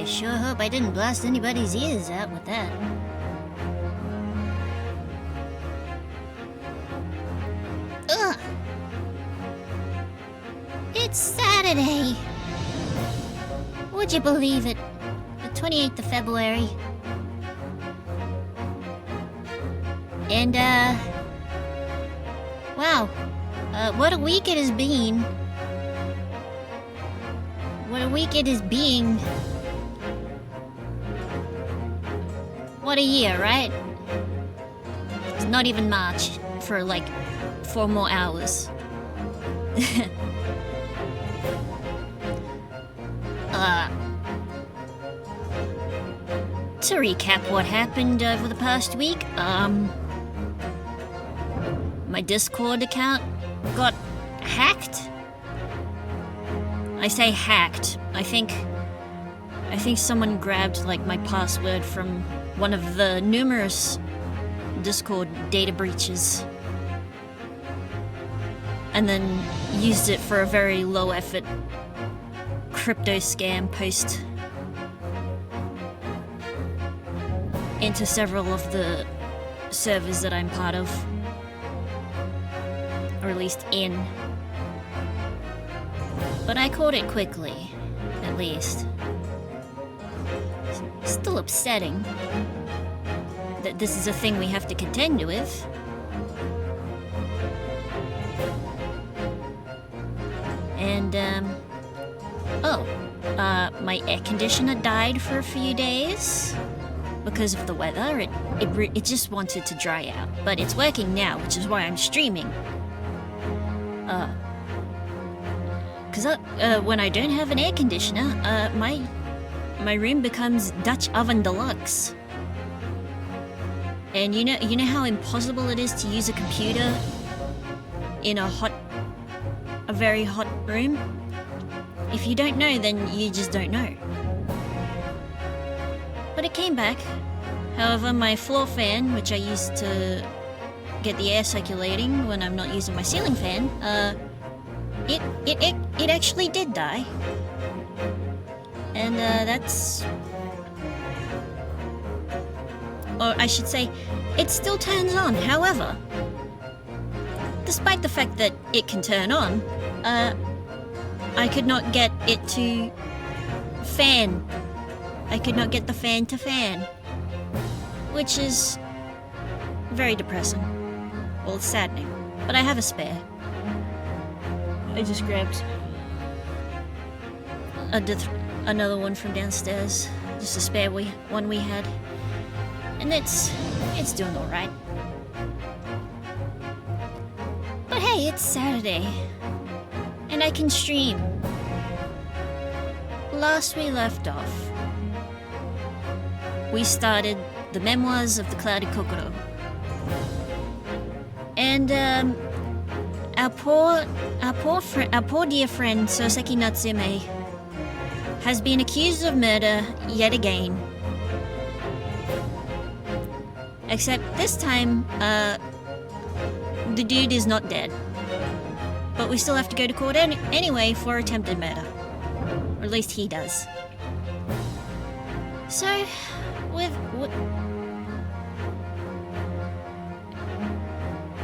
sure hope I didn't blast anybody's ears out with that. Ugh! It's Saturday! Would you believe it? The 28th of February. And, wow. What a week it has been. What a week it is being. What a year, right? It's not even March for like 4 more hours. To recap what happened over the past week, my Discord account got hacked. I say hacked. I think someone grabbed like my password from one of the numerous Discord data breaches and then used it for a very low effort crypto scam post into several of the servers that I'm part of, or at least in. But I caught it quickly, at least. Still upsetting that this is a thing we have to contend with. And, my air conditioner died for a few days because of the weather. It just wanted to dry out, but it's working now, which is why I'm streaming. Because when I don't have an air conditioner, my room becomes Dutch oven deluxe. And you know how impossible it is to use a computer in a very hot room? If you don't know, then you just don't know. But it came back. However, my floor fan, which I use to get the air circulating when I'm not using my ceiling fan, it actually did die. And that's... Or I should say, it still turns on. However, despite the fact that it can turn on, I could not get it to fan. I could not get the fan to fan. Which is very depressing. Well, it's saddening. But I have a spare. I just grabbed another one from downstairs. Just a spare one we had. And it's doing alright. But hey, it's Saturday. And I can stream. Last we left off, we started the Memoirs of the Clouded Kokoro. And our poor dear friend Soseki Natsume has been accused of murder yet again. Except this time, the dude is not dead. But we still have to go to court anyway for attempted murder. Or at least he does. So,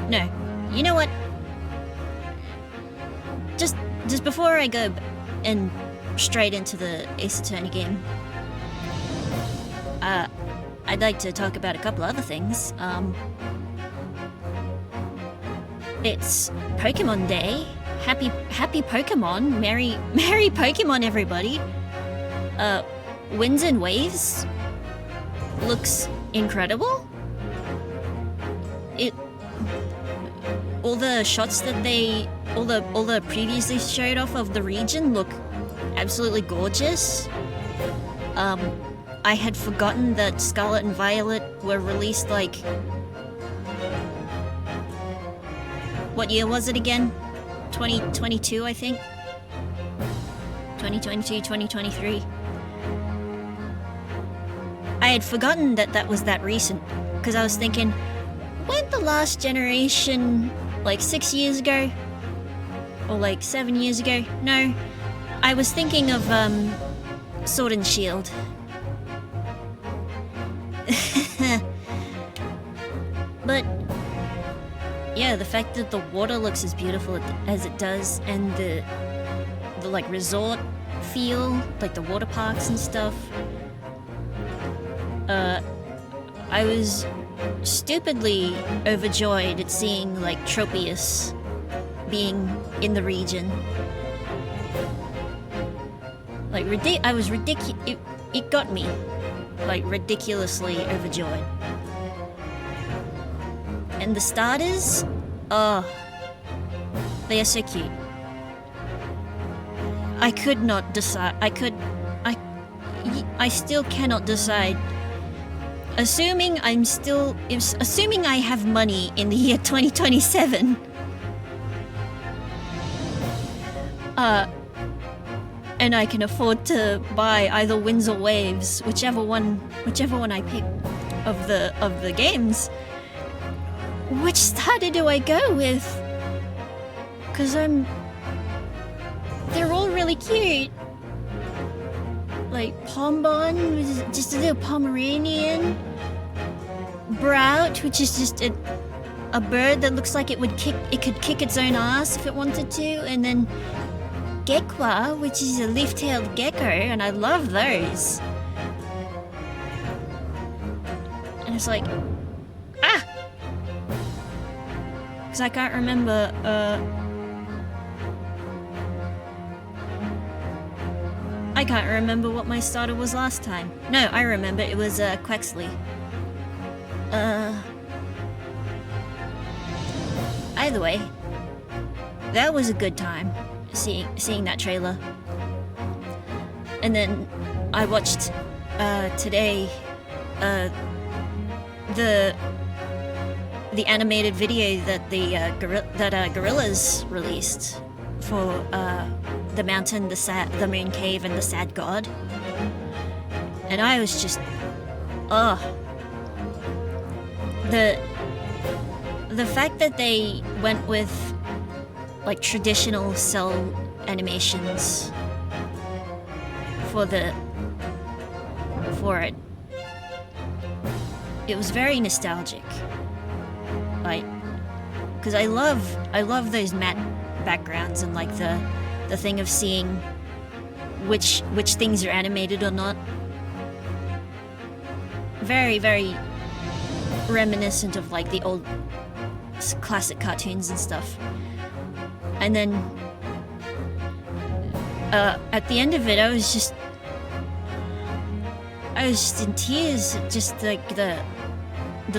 No, you know what? Just before I go and straight into the Ace Attorney game, I'd like to talk about a couple other things. It's Pokemon Day. Happy Pokemon. Merry Pokemon, everybody. Winds and Waves looks incredible. All the shots that all the previews they showed off of the region look absolutely gorgeous. I had forgotten that Scarlet and Violet were released like... What year was it again? 2022, I think? 2022, 2023. I had forgotten that was that recent, because I was thinking, weren't the last generation like 6 years ago? Or like 7 years ago? No. I was thinking of Sword and Shield. But yeah, the fact that the water looks as beautiful as it does, and the like resort feel, like the water parks and stuff. I was stupidly overjoyed at seeing like Tropius being in the region. Like I was ridiculous. It got me, like, ridiculously overjoyed. And the starters, oh, they are so cute. I could not decide. I still cannot decide. Assuming I have money in the year 2027. And I can afford to buy either Winds or Waves, whichever one I pick of the games. Which starter do I go with? 'Cause they're all really cute. Like Pombon, which is just a little Pomeranian. Brout, which is just a bird that looks like it could kick its own ass if it wanted to, and then Gekwa, which is a leaf-tailed gecko, and I love those. And it's like, because I can't remember, I can't remember what my starter was last time. No, I remember, it was, Quexley. Either way, that was a good time, seeing that trailer. And then I watched, today, the animated video that Gorillas released for the mountain, the moon cave, and the sad god. And I was just, the fact that they went with like traditional cell animations for it. It was very nostalgic. Like, because I love those matte backgrounds and like the thing of seeing which things are animated or not. Very, very reminiscent of like the old classic cartoons and stuff. And then at the end of it, I was just in tears, just like the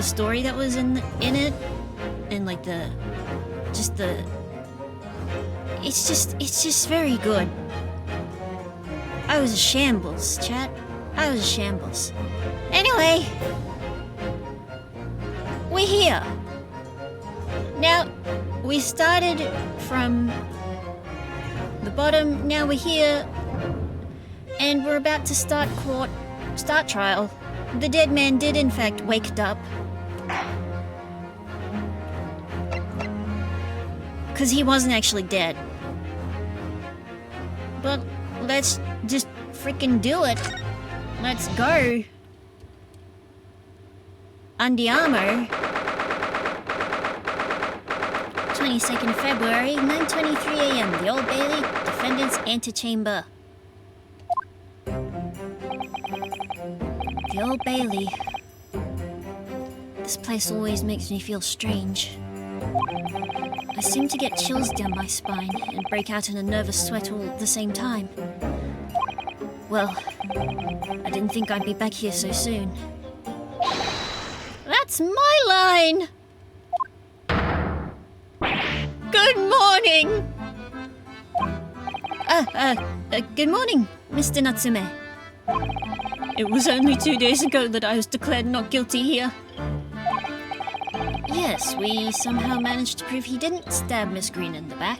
story that was in it, and like it's just very good. I was a shambles, chat. I was a shambles. Anyway, we're here. Now, we started from the bottom, now we're here, and we're about to start trial. The dead man did in fact wake up. Because he wasn't actually dead. But let's just freaking do it. Let's go. Andiamo. 22nd February, 9:23 a.m. The Old Bailey, Defendant's Antechamber. The Old Bailey. This place always makes me feel strange. I seem to get chills down my spine and break out in a nervous sweat all at the same time. Well, I didn't think I'd be back here so soon. That's my line! Good morning! Good morning, Mr. Natsume. It was only 2 days ago that I was declared not guilty here. Yes, we somehow managed to prove he didn't stab Miss Green in the back.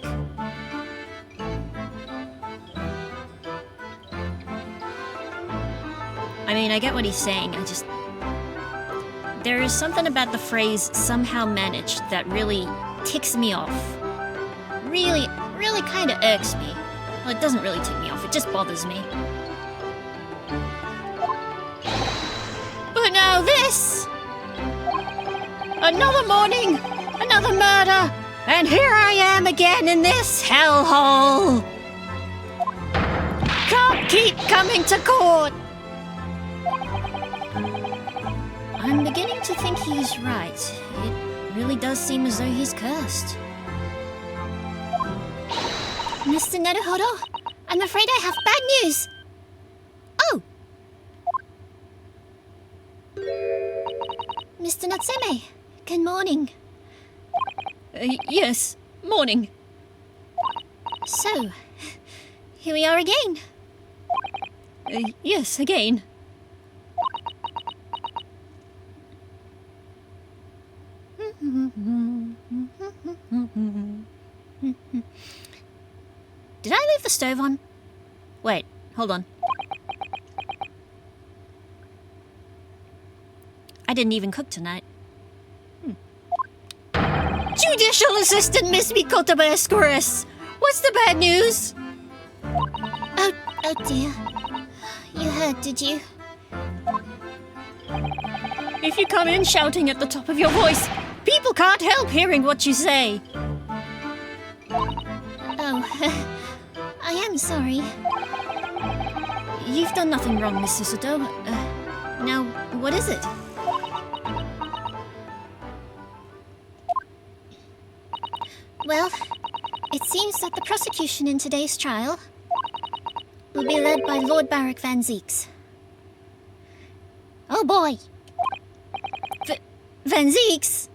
I mean, I get what he's saying, there is something about the phrase somehow managed that really ticks me off. Really kinda irks me. Well, it doesn't really tick me off, it just bothers me. now this! Another morning, another murder, and here I am again in this hellhole! Can't keep coming to court! I'm beginning to think he's right. It really does seem as though he's cursed. Mr. Naruhodo, I'm afraid I have bad news. Oh! Mr. Natsume, good morning. Yes, morning. So, here we are again. Yes, again. Did I leave the stove on? Wait, hold on. I didn't even cook tonight. Judicial Assistant Miss Mikoto Esquires! What's the bad news? Oh dear. You heard, did you? If you come in shouting at the top of your voice, people can't help hearing what you say. Oh, I am sorry. You've done nothing wrong, Miss Susato. Now, what is it? Well, it seems that the prosecution in today's trial will be led by Lord Barak Van Zeeks. Oh boy! Van Zeeks?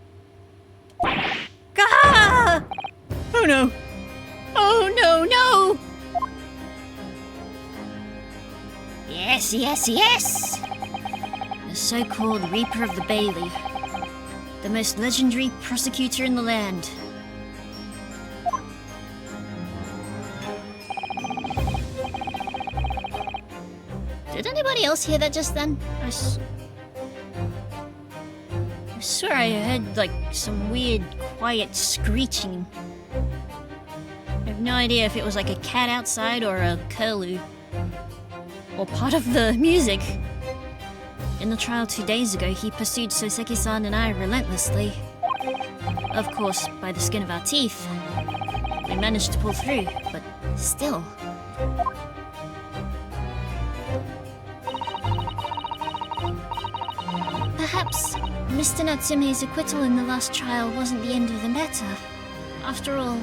Gah! Oh no! Oh no, no! Yes, yes, yes! The so-called Reaper of the Bailey. The most legendary prosecutor in the land. Did anybody else hear that just then? I swear I heard, like, some weird, quiet screeching. I have no idea if it was like a cat outside or a curlew. Or part of the music. In the trial 2 days ago, he pursued Soseki-san and I relentlessly. Of course, by the skin of our teeth. We managed to pull through, but still. Perhaps Mr. Natsume's acquittal in the last trial wasn't the end of the matter. After all...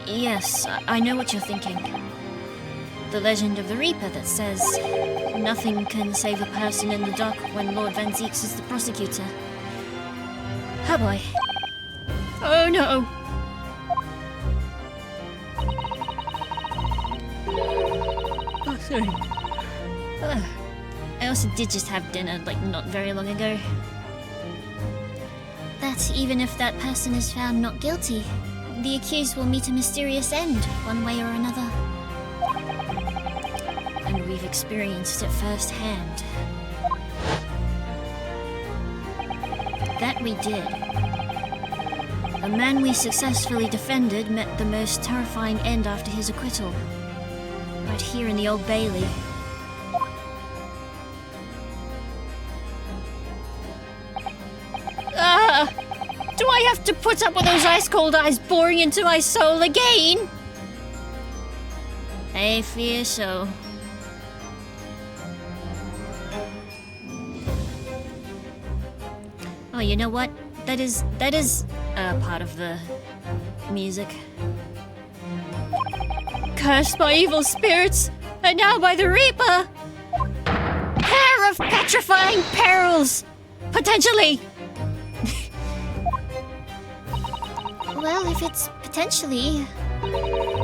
Yes, I know what you're thinking. The legend of the Reaper that says nothing can save a person in the dock when Lord Van Zeeks is the prosecutor. Oh boy. Oh no! Oh, sorry. I also did just have dinner, like, not very long ago. That even if that person is found not guilty, the accused will meet a mysterious end, one way or another. And we've experienced it firsthand. That we did. A man we successfully defended met the most terrifying end after his acquittal. Right here in the Old Bailey. Do I have to put up with those ice-cold eyes boring into my soul again? I fear so. Oh, you know what? That is part of the music. Cursed by evil spirits, and now by the Reaper! Pair of petrifying perils! Potentially! Well, if it's potentially,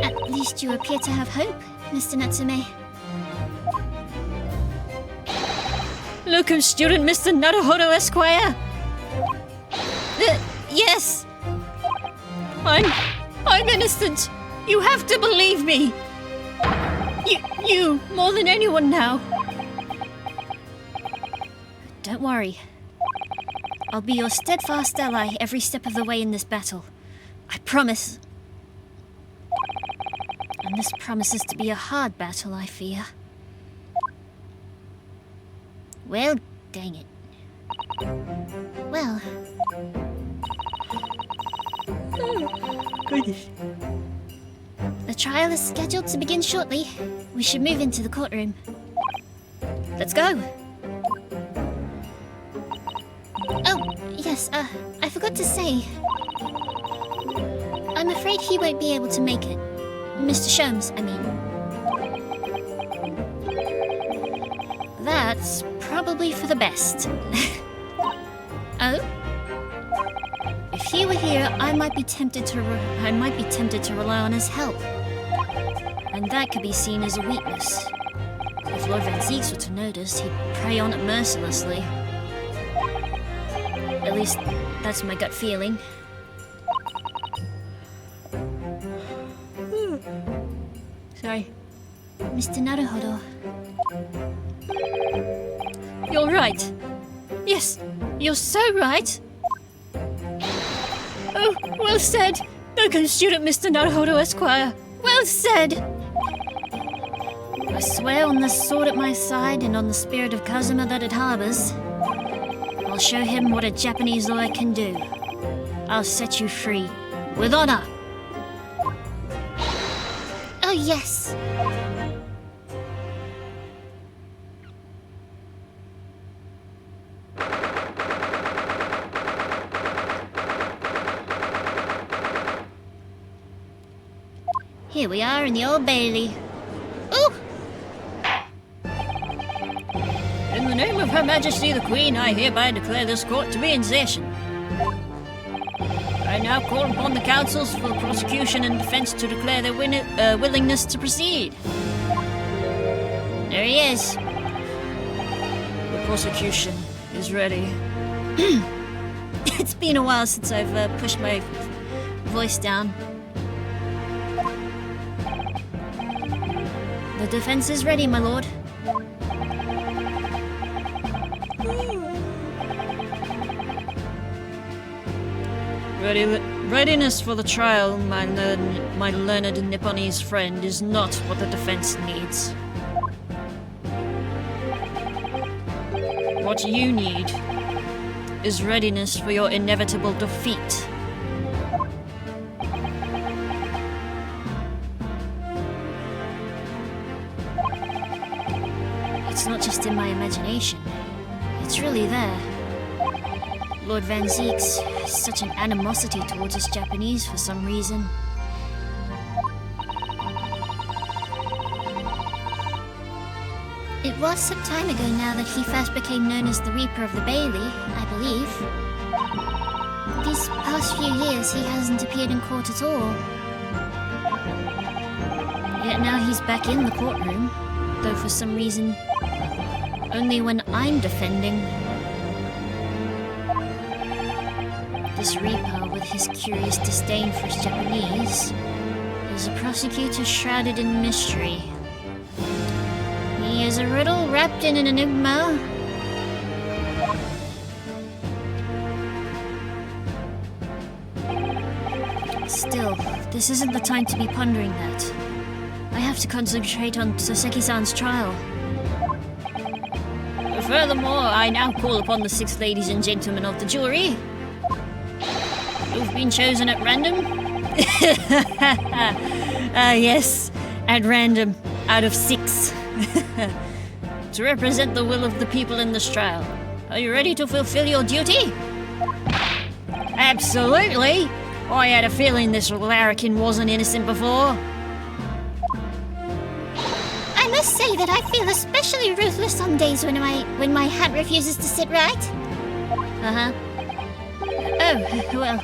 at least you appear to have hope, Mr. Natsume. Locum student Mr. Naruhodo Esquire. Yes. I'm innocent. You have to believe me. You more than anyone now. Don't worry. I'll be your steadfast ally every step of the way in this battle. I promise. And this promises to be a hard battle, I fear. Well, dang it. Well... Goodness. The trial is scheduled to begin shortly. We should move into the courtroom. Let's go! Oh, yes, I forgot to say. I'm afraid he won't be able to make it. Mr. Sholmes, I mean. That's probably for the best. Oh? If he were here, I might be tempted to rely on his help. And that could be seen as a weakness. If Lord Van Zieks were to notice, he'd prey on it mercilessly. At least, that's my gut feeling. Sorry. Mr. Naruhodo. You're right. Yes, you're so right. Oh, well said. Nogun student Mr. Naruhodo Esquire. Well said. I swear on the sword at my side and on the spirit of Kazuma that it harbors, I'll show him what a Japanese lawyer can do. I'll set you free. With honor. Oh, yes. Here we are in the Old Bailey. Ooh! In the name of Her Majesty the Queen, I hereby declare this court to be in session. I now call upon the counsels for the prosecution and defense to declare their willingness to proceed. There he is. The prosecution is ready. It's been a while since I've pushed my voice down. The defense is ready, my lord. Readiness for the trial, my learned Nipponese friend, is not what the defense needs. What you need is readiness for your inevitable defeat. It's not just in my imagination. It's really there. Lord Van Zieks has such an animosity towards us Japanese for some reason. It was some time ago now that he first became known as the Reaper of the Bailey, I believe. These past few years he hasn't appeared in court at all. Yet now he's back in the courtroom, though for some reason only when I'm defending. This Reaper, with his curious disdain for us Japanese, is a prosecutor shrouded in mystery. He is a riddle wrapped in an enigma. Still, this isn't the time to be pondering that. I have to concentrate on Soseki-san's trial. Furthermore, I now call upon the 6 ladies and gentlemen of the jury who've been chosen at random. Yes, at random, out of 6. To represent the will of the people in this trial. Are you ready to fulfill your duty? Absolutely! I had a feeling this larrikin wasn't innocent before. I must say that I feel especially ruthless on days when my hat refuses to sit right. Uh-huh. Oh, well,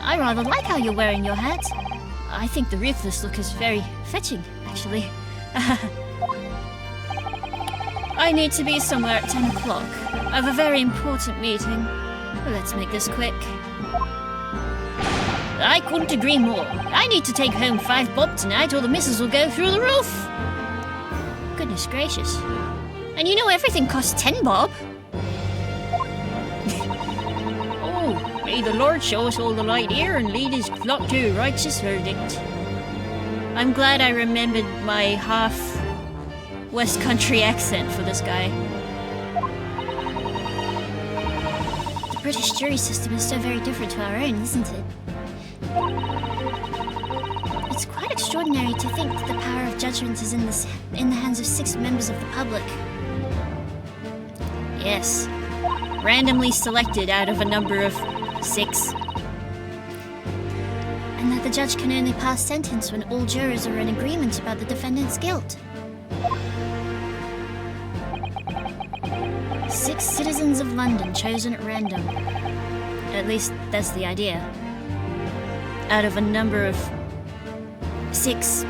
I rather like how you're wearing your hat. I think the ruthless look is very fetching, actually. I need to be somewhere at 10 o'clock. I have a very important meeting. Let's make this quick. I couldn't agree more. I need to take home 5 bob tonight or the missus will go through the roof. Goodness gracious. And you know everything costs 10 bob. Oh, may the Lord show us all the light here and lead his flock to a righteous verdict. I'm glad I remembered my half West Country accent for this guy. British jury system is so very different to our own, isn't it? It's quite extraordinary to think that the power of judgment is in the hands of 6 members of the public. Yes. Randomly selected out of a number of 6. And that the judge can only pass sentence when all jurors are in agreement about the defendant's guilt. 6 citizens of London chosen at random. At least that's the idea. Out of a number of 6.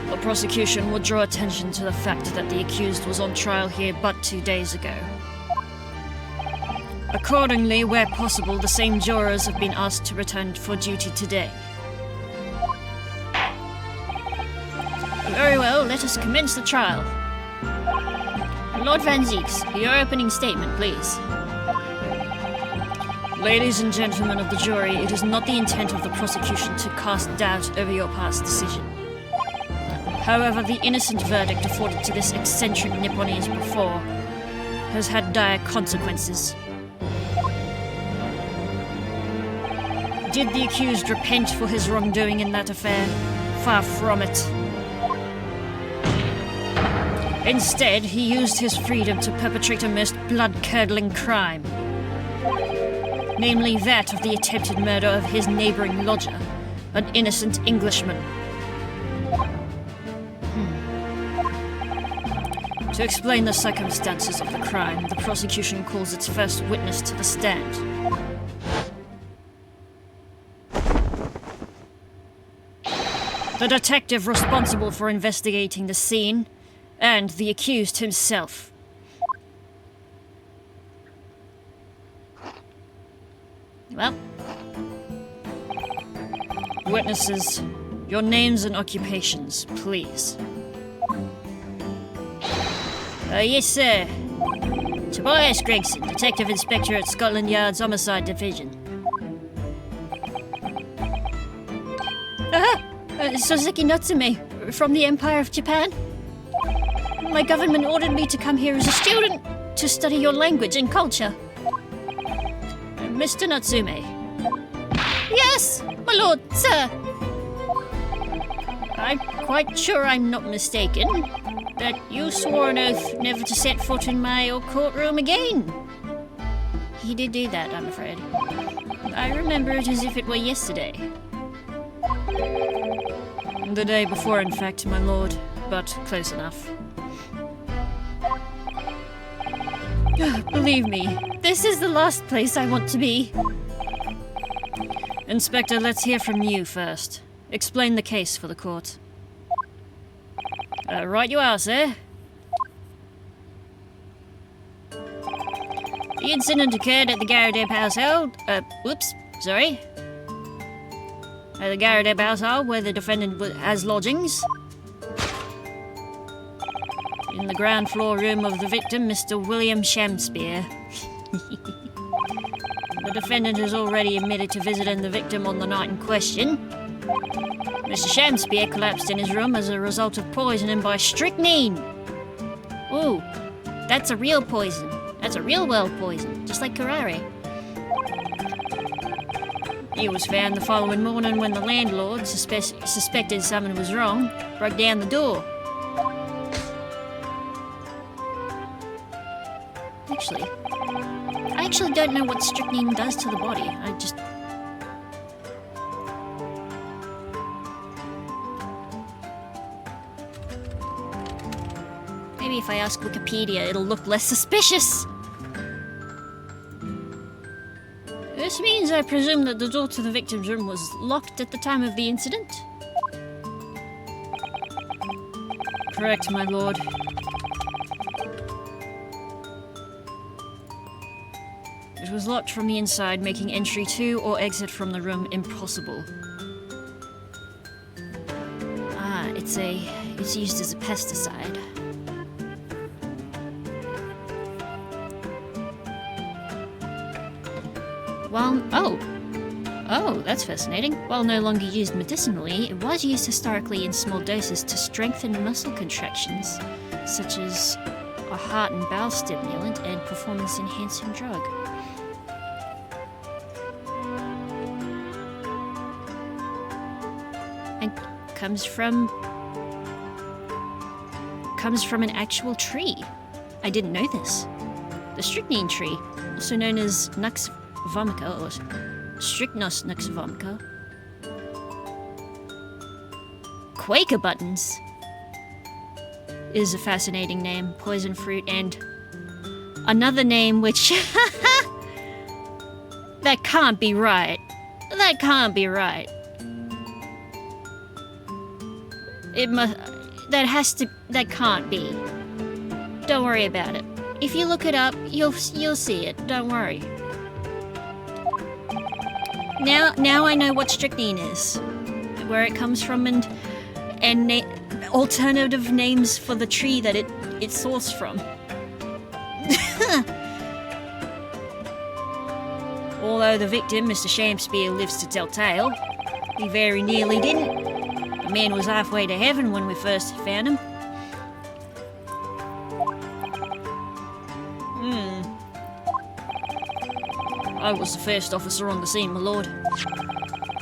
The prosecution would draw attention to the fact that the accused was on trial here but 2 days ago. Accordingly, where possible, the same jurors have been asked to return for duty today. Very well, let us commence the trial. Lord Van Zieks, your opening statement, please. Ladies and gentlemen of the jury, it is not the intent of the prosecution to cast doubt over your past decision. However, the innocent verdict afforded to this eccentric Nipponese before has had dire consequences. Did the accused repent for his wrongdoing in that affair? Far from it. Instead, he used his freedom to perpetrate a most blood-curdling crime. Namely that of the attempted murder of his neighbouring lodger, an innocent Englishman. To explain the circumstances of the crime, the prosecution calls its first witness to the stand. The detective responsible for investigating the scene, and the accused himself. Well, witnesses, your names and occupations, please. Yes, sir. Tobias Gregson, Detective Inspector at Scotland Yard's Homicide Division. Suzuki Natsume, from the Empire of Japan. My government ordered me to come here as a student to study your language and culture. Mr. Natsume. Yes, my lord, sir. I'm quite sure I'm not mistaken that you swore an oath never to set foot in my courtroom again. He did do that, I'm afraid. I remember it as if it were yesterday. The day before, in fact, my lord, but close enough. Believe me, this is the last place I want to be. Inspector, let's hear from you first. Explain the case for the court. Right you are, sir. The incident occurred at the Garadeb household. At the Garadeb household, where the defendant has lodgings. In the ground floor room of the victim, Mr. William Shamspeare. The defendant has already admitted to visiting the victim on the night in question. Mr. Shamspeare collapsed in his room as a result of poisoning by strychnine. Ooh, that's a real poison. That's a real world poison, just like curare. He was found the following morning when the landlord, suspected something was wrong, broke down the door. I actually don't know what strychnine does to the body. Maybe if I ask Wikipedia, it'll look less suspicious. This means I presume that the door to the victim's room was locked at the time of the incident? Correct, my lord. It was locked from the inside, making entry to or exit from the room impossible. It's used as a pesticide. Oh, that's fascinating. While no longer used medicinally, it was used historically in small doses to strengthen muscle contractions, such as a heart and bowel stimulant and performance-enhancing drug. And comes from an actual tree. I didn't know this. The strychnine tree, also known as Nux vomica or Strychnos nux vomica. Quaker buttons is a fascinating name. Poison fruit, and another name which that can't be right. That can't be right. It must. That can't be. Don't worry about it. If you look it up, you'll see it. Don't worry. Now I know what strychnine is, where it comes from, and alternative names for the tree that it's sourced from. Although the victim, Mr. Shakespeare, lives to tell tale, he very nearly didn't. The man was halfway to heaven when we first found him. I was the first officer on the scene, my lord.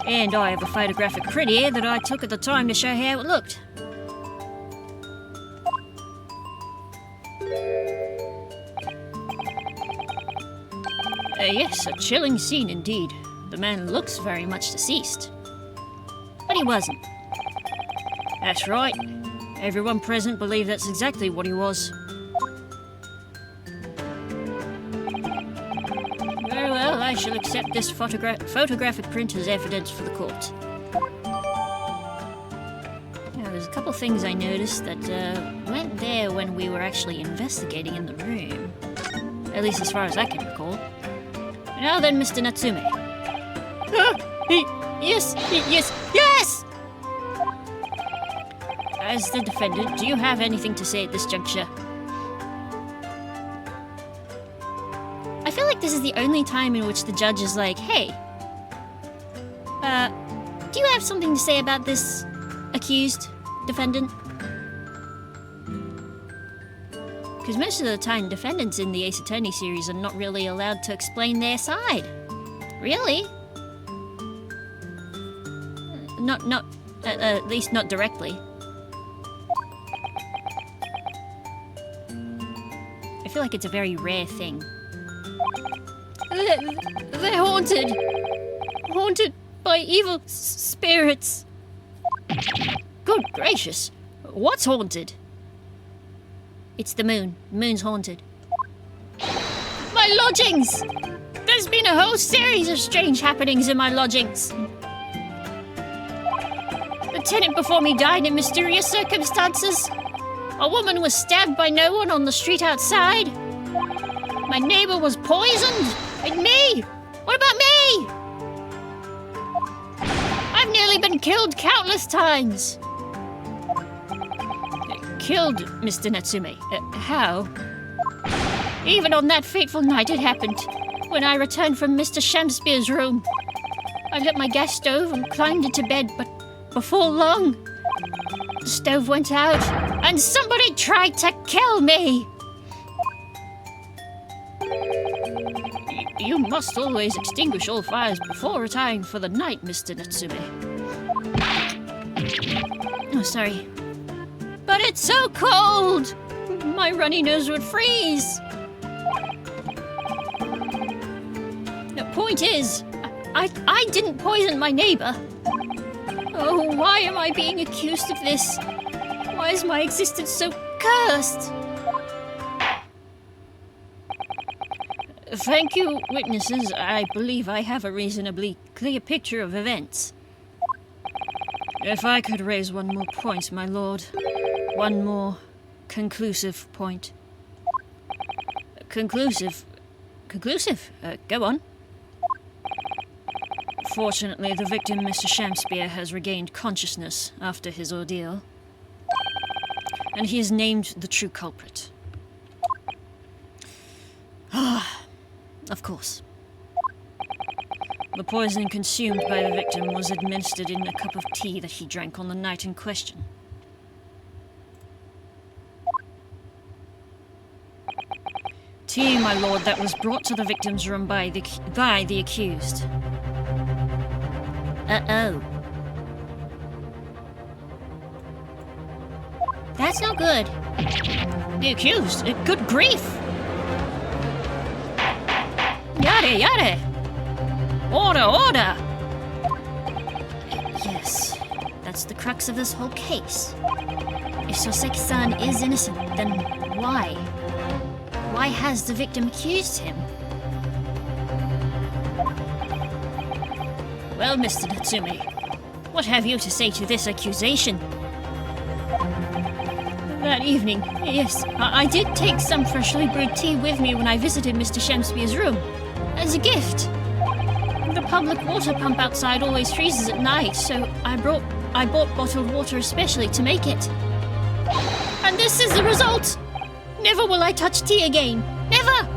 And I have a photographic print here that I took at the time to show how it looked. Yes, a chilling scene indeed. The man looks very much deceased. But he wasn't. That's right. Everyone present believed that's exactly what he was. Very well, I shall accept this photographic print as evidence for the court. Now, there's a couple things I noticed that weren't there when we were actually investigating in the room. At least as far as I can recall. Now then, Mr. Natsume. Yes! As the defendant, do you have anything to say at this juncture? I feel like this is the only time in which the judge is like, hey, do you have something to say about this accused defendant? Because most of the time, defendants in the Ace Attorney series are not really allowed to explain their side. Really? At least not directly. I feel like it's a very rare thing. They're haunted. Haunted by evil spirits. Good gracious. What's haunted? It's the moon. The moon's haunted. My lodgings! There's been a whole series of strange happenings in my lodgings. The tenant before me died in mysterious circumstances. A woman was stabbed by no one on the street outside. My neighbor was poisoned. And me! What about me? I've nearly been killed countless times. Killed, Mr. Natsume? How? Even on that fateful night it happened. When I returned from Mr. Shakespeare's room. I lit my gas stove and climbed into bed, but before long, the stove went out and somebody tried to kill me. You must always extinguish all fires before retiring for the night, Mr. Natsume. Oh, sorry. But it's so cold! My runny nose would freeze! The point is, I didn't poison my neighbor. Oh, why am I being accused of this? Why is my existence so cursed? Thank you, witnesses. I believe I have a reasonably clear picture of events. If I could raise one more point, my lord. One more conclusive point. Conclusive? Go on. Fortunately, the victim, Mr. Shakespeare, has regained consciousness after his ordeal. And he is named the true culprit. Of course. The poison consumed by the victim was administered in a cup of tea that he drank on the night in question. tea, my lord, that was brought to the victim's room by the accused. Uh-oh. That's not good. The accused? Good grief! Yada, yada! Order, order! Yes, that's the crux of this whole case. If Soseki-san is innocent, then why? Why has the victim accused him? Well, Mr. Natsume, what have you to say to this accusation? That evening, yes, I did take some freshly brewed tea with me when I visited Mr. Shemspeare's room, as a gift. The public water pump outside always freezes at night, so I bought bottled water especially to make it. And this is the result! Never will I touch tea again! Never!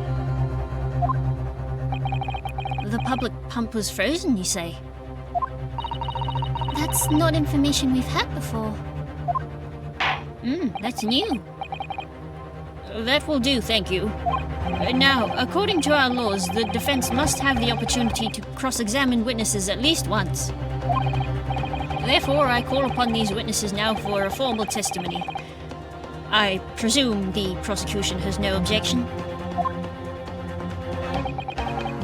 The public pump was frozen, you say? That's not information we've had before. That's new. That will do, thank you. Now, according to our laws, the defense must have the opportunity to cross-examine witnesses at least once. Therefore, I call upon these witnesses now for a formal testimony. I presume the prosecution has no objection?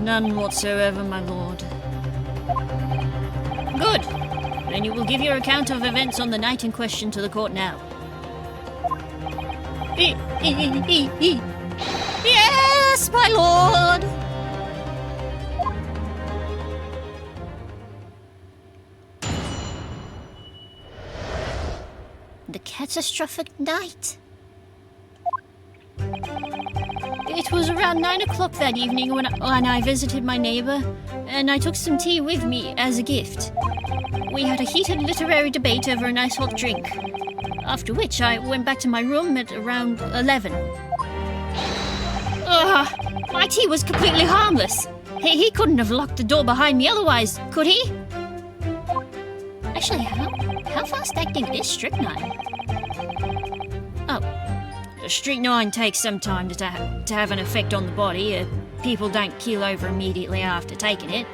None whatsoever, my lord. Good. Then you will give your account of events on the night in question to the court now. Yes, my lord! The catastrophic night. It was around 9 o'clock that evening when I visited my neighbor, and I took some tea with me as a gift. We had a heated literary debate over a nice hot drink, after which I went back to my room at around 11. My tea was completely harmless. He couldn't have locked the door behind me otherwise, could he? Actually, how fast-acting is strychnine? Oh, strychnine takes some time to have an effect on the body. People don't keel over immediately after taking it.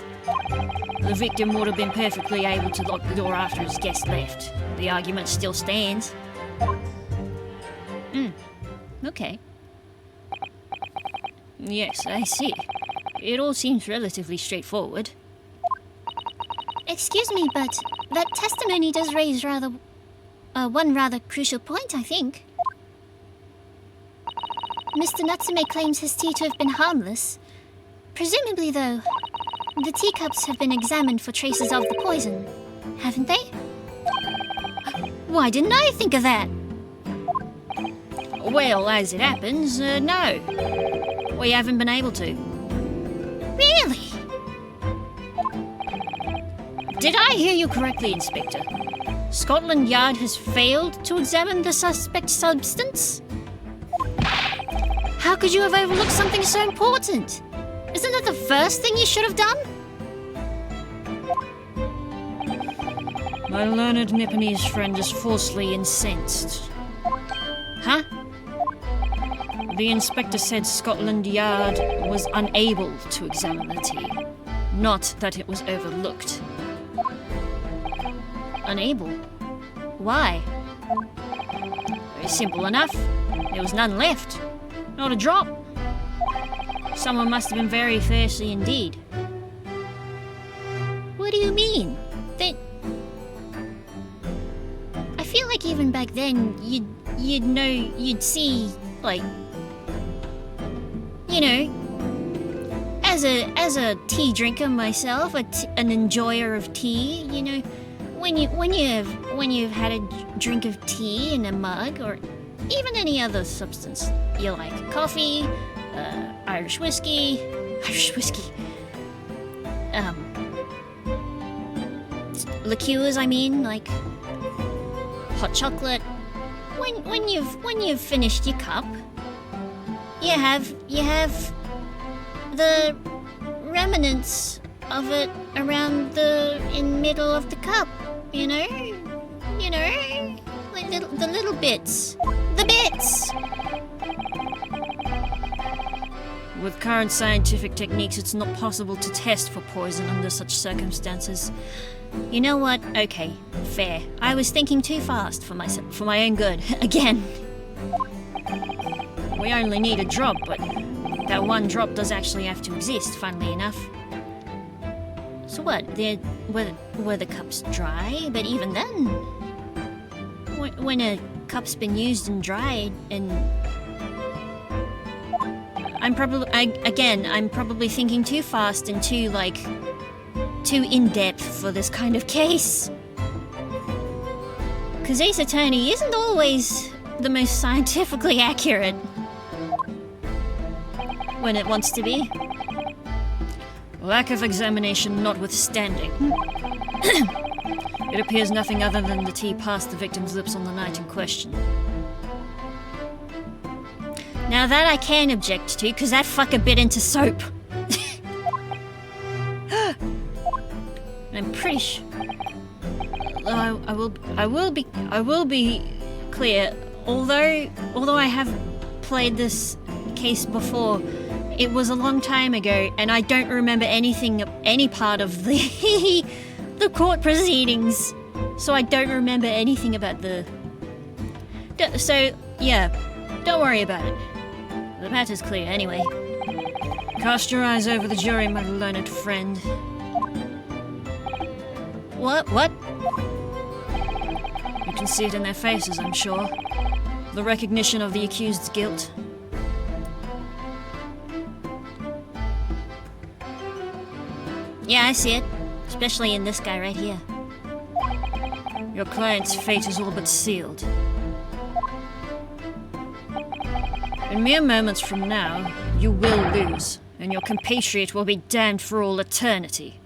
The victim would have been perfectly able to lock the door after his guest left. The argument still stands. Okay. Yes, I see. It all seems relatively straightforward. Excuse me, but that testimony does raise one rather crucial point, I think. Mr. Natsume claims his tea to have been harmless. Presumably, though, the teacups have been examined for traces of the poison, haven't they? Why didn't I think of that? Well, as it happens, no. We haven't been able to. Really? Did I hear you correctly, Inspector? Scotland Yard has failed to examine the suspect substance? How could you have overlooked something so important? Isn't that the first thing you should have done? My learned Nipponese friend is falsely incensed. Huh? The inspector said Scotland Yard was unable to examine the tea, not that it was overlooked. Unable? Why? Very simple enough. There was none left. Not a drop. Someone must have been very thirsty indeed. What do you mean? I feel like even back then, you'd see, like, you know, as a tea drinker myself, an enjoyer of tea, you know, when you've had a drink of tea in a mug or even any other substance you like, coffee, Irish whiskey, liqueurs, I mean, like hot chocolate. When you've finished your cup, you have the remnants of it around in middle of the cup, you know, like the little bits, the bits. With current scientific techniques, it's not possible to test for poison under such circumstances. You know what? Okay, fair. I was thinking too fast for my own good. Again. We only need a drop, but that one drop does actually have to exist, funnily enough. So what? Were the cups dry? But even then, when a cup's been used and dried, and I'm probably thinking too fast and too in depth for this kind of case. because Ace Attorney isn't always the most scientifically accurate when it wants to be. Lack of examination notwithstanding. It appears nothing other than the tea passed the victim's lips on the night in question. Now that I can object to, because that fucker bit into soap. I'm pretty sure. I will be clear. Although I have played this case before, it was a long time ago, and I don't remember any part of the the court proceedings. So I don't remember anything about the. So yeah, don't worry about it. The matter's clear anyway. Cast your eyes over the jury, my learned friend. What? You can see it in their faces, I'm sure. The recognition of the accused's guilt. Yeah, I see it. Especially in this guy right here. Your client's fate is all but sealed. In mere moments from now, you will lose, and your compatriot will be damned for all eternity.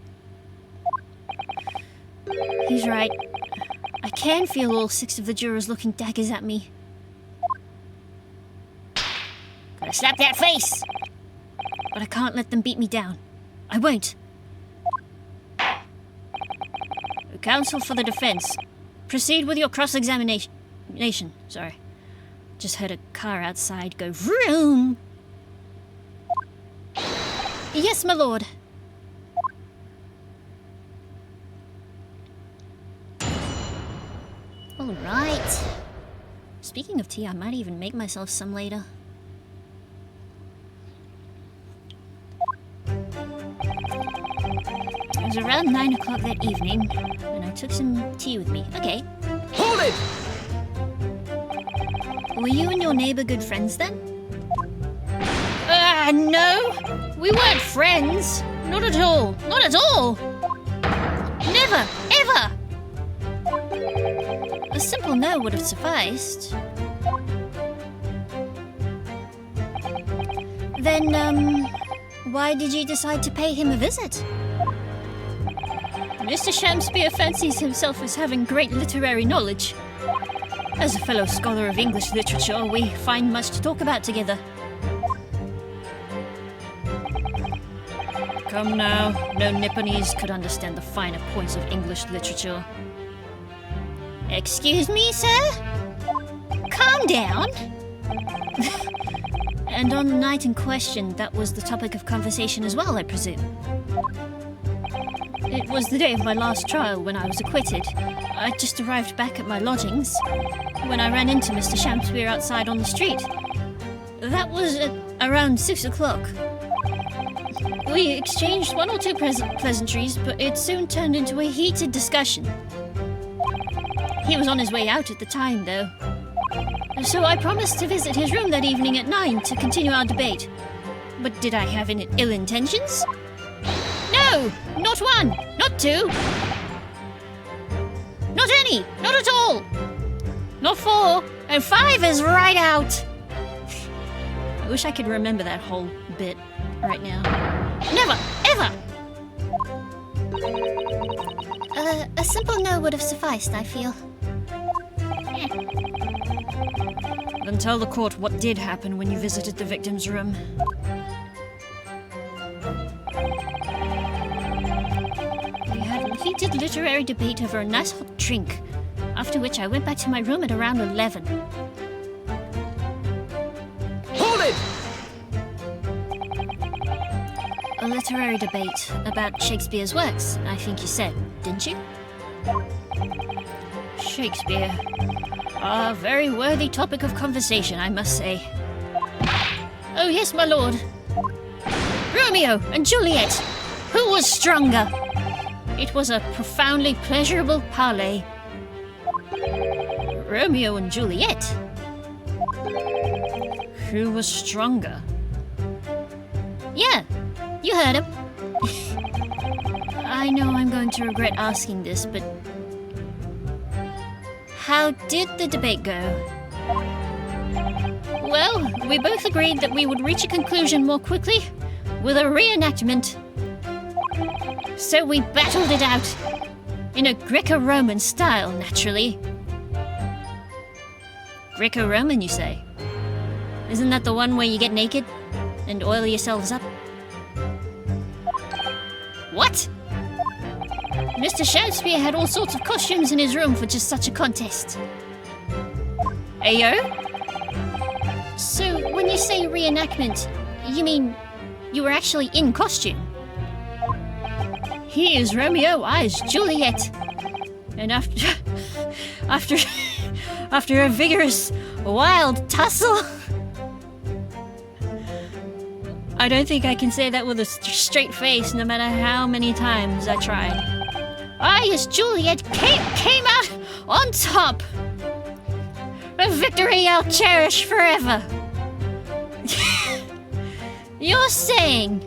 He's right. I can feel all 6 of the jurors looking daggers at me. Gotta slap that face! But I can't let them beat me down. I won't. Counsel for the defense, proceed with your cross-examination. Sorry. Just heard a car outside go vroom! Yes, my lord. All right. Speaking of tea, I might even make myself some later. It was around 9 o'clock that evening, and I took some tea with me. Okay. Hold it! Were you and your neighbor good friends then? No! We weren't friends! Not at all! Not at all! Never! Ever! A simple no would have sufficed. Then, why did you decide to pay him a visit? Mr. Shakespeare fancies himself as having great literary knowledge. As a fellow scholar of English literature, we find much to talk about together. Come now, no Nipponese could understand the finer points of English literature. Excuse me, sir? Calm down. And on the night in question, that was the topic of conversation as well, I presume. It was the day of my last trial when I was acquitted. I just arrived back at my lodgings when I ran into Mr. Shakespeare outside on the street. That was at around 6 o'clock. We exchanged 1 or 2 pleasantries, but it soon turned into a heated discussion. He was on his way out at the time, though. So I promised to visit his room that evening at 9 to continue our debate. But did I have any ill intentions? No! Not 1! Not 2! Not any! Not at all! Not 4! And 5 is right out! I wish I could remember that whole bit right now. Never! Ever! A simple no would have sufficed, I feel. Then tell the court what did happen when you visited the victim's room. We had a heated literary debate over a nice hot drink, after which I went back to my room at around 11. Hold it! literary debate about Shakespeare's works, I think you said, didn't you? Shakespeare. A very worthy topic of conversation, I must say. Oh yes, my lord. Romeo and Juliet. Who was stronger? It was a profoundly pleasurable parley. Romeo and Juliet? Who was stronger? Yeah, you heard him. I know I'm going to regret asking this, but how did the debate go? Well, we both agreed that we would reach a conclusion more quickly with a reenactment. So we battled it out in a Greco-Roman style, naturally. Greco-Roman, you say? Isn't that the one where you get naked and oil yourselves up? What? Mr. Shakespeare had all sorts of costumes in his room for just such a contest. Ayo? So, when you say reenactment, you mean you were actually in costume? He is Romeo, I is Juliet. And after a vigorous, wild tussle... I don't think I can say that with a straight face, no matter how many times I tried. I, as Juliet, came out on top. A victory I'll cherish forever. You're saying,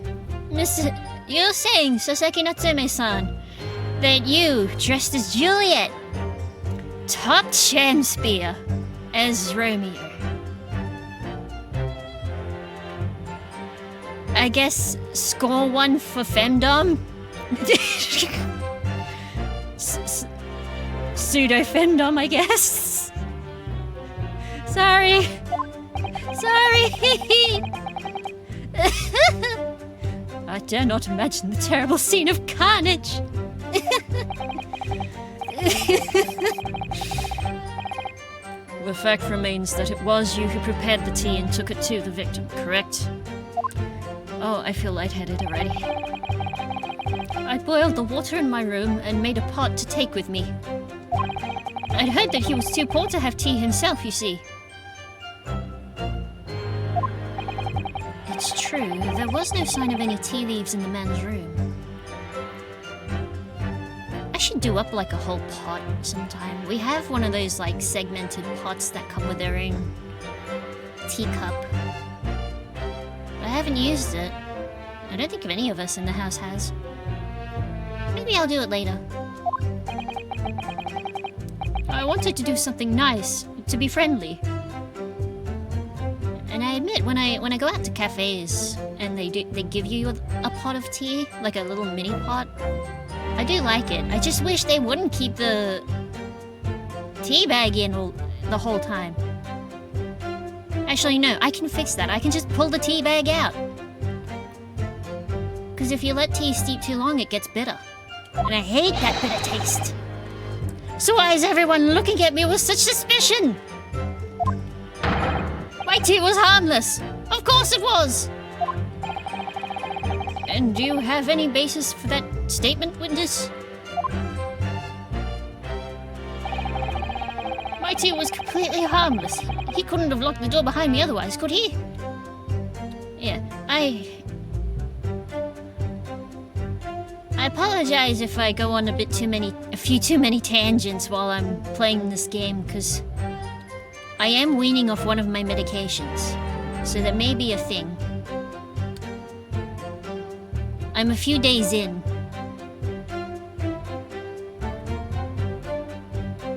Sasaki Natsume-san, that you, dressed as Juliet, topped Shakespeare as Romeo. I guess score one for femdom? Pseudo-femdom, I guess. Sorry. I dare not imagine the terrible scene of carnage. The fact remains that it was you who prepared the tea and took it to the victim, correct? Oh, I feel lightheaded already. I boiled the water in my room and made a pot to take with me. I'd heard that he was too poor to have tea himself, you see. It's true, there was no sign of any tea leaves in the man's room. I should do up like a whole pot sometime. We have one of those like segmented pots that come with their own teacup. I haven't used it. I don't think any of us in the house has. Maybe I'll do it later. I wanted to do something nice, to be friendly. And I admit, when I go out to cafes and they give you a pot of tea, like a little mini pot, I do like it. I just wish they wouldn't keep the tea bag in the whole time. Actually, no, I can fix that. I can just pull the tea bag out. Because if you let tea steep too long, it gets bitter. And I hate that bitter taste. So why is everyone looking at me with such suspicion? My tea was harmless. Of course it was. And do you have any basis for that statement, witness? My tea was completely harmless. He couldn't have locked the door behind me otherwise, could he? Yeah, I apologize if I go on a few too many tangents while I'm playing this game, because I am weaning off one of my medications, so that may be a thing. I'm a few days in.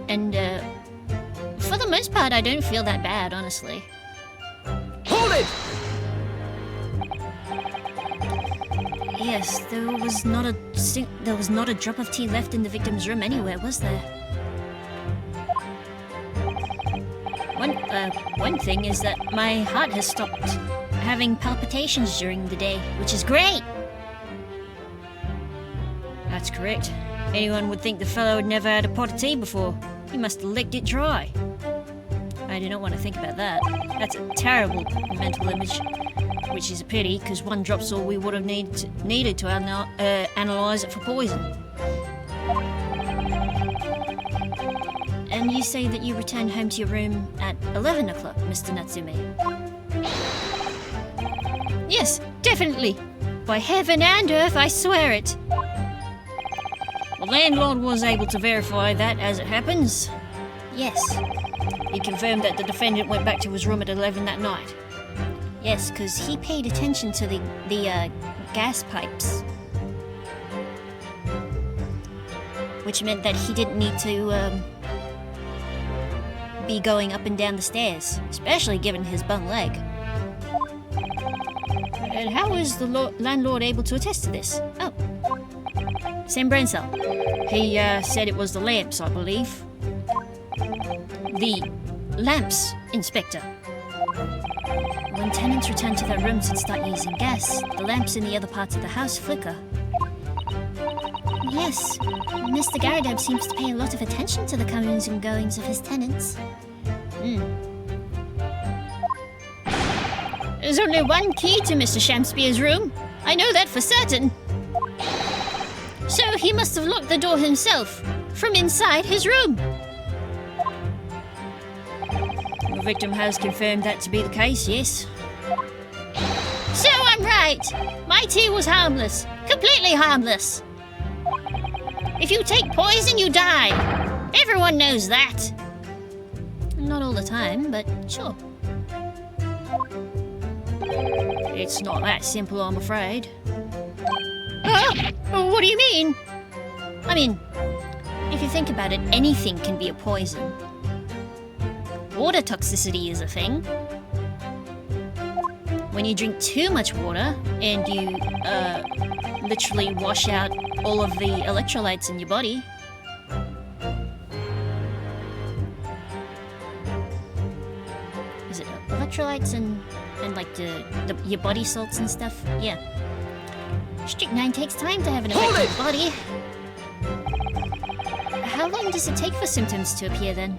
And, for the most part, I don't feel that bad, honestly. Hold it! Yes, there was not a drop of tea left in the victim's room anywhere, was there? One thing is that my heart has stopped having palpitations during the day, which is great! That's correct. Anyone would think the fellow had never had a pot of tea before. He must have licked it dry. I do not want to think about that. That's a terrible mental image. which is a pity, because one drop's all we would have needed to analyse it for poison. And you say that you returned home to your room at 11 o'clock, Mr. Natsume? Yes, definitely. By heaven and earth, I swear it. The landlord was able to verify that, as it happens. Yes. He confirmed that the defendant went back to his room at 11 that night. Yes, because he paid attention to the gas pipes. Which meant that he didn't need to be going up and down the stairs, especially given his bum leg. And how was the landlord able to attest to this? Oh. Same brain cell. He said it was the lamps, I believe. The lamps, Inspector. When tenants return to their rooms and start using gas, the lamps in the other parts of the house flicker. Yes, Mr. Garadeb seems to pay a lot of attention to the comings and goings of his tenants. There's only one key to Mr. Shamspeare's room. I know that for certain. So he must have locked the door himself, from inside his room. The victim has confirmed that to be the case, yes. So I'm right. My tea was harmless. Completely harmless. If you take poison, you die. Everyone knows that. Not all the time, but sure. It's not that simple, I'm afraid. What do you mean? I mean, if you think about it, anything can be a poison. Water toxicity is a thing. When you drink too much water and you literally wash out all of the electrolytes in your body. Is it electrolytes and like your body salts and stuff? Yeah. Strychnine takes time to have an effect on the body. How long does it take for symptoms to appear then?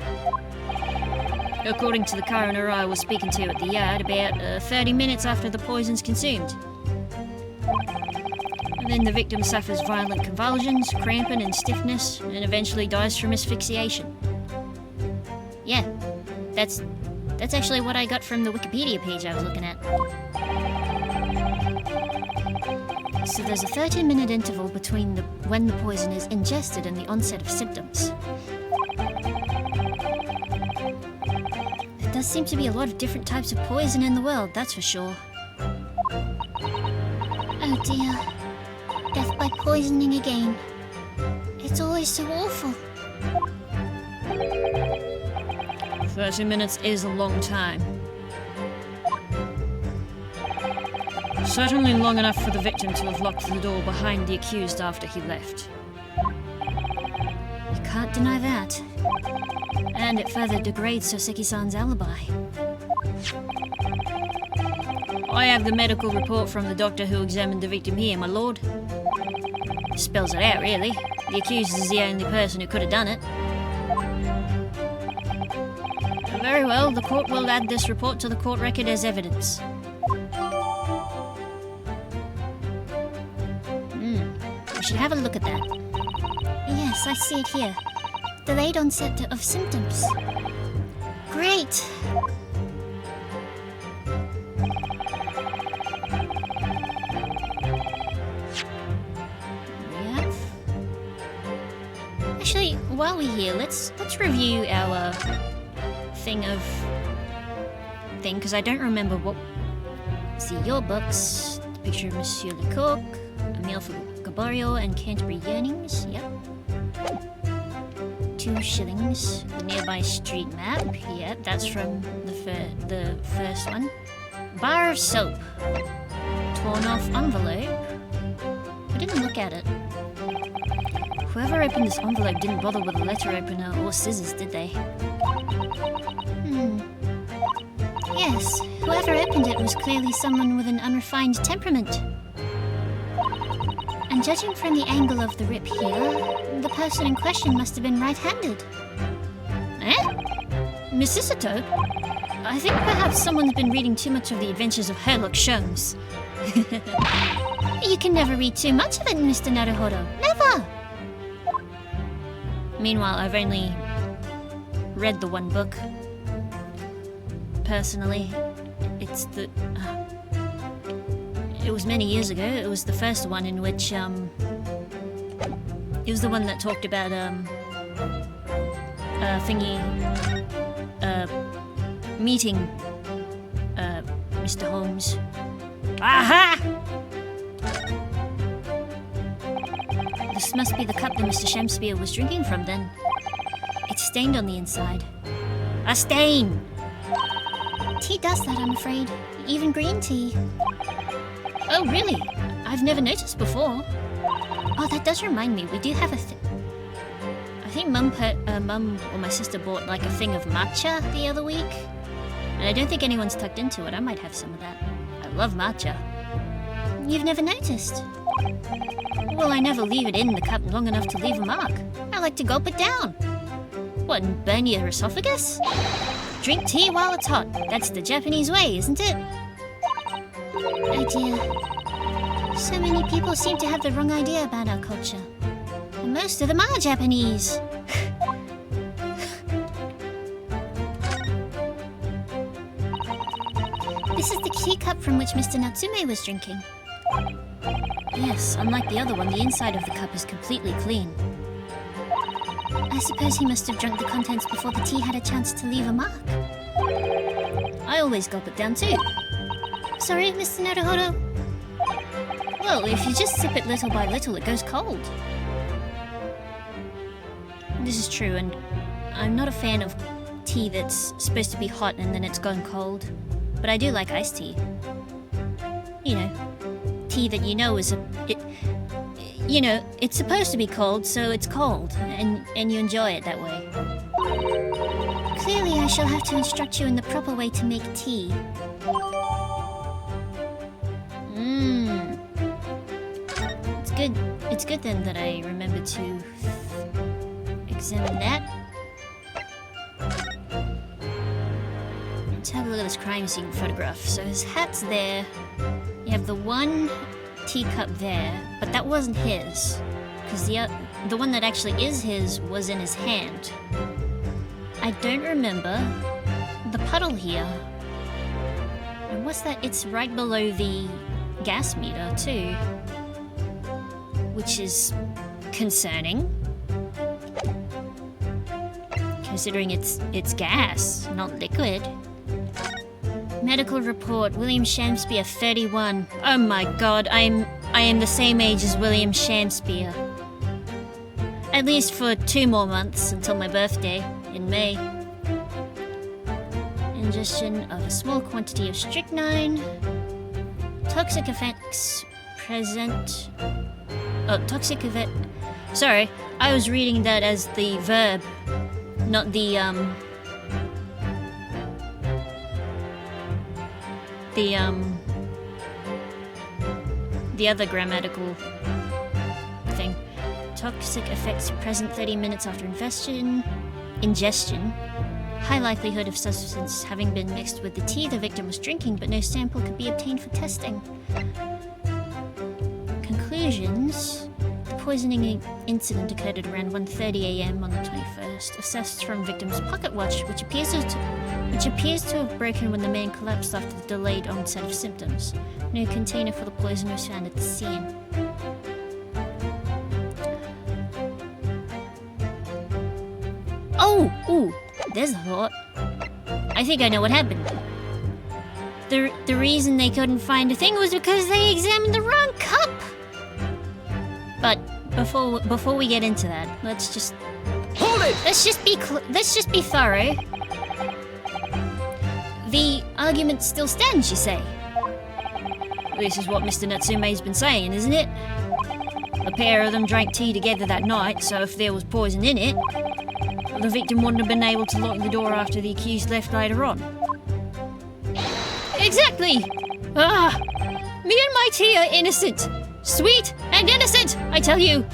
According to the coroner I was speaking to at the yard, about 30 minutes after the poison's consumed. And then the victim suffers violent convulsions, cramping and stiffness, and eventually dies from asphyxiation. Yeah, that's actually what I got from the Wikipedia page I was looking at. So there's a 13-minute interval between when the poison is ingested and the onset of symptoms. There does seem to be a lot of different types of poison in the world, that's for sure. Oh dear. Death by poisoning again. It's always so awful. 30 minutes is a long time. Certainly long enough for the victim to have locked the door behind the accused after he left. You can't deny that. And it further degrades Soseki-san's alibi. I have the medical report from the doctor who examined the victim here, my lord. Spells it out, really. The accused is the only person who could have done it. Very well, the court will add this report to the court record as evidence. We should have a look at that. Yes, I see it here. Delayed onset of symptoms. Great! Yeah. Actually, while we're here, let's review our thing, because I don't remember what. See your books. The picture of Monsieur Lecoq, a meal for Gaborio and Canterbury Yearnings. Yep. 2 shillings. The nearby street map. Yep, that's from the first one. Bar of soap. Torn off envelope. I didn't look at it. Whoever opened this envelope didn't bother with a letter opener or scissors, did they? Yes, whoever opened it was clearly someone with an unrefined temperament. And judging from the angle of the rip here, the person in question must have been right-handed. Eh? Miss Isato? I think perhaps someone's been reading too much of the Adventures of Sherlock Sholmes. You can never read too much of it, Mr. Naruhodo. Never! Meanwhile, I've only read the one book. Personally, it's the... it was many years ago. It was the first one in which, it was the one that talked about, meeting, Mr. Holmes. Aha! This must be the cup that Mr. Shakespeare was drinking from, then. It's stained on the inside. A stain! Tea does that, I'm afraid. Even green tea. Oh, really? I've never noticed before. Oh, that does remind me. We do have a I think Mum or my sister bought like a thing of matcha the other week. And I don't think anyone's tucked into it. I might have some of that. I love matcha. You've never noticed? Well, I never leave it in the cup long enough to leave a mark. I like to gulp it down. What, and burn your esophagus? Drink tea while it's hot. That's the Japanese way, isn't it? Oh dear. So many people seem to have the wrong idea about our culture. And most of them are Japanese. This is the teacup from which Mr. Natsume was drinking. Yes, unlike the other one, the inside of the cup is completely clean. I suppose he must have drunk the contents before the tea had a chance to leave a mark. I always gulp it down too. Sorry, Mr. Naruhodo. Well, if you just sip it little by little, it goes cold. This is true, and I'm not a fan of tea that's supposed to be hot and then it's gone cold. But I do like iced tea. You know, tea that you know is it's supposed to be cold, so it's cold, and you enjoy it that way. Clearly, I shall have to instruct you in the proper way to make tea. It's good then that I remembered to examine that. Let's have a look at this crime scene photograph. So his hat's there. You have the one teacup there, but that wasn't his, because the one that actually is his was in his hand. I don't remember the puddle here. And what's that? It's right below the gas meter too, which is concerning, considering it's gas, not liquid. Medical report, William Shakespeare, 31. Oh my god, I am the same age as William Shakespeare. At least for 2 more months until my birthday in May. Ingestion of a small quantity of strychnine. Toxic effects present. Oh, toxic effect. Sorry, I was reading that as the verb, not the other grammatical thing. Toxic effects present 30 minutes after ingestion. High likelihood of substance having been mixed with the tea the victim was drinking, but no sample could be obtained for testing. Conclusions. The poisoning incident occurred at around 1:30 a.m. on the 21st. Assessed from victim's pocket watch, which appears to have broken when the man collapsed after the delayed onset of symptoms. No container for the poison was found at the scene. Ooh, there's a thought. I think I know what happened. The reason they couldn't find a thing was because they examined the wrong cup. But before we get into that, let's just be thorough. The argument still stands, you say? This is what Mr. Natsume's been saying, isn't it? The pair of them drank tea together that night, so if there was poison in it, the victim wouldn't have been able to lock the door after the accused left later on. Exactly! Me and my tea are innocent. Sweet and innocent, I tell you!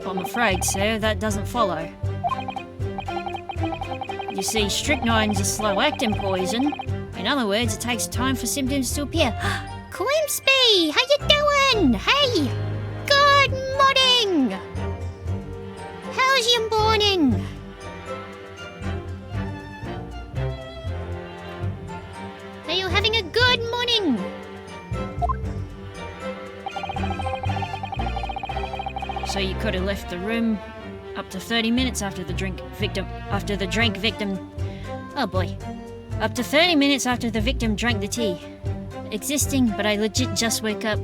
I'm afraid, sir, that doesn't follow. You see, strychnine's a slow-acting poison. In other words, it takes time for symptoms to appear. Glimpsby, how you doing? Hey, good morning. How's your morning? Are you having a good morning? So you could have left the room up to 30 minutes after the drink victim. Oh boy. Up to 30 minutes after the victim drank the tea. Existing, but I legit just woke up.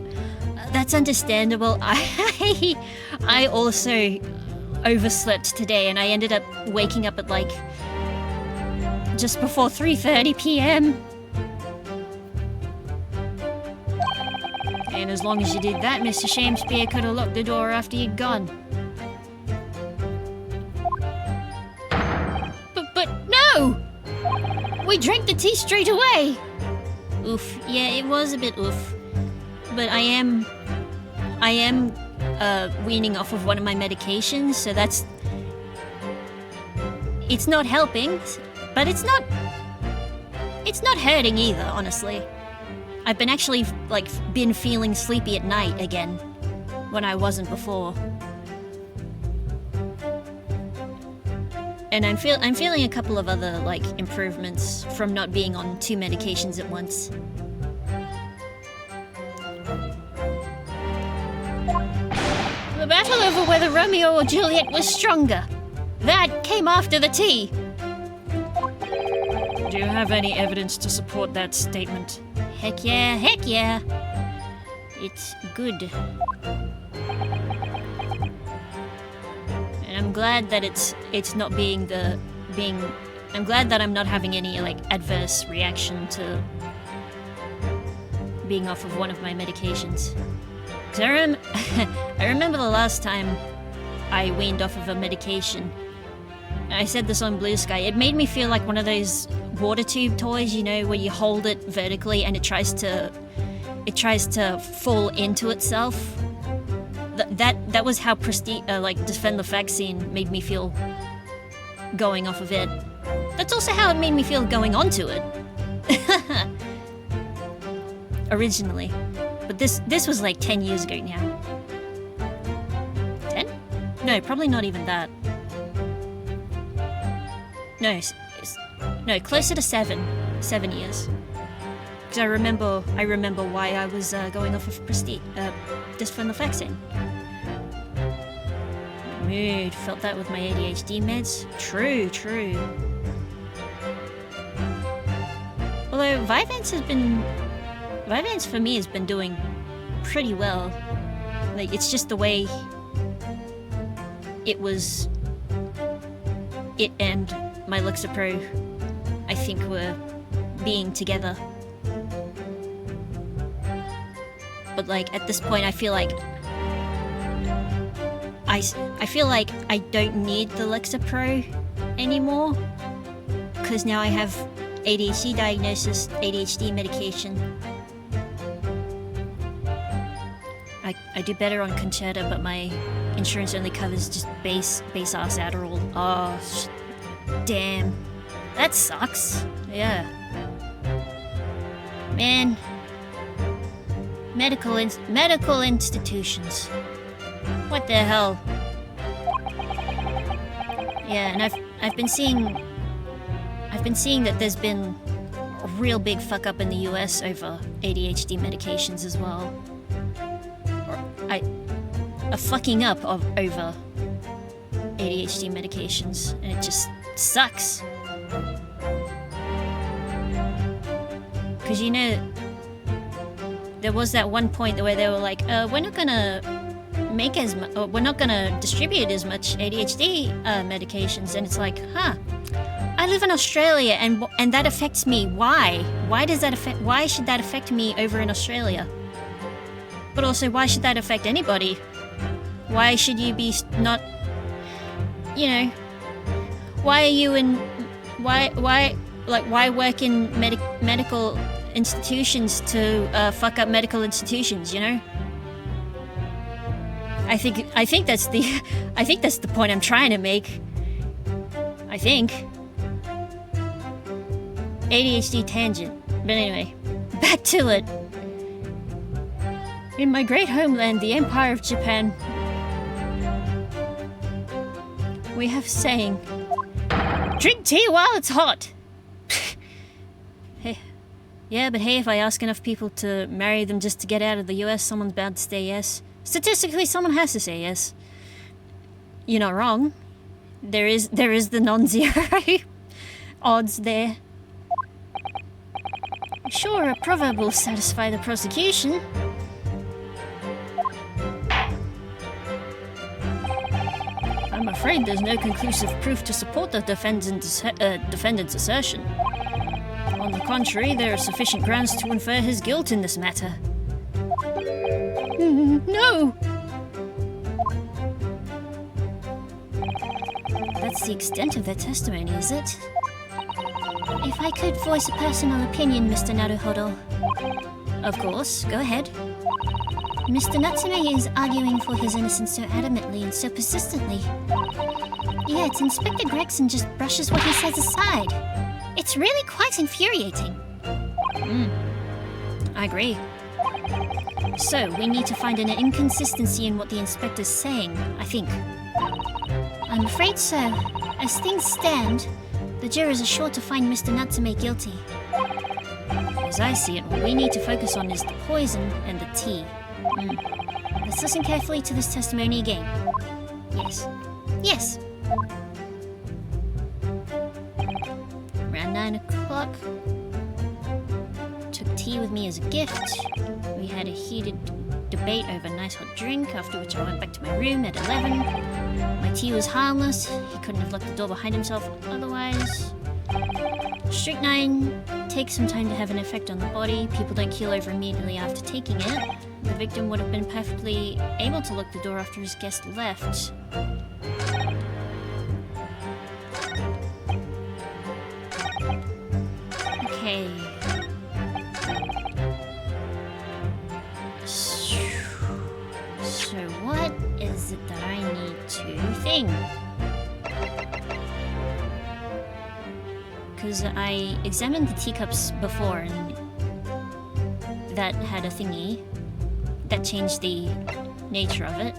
That's understandable. I also overslept today, and I ended up waking up at like just before 3:30 p.m. And as long as you did that, Mr. Shamspeare could have locked the door after you'd gone. But no! We drank the tea straight away! Oof. Yeah, it was a bit oof. But I am weaning off of one of my medications, so that's... It's not helping, but it's not hurting either, honestly. I've been actually, been feeling sleepy at night again, when I wasn't before. And I'm feeling a couple of other, improvements from not being on 2 medications at once. The battle over whether Romeo or Juliet was stronger. That came after the tea. Do you have any evidence to support that statement? Heck yeah. It's good. And I'm glad that it's not I'm glad that I'm not having any adverse reaction to being off of one of my medications. 'Cause I remember the last time I weaned off of a medication. I said this on Blue Sky. It made me feel like one of those water tube toys, where you hold it vertically and it tries to fall into itself. That was how Defend the Vaccine made me feel going off of it. That's also how it made me feel going onto it. Originally. But this was 10 years ago now. 10? No, probably not even that. No, closer to 7. 7 years. Because I remember why I was going off of Defend the Vaccine. Mood, felt that with my ADHD meds. True. Although Vyvanse for me has been doing pretty well. It's just the way it and my Lexapro, I think, were being together. But at this point, I feel like I don't need the Lexapro anymore, because now I have ADHD diagnosis, ADHD medication. I do better on Concerta, but my insurance only covers just base ass Adderall. Oh, damn. That sucks. Yeah. Man. Medical institutions. What the hell? Yeah, and I've been seeing that there's been a real big fuck up in the US over ADHD medications as well. A fucking up over ADHD medications, and it just sucks. Because there was that one point where they were like, we're not gonna distribute as much ADHD medications, and it's like, I live in Australia, and that affects me. Why? Why should that affect me over in Australia? But also, why should that affect anybody? Why should you be not, why are you in, why work in medical institutions to fuck up medical institutions, I think that's the point I'm trying to make. I think. ADHD tangent. But anyway, back to it. In my great homeland, the Empire of Japan, we have a saying, drink tea while it's hot. Hey, yeah, but hey, if I ask enough people to marry them just to get out of the US, someone's bound to say yes. Statistically, someone has to say yes. You're not wrong. There is the non-zero odds there. Sure, a proverb will satisfy the prosecution. I'm afraid there's no conclusive proof to support the defendant's assertion. On the contrary, there are sufficient grounds to infer his guilt in this matter. No! That's the extent of their testimony, is it? If I could voice a personal opinion, Mr. Naruhodo. Of course, go ahead. Mr. Natsume is arguing for his innocence so adamantly and so persistently. Yet Inspector Gregson just brushes what he says aside. It's really quite infuriating. I agree. So, we need to find an inconsistency in what the inspector's saying, I think. I'm afraid so. As things stand, the jurors are sure to find Mr. Natsume guilty. As I see it, what we need to focus on is the poison and the tea. Let's listen carefully to this testimony again. Yes. Yes. Around 9 o'clock. Took tea with me as a gift. We had a heated debate over a nice hot drink, after which I went back to my room at 11. My tea was harmless. He couldn't have locked the door behind himself otherwise. Strychnine takes some time to have an effect on the body. People don't keel over immediately after taking it. The victim would have been perfectly able to lock the door after his guest left. Okay. So what is it that I need to think? Because I examined the teacups before and that had a thingy that changed the nature of it.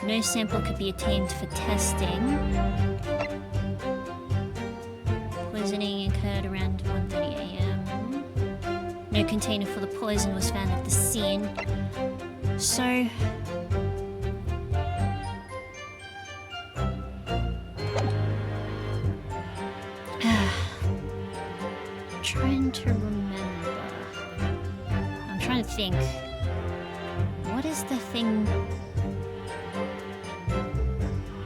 No sample could be obtained for testing. Poisoning occurred around 1:30 a.m. No container for the poison was found at the scene. So... trying to remember. I'm trying to think. What is the thing...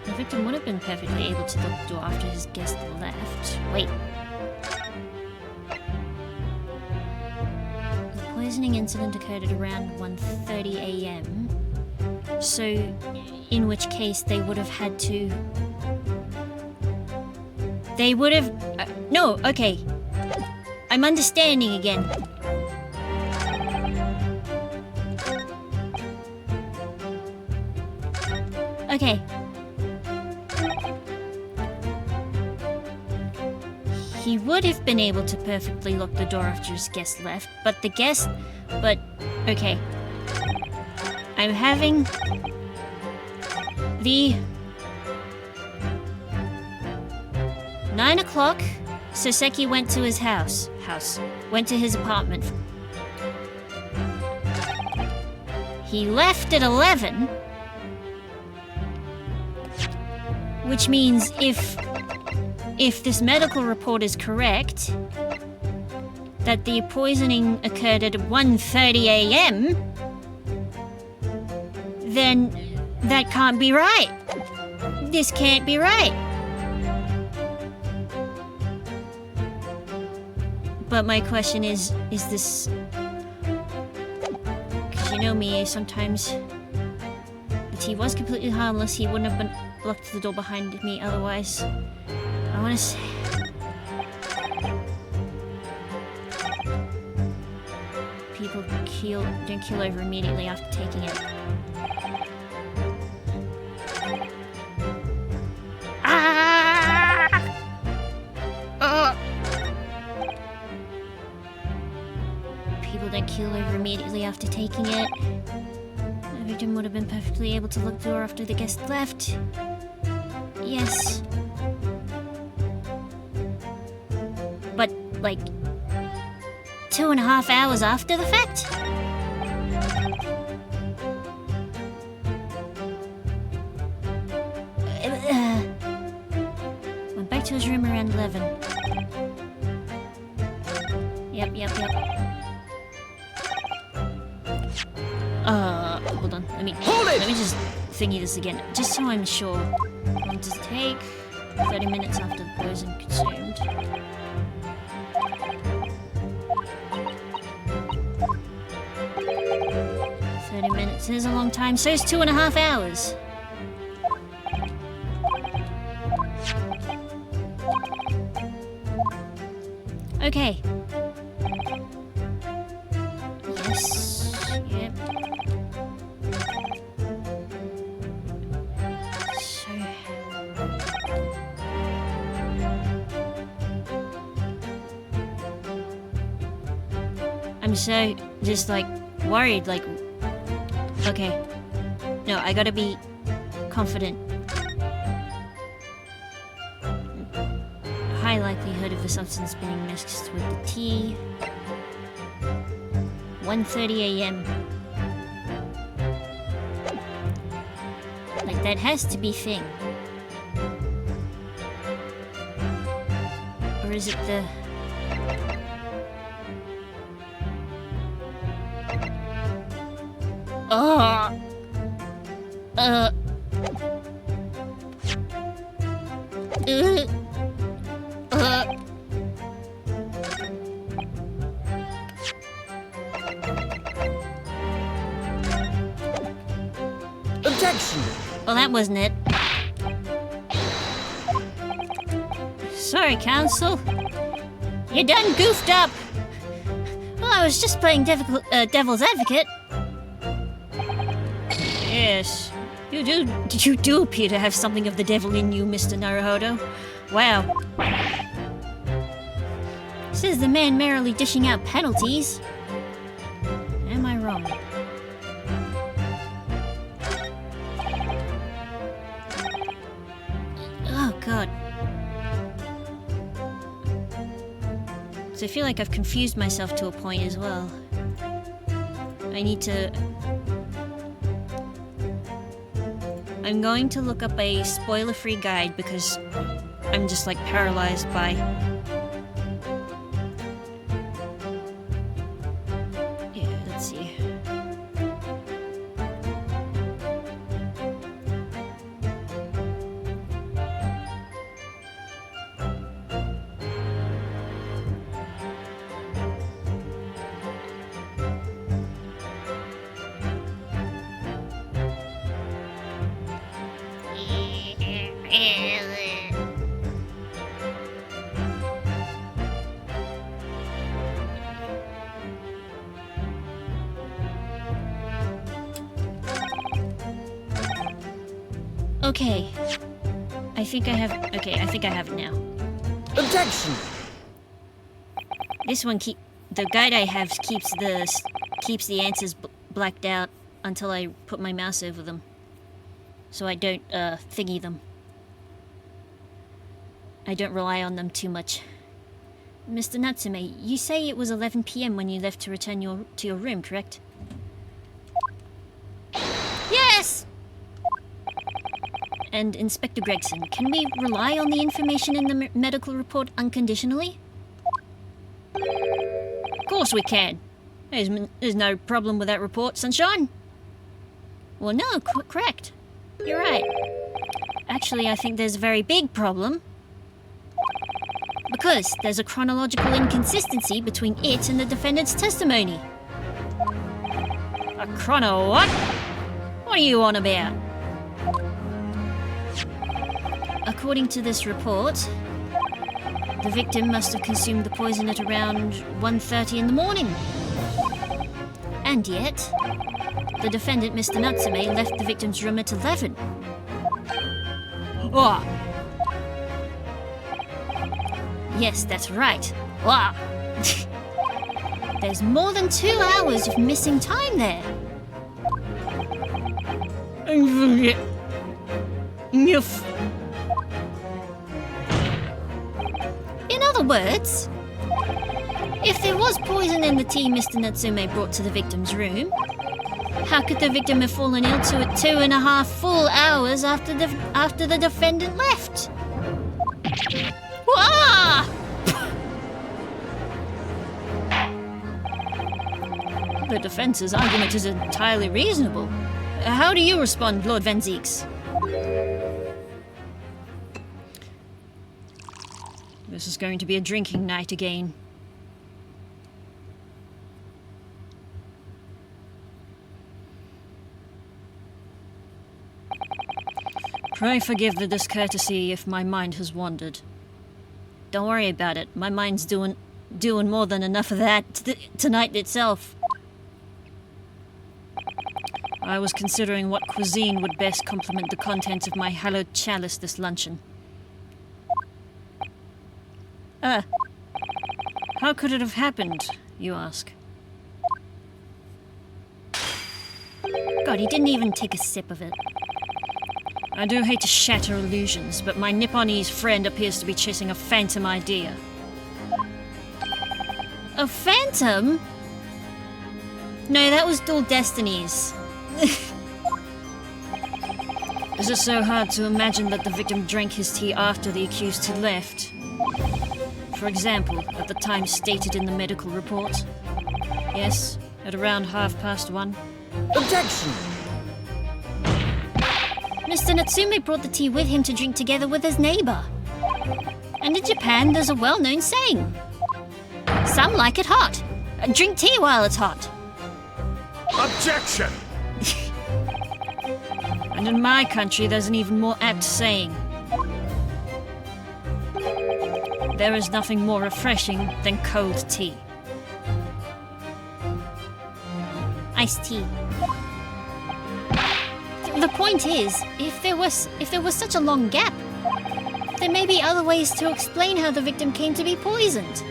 The victim would have been perfectly able to lock the door after his guest left. Wait. The poisoning incident occurred at around 1:30 a.m. So, in which case they would have had to... They would have... no, okay. I'm understanding again. Okay. He would have been able to perfectly lock the door after his guest left, but the guest... But, okay. I'm having... the... 9 o'clock, Soseki went to his house. Went to his apartment. He left at 11. Which means if this medical report is correct, that the poisoning occurred at 1:30 a.m., then that can't be right. This can't be right. But my question is this... Because you know me, sometimes the tea was completely harmless. He wouldn't have been locked the door behind me otherwise. I want to say... People don't keel over immediately after taking it. people don't keel over immediately after taking it. The victim would have been perfectly able to lock the door after the guest left. Yes. But, like, 2.5 hours after the fact? Went back to his room around 11. Yep. Hold on. Let me just thingy this again, just so I'm sure. How long does it take? 30 minutes after the poison consumed. Minutes is a long time, so it's 2.5 hours. Okay. Yes. Yep. So... I'm so just like worried, like... Okay. No, I gotta be confident. High likelihood of the substance being mixed with the tea. 1:30 a.m. Like, that has to be thing. Or is it the... Objection! Well, that wasn't it. Sorry, Counsel. You done goofed up. Well, I was just playing devil's advocate. Yes, you do appear to have something of the devil in you, Mr. Naruhodo. Wow. Says the man merrily dishing out penalties. Am I wrong? Oh, God. So I feel like I've confused myself to a point as well. I need to... I'm going to look up a spoiler-free guide because I'm just like paralyzed by... Yeah, let's see. Okay. I think I have it now. Objection! This one the guide I have keeps the answers blacked out until I put my mouse over them. So I don't thingy them. I don't rely on them too much. Mr. Natsume, you say it was 11 p.m. when you left to return to your room, correct? Yes! And Inspector Gregson, can we rely on the information in the medical report unconditionally? Of course we can. There's no problem with that report, Sunshine. Well, no, correct. You're right. Actually, I think there's a very big problem. Because there's a chronological inconsistency between it and the defendant's testimony. A chrono what? What are you on about? According to this report, the victim must have consumed the poison at around 1:30 in the morning. And yet, the defendant, Mr. Natsume, left the victim's room at 11. What? Yes, that's right. Wow. There's more than 2 hours of missing time there. In other words, if there was poison in the tea Mr. Natsume brought to the victim's room, how could the victim have fallen ill to it 2.5 full hours after the defendant left? Wah! The defense's argument is entirely reasonable. How do you respond, Lord Van Zieks? This is going to be a drinking night again. Pray forgive the discourtesy if my mind has wandered. Don't worry about it. My mind's doing more than enough of that tonight itself. I was considering what cuisine would best complement the contents of my hallowed chalice this luncheon. How could it have happened, you ask? God, he didn't even take a sip of it. I do hate to shatter illusions, but my Nipponese friend appears to be chasing a phantom idea. A phantom? No, that was Dual Destinies. Is it so hard to imagine that the victim drank his tea after the accused had left? For example, at the time stated in the medical report? Yes, at around 1:30. Objection! Mr. Natsume brought the tea with him to drink together with his neighbor. And in Japan, there's a well-known saying. Some like it hot. Drink tea while it's hot. Objection! And in my country, there's an even more apt saying. There is nothing more refreshing than cold tea. Iced tea. The point is, if there was such a long gap, there may be other ways to explain how the victim came to be poisoned.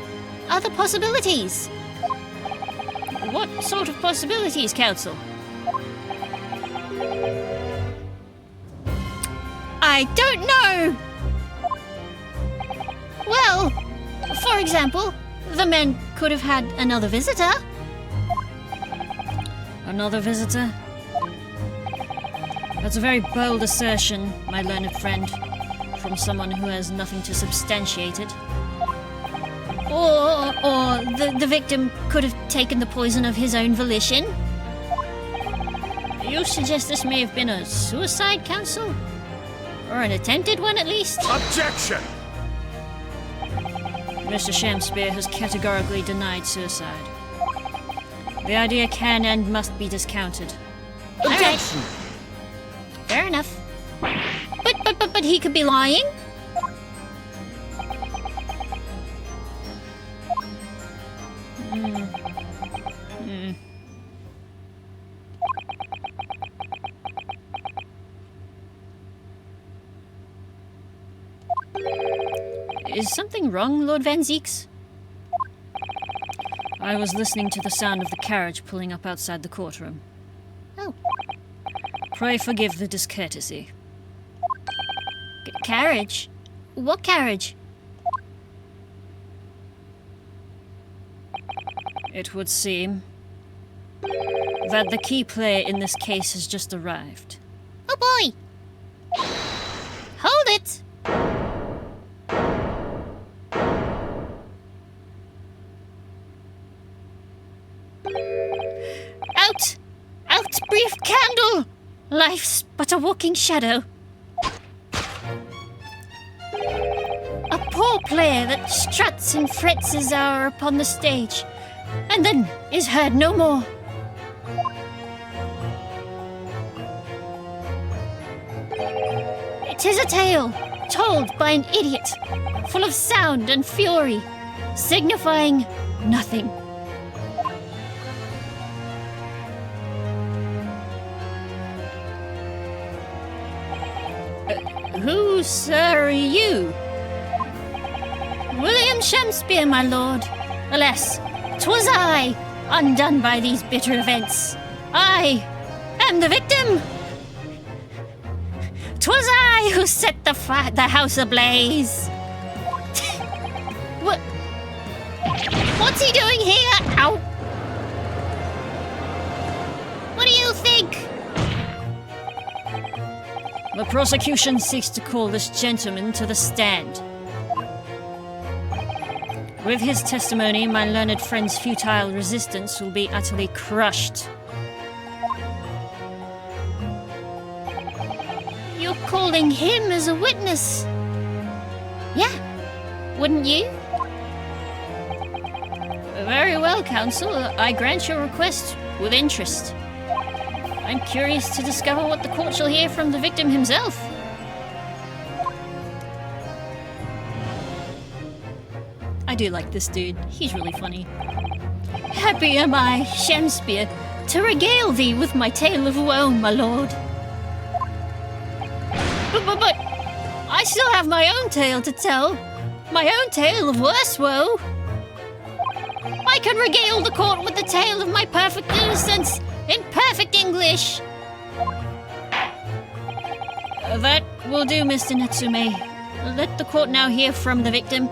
Other possibilities. What sort of possibilities, Counsel? I don't know! Well, for example, the man could have had another visitor. Another visitor? That's a very bold assertion, my learned friend, from someone who has nothing to substantiate it. Or the victim could have taken the poison of his own volition. You suggest this may have been a suicide, Counsel? Or an attempted one, at least? Objection! Mr. Shamspeare has categorically denied suicide. The idea can and must be discounted. Objection! Fair enough. But he could be lying? Is something wrong, Lord Van Zieks? I was listening to the sound of the carriage pulling up outside the courtroom. Oh. Pray forgive the discourtesy. Carriage? What carriage? It would seem that the key player in this case has just arrived. Oh boy! Hold it! Out! Out, brief candle! Life's but a walking shadow. A poor player that struts and frets his hour upon the stage, and then is heard no more. It is a tale told by an idiot, full of sound and fury, signifying nothing. Who, sir, are you? William Shamspeare, my lord. Alas, 'Twas I, undone by these bitter events. I am the victim. 'Twas I who set the house ablaze. What's he doing here? Ow! What do you think? The prosecution seeks to call this gentleman to the stand. With his testimony, my learned friend's futile resistance will be utterly crushed. You're calling him as a witness? Yeah, wouldn't you? Very well, counsel. I grant your request with interest. I'm curious to discover what the court shall hear from the victim himself. I do like this dude. He's really funny. Happy am I, Shakespeare, to regale thee with my tale of woe, my lord. But I still have my own tale to tell. My own tale of worse woe. I can regale the court with the tale of my perfect innocence in perfect English. That will do, Mr. Natsume. Let the court now hear from the victim.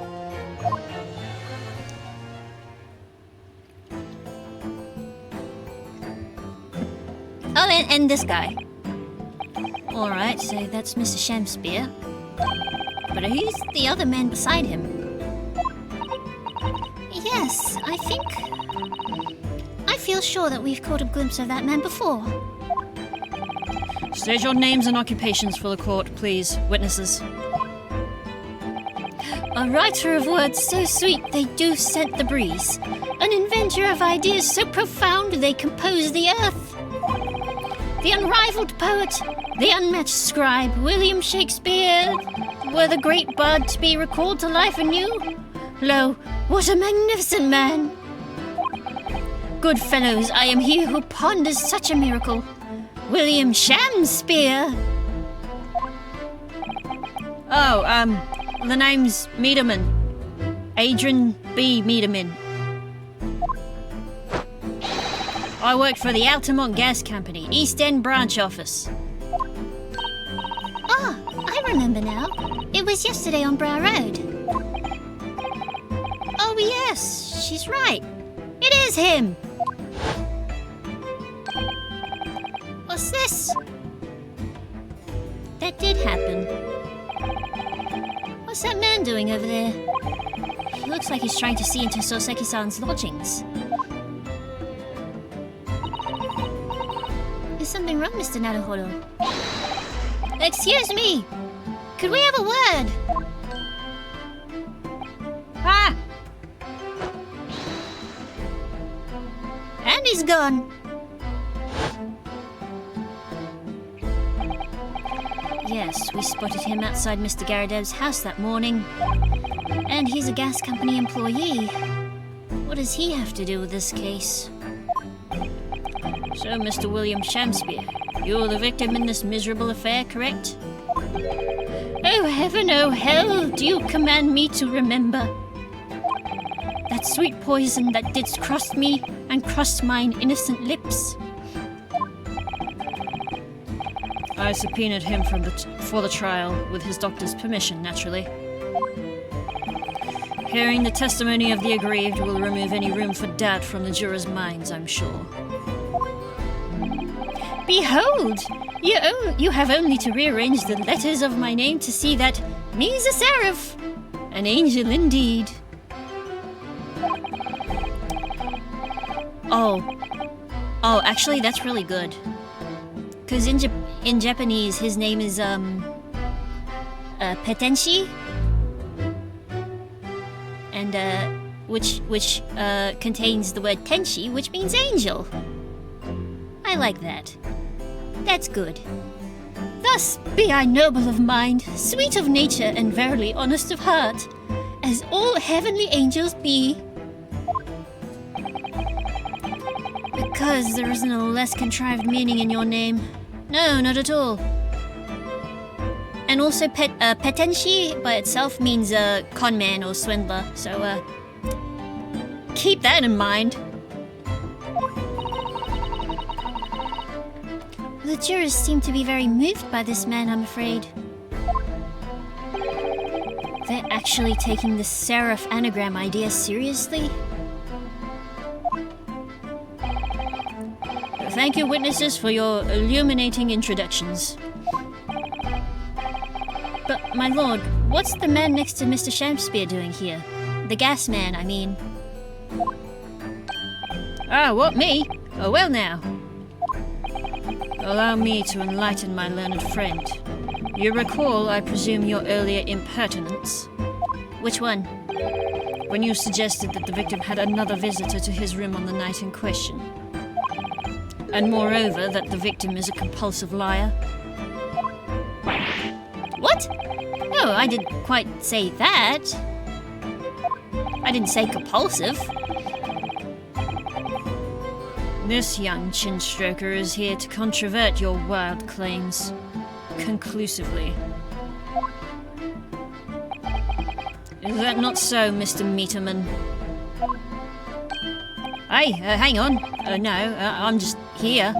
Oh, and this guy. Alright, so that's Mr. Shakespeare. But who's the other man beside him? Yes, I feel sure that we've caught a glimpse of that man before. State your names and occupations for the court, please, witnesses. A writer of words so sweet they do scent the breeze. An inventor of ideas so profound they compose the earth. The unrivaled poet, the unmatched scribe, William Shakespeare, were the great bard to be recalled to life anew. Lo, what a magnificent man! Good fellows, I am he who ponders such a miracle. William Shakespeare. Oh, the name's Meaderman. Adrian B. Meaderman. I work for the Altamont Gas Company, East End branch office. Ah, I remember now. It was yesterday on Brow Road. Oh yes, she's right. It is him. What's this? That did happen. What's that man doing over there? He looks like he's trying to see into Soseki-san's lodgings. Is something wrong, Mr. Naruhodo? Excuse me! Could we have a word? Ah! And he's gone. Yes, we spotted him outside Mr. Garadev's house that morning. And he's a gas company employee. What does he have to do with this case? So, Mr. William Shakespeare, you're the victim in this miserable affair, correct? Oh heaven, oh hell, do you command me to remember? That sweet poison that didst cross me and cross mine innocent lips. I subpoenaed him for the trial, with his doctor's permission, naturally. Hearing the testimony of the aggrieved will remove any room for doubt from the jurors' minds, I'm sure. Behold! You have only to rearrange the letters of my name to see that me's a seraph. An angel indeed. Oh, actually, that's really good. Because in Japanese, his name is, Petenshi? And, which contains the word tenshi, which means angel. I like that. That's good. Thus be I noble of mind, sweet of nature, and verily honest of heart, as all heavenly angels be. Because there isn't a less contrived meaning in your name. No, not at all. And also, Petenshi by itself means con man or swindler, so, Keep that in mind. The jurors seem to be very moved by this man, I'm afraid. They're actually taking the serif anagram idea seriously? Thank you, witnesses, for your illuminating introductions. But, my lord, what's the man next to Mr. Shakespeare doing here? The gas man, I mean. Ah, what, me? Oh, well now. Allow me to enlighten my learned friend. You recall, I presume, your earlier impertinence? Which one? When you suggested that the victim had another visitor to his room on the night in question. And moreover, that the victim is a compulsive liar. What? Oh, I didn't quite say that. I didn't say compulsive. This young chin-stroker is here to controvert your wild claims. Conclusively. Is that not so, Mr. Meterman? Hey, hang on. No, I'm just here.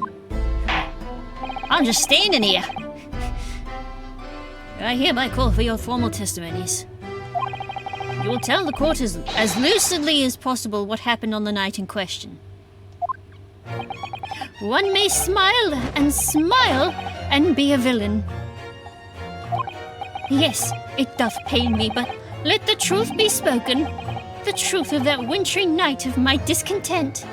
I'm just standing here. I hereby call for your formal testimonies. You will tell the court as lucidly as possible what happened on the night in question. One may smile and be a villain. Yes, it doth pain me, but let the truth be spoken. The truth of that wintry night of my discontent.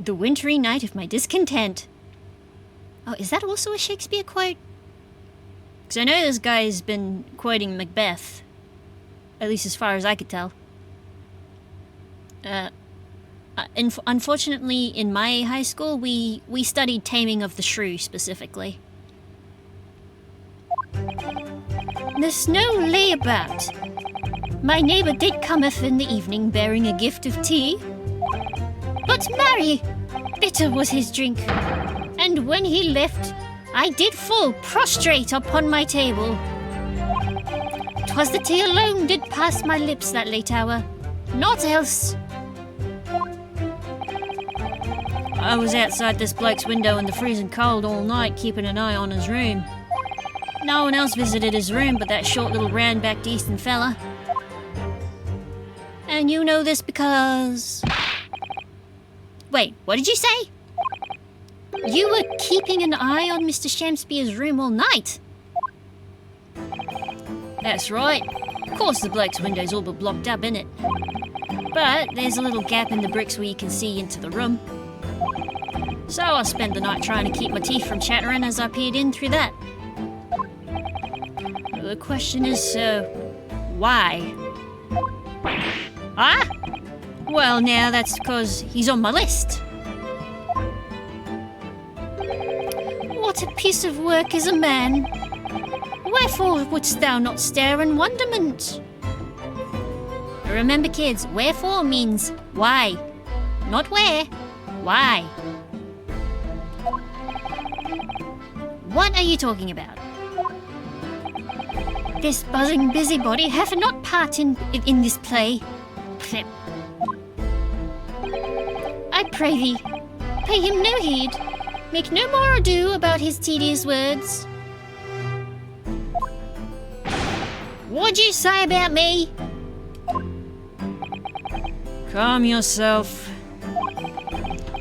The wintry night of my discontent. Oh, is that also a Shakespeare quote? Because I know this guy's been quoting Macbeth. At least as far as I could tell. Unfortunately, in my high school, we studied Taming of the Shrew specifically. The snow lay about. My neighbour did cometh in the evening, bearing a gift of tea. But marry, bitter was his drink, and when he left, I did fall prostrate upon my table. 'Twas the tea alone did pass my lips that late hour, naught else. I was outside this bloke's window in the freezing cold all night, keeping an eye on his room. No one else visited his room but that short little round-backed eastern fella. And you know this because... Wait, what did you say? You were keeping an eye on Mr. Shakespeare's room all night. That's right. Of course the bloke's window's all but blocked up, innit? But there's a little gap in the bricks where you can see into the room. So I spent the night trying to keep my teeth from chattering as I peered in through that. The question is, why? Ah? Well, now that's because he's on my list. What a piece of work is a man! Wherefore wouldst thou not stare in wonderment? Remember, kids, wherefore means why. Not where. Why. What are you talking about? This buzzing busybody hath not part in this play. Plep. I pray thee, pay him no heed. Make no more ado about his tedious words. What'd you say about me? Calm yourself.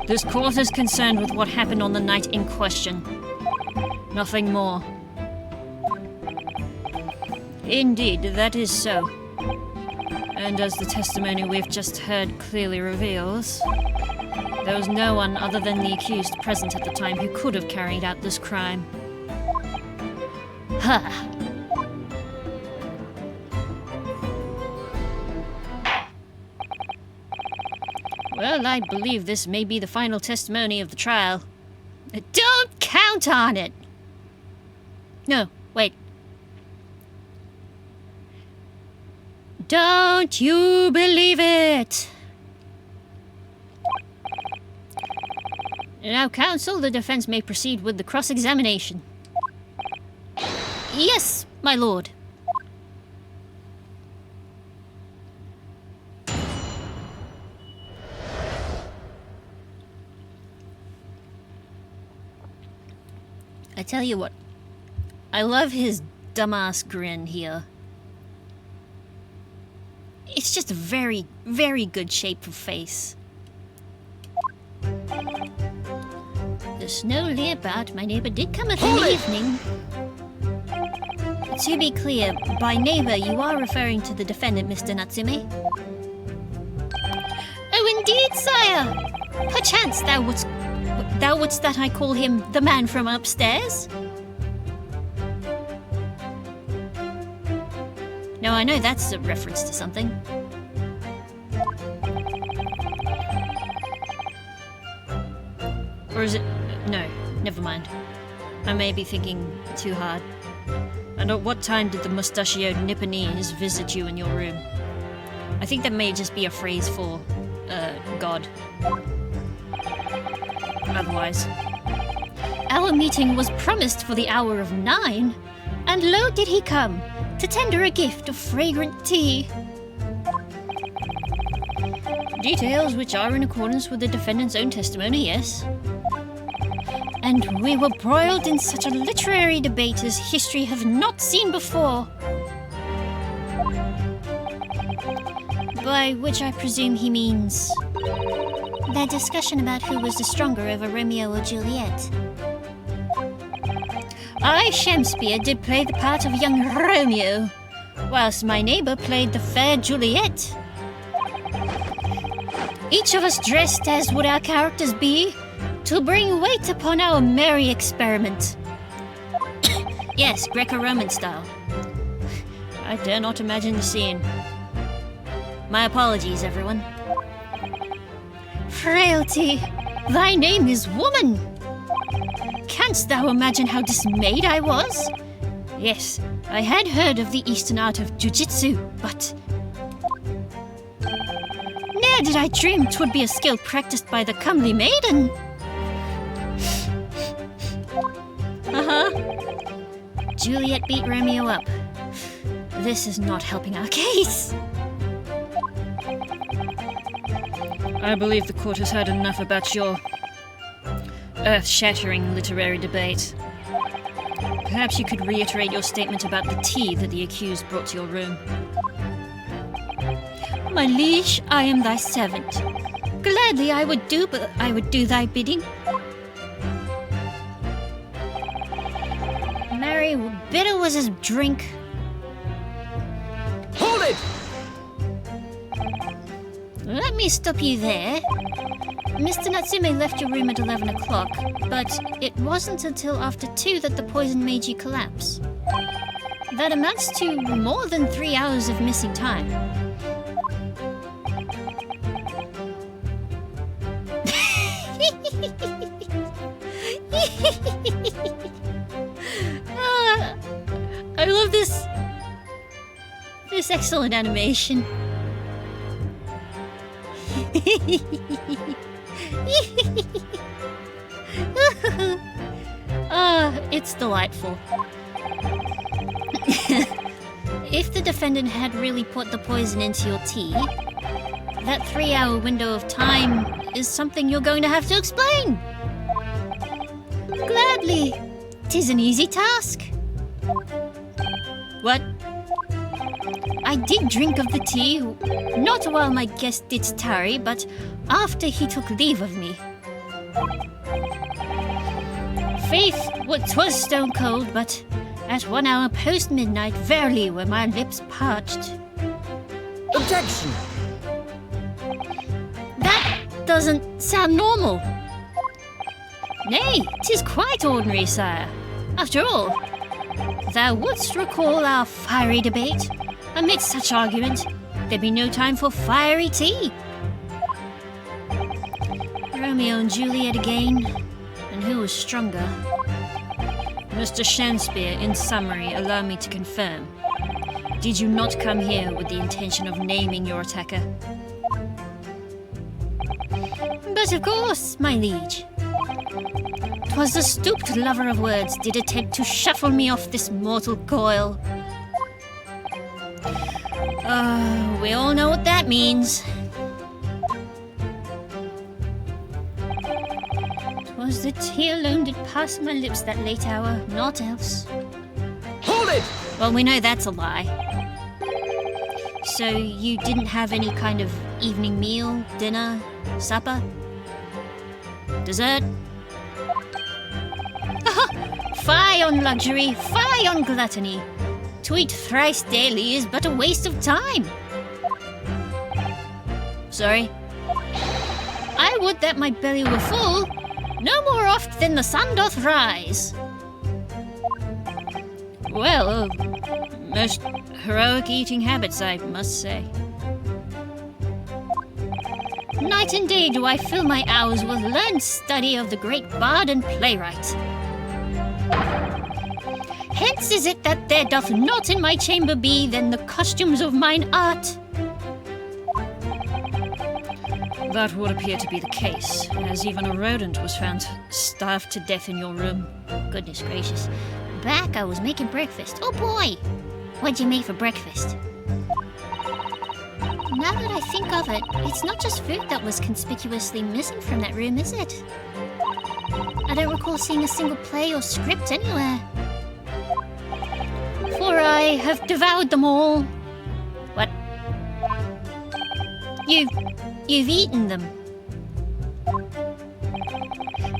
This court is concerned with what happened on the night in question. Nothing more. Indeed, that is so. And as the testimony we've just heard clearly reveals, there was no one other than the accused present at the time who could have carried out this crime. Ha! Well, I believe this may be the final testimony of the trial. Don't count on it! No, wait. Don't you believe it? Now, counsel, the defense may proceed with the cross-examination. Yes, my lord. I tell you what, I love his dumbass grin here. It's just a very, very good shape of face. The snow lay about. My neighbor did come up in the evening. To be clear, by neighbor, you are referring to the defendant, Mr. Natsume. Oh, indeed, sire! Perchance thou wouldst that I call him the man from upstairs? No, I know that's a reference to something. Or is it... No, never mind. I may be thinking too hard. And at what time did the mustachioed Nipponese visit you in your room? I think that may just be a phrase for, God. Otherwise. Our meeting was promised for the hour of 9, and lo did he come, to tender a gift of fragrant tea. Details which are in accordance with the defendant's own testimony, yes. And we were broiled in such a literary debate as history hath not seen before. By which I presume he means... Their discussion about who was the stronger over Romeo or Juliet. I, Shakespeare, did play the part of young Romeo, whilst my neighbour played the fair Juliet. Each of us dressed as would our characters be, to bring weight upon our merry experiment. Yes, Greco-Roman style. I dare not imagine the scene. My apologies, everyone. Frailty, thy name is woman! Canst thou imagine how dismayed I was? Yes, I had heard of the Eastern art of jujitsu, but... ne'er did I dream 'twould be a skill practiced by the comely maiden. Juliet beat Romeo up. This is not helping our case. I believe the court has heard enough about your earth-shattering literary debate. Perhaps you could reiterate your statement about the tea that the accused brought to your room. My liege, I am thy servant. Gladly I would do thy bidding. Marry, bitter was his drink. Hold it! Let me stop you there. Mr. Natsume left your room at 11 o'clock, but it wasn't until after 2 that the poison made you collapse. That amounts to more than 3 hours of missing time. I love this excellent animation. It's delightful. If the defendant had really put the poison into your tea, that 3-hour window of time is something you're going to have to explain. Gladly. 'Tis an easy task. What? I did drink of the tea, not while my guest didst tarry, but after he took leave of me. Faith, 'twas stone cold, but at 1 hour post midnight, verily were my lips parched. Objection! That doesn't sound normal. Nay, 'tis quite ordinary, sire. After all, thou wouldst recall our fiery debate. Amidst such argument, there'd be no time for fiery tea. Romeo and Juliet again, and who was stronger? Mr. Shakespeare, in summary, allow me to confirm. Did you not come here with the intention of naming your attacker? But of course, my liege. 'twas the stooped lover of words did attempt to shuffle me off this mortal coil. We all know what that means. 'Twas the tea alone did pass my lips that late hour, naught else. Hold it! Well, we know that's a lie. So you didn't have any kind of evening meal, dinner, supper? Dessert? Fie on luxury, fie on gluttony. To eat thrice daily is but a waste of time. Sorry. I would that my belly were full, no more oft than the sun doth rise. Well, most heroic eating habits, I must say. Night and day do I fill my hours with learned study of the great bard and playwright. Hence is it that there doth naught in my chamber be than the costumes of mine art. That would appear to be the case, as even a rodent was found starved to death in your room. Goodness gracious. Back, I was making breakfast. Oh boy! What'd you make for breakfast? Now that I think of it, it's not just food that was conspicuously missing from that room, is it? I don't recall seeing a single play or script anywhere. For I have devoured them all. What? You've eaten them.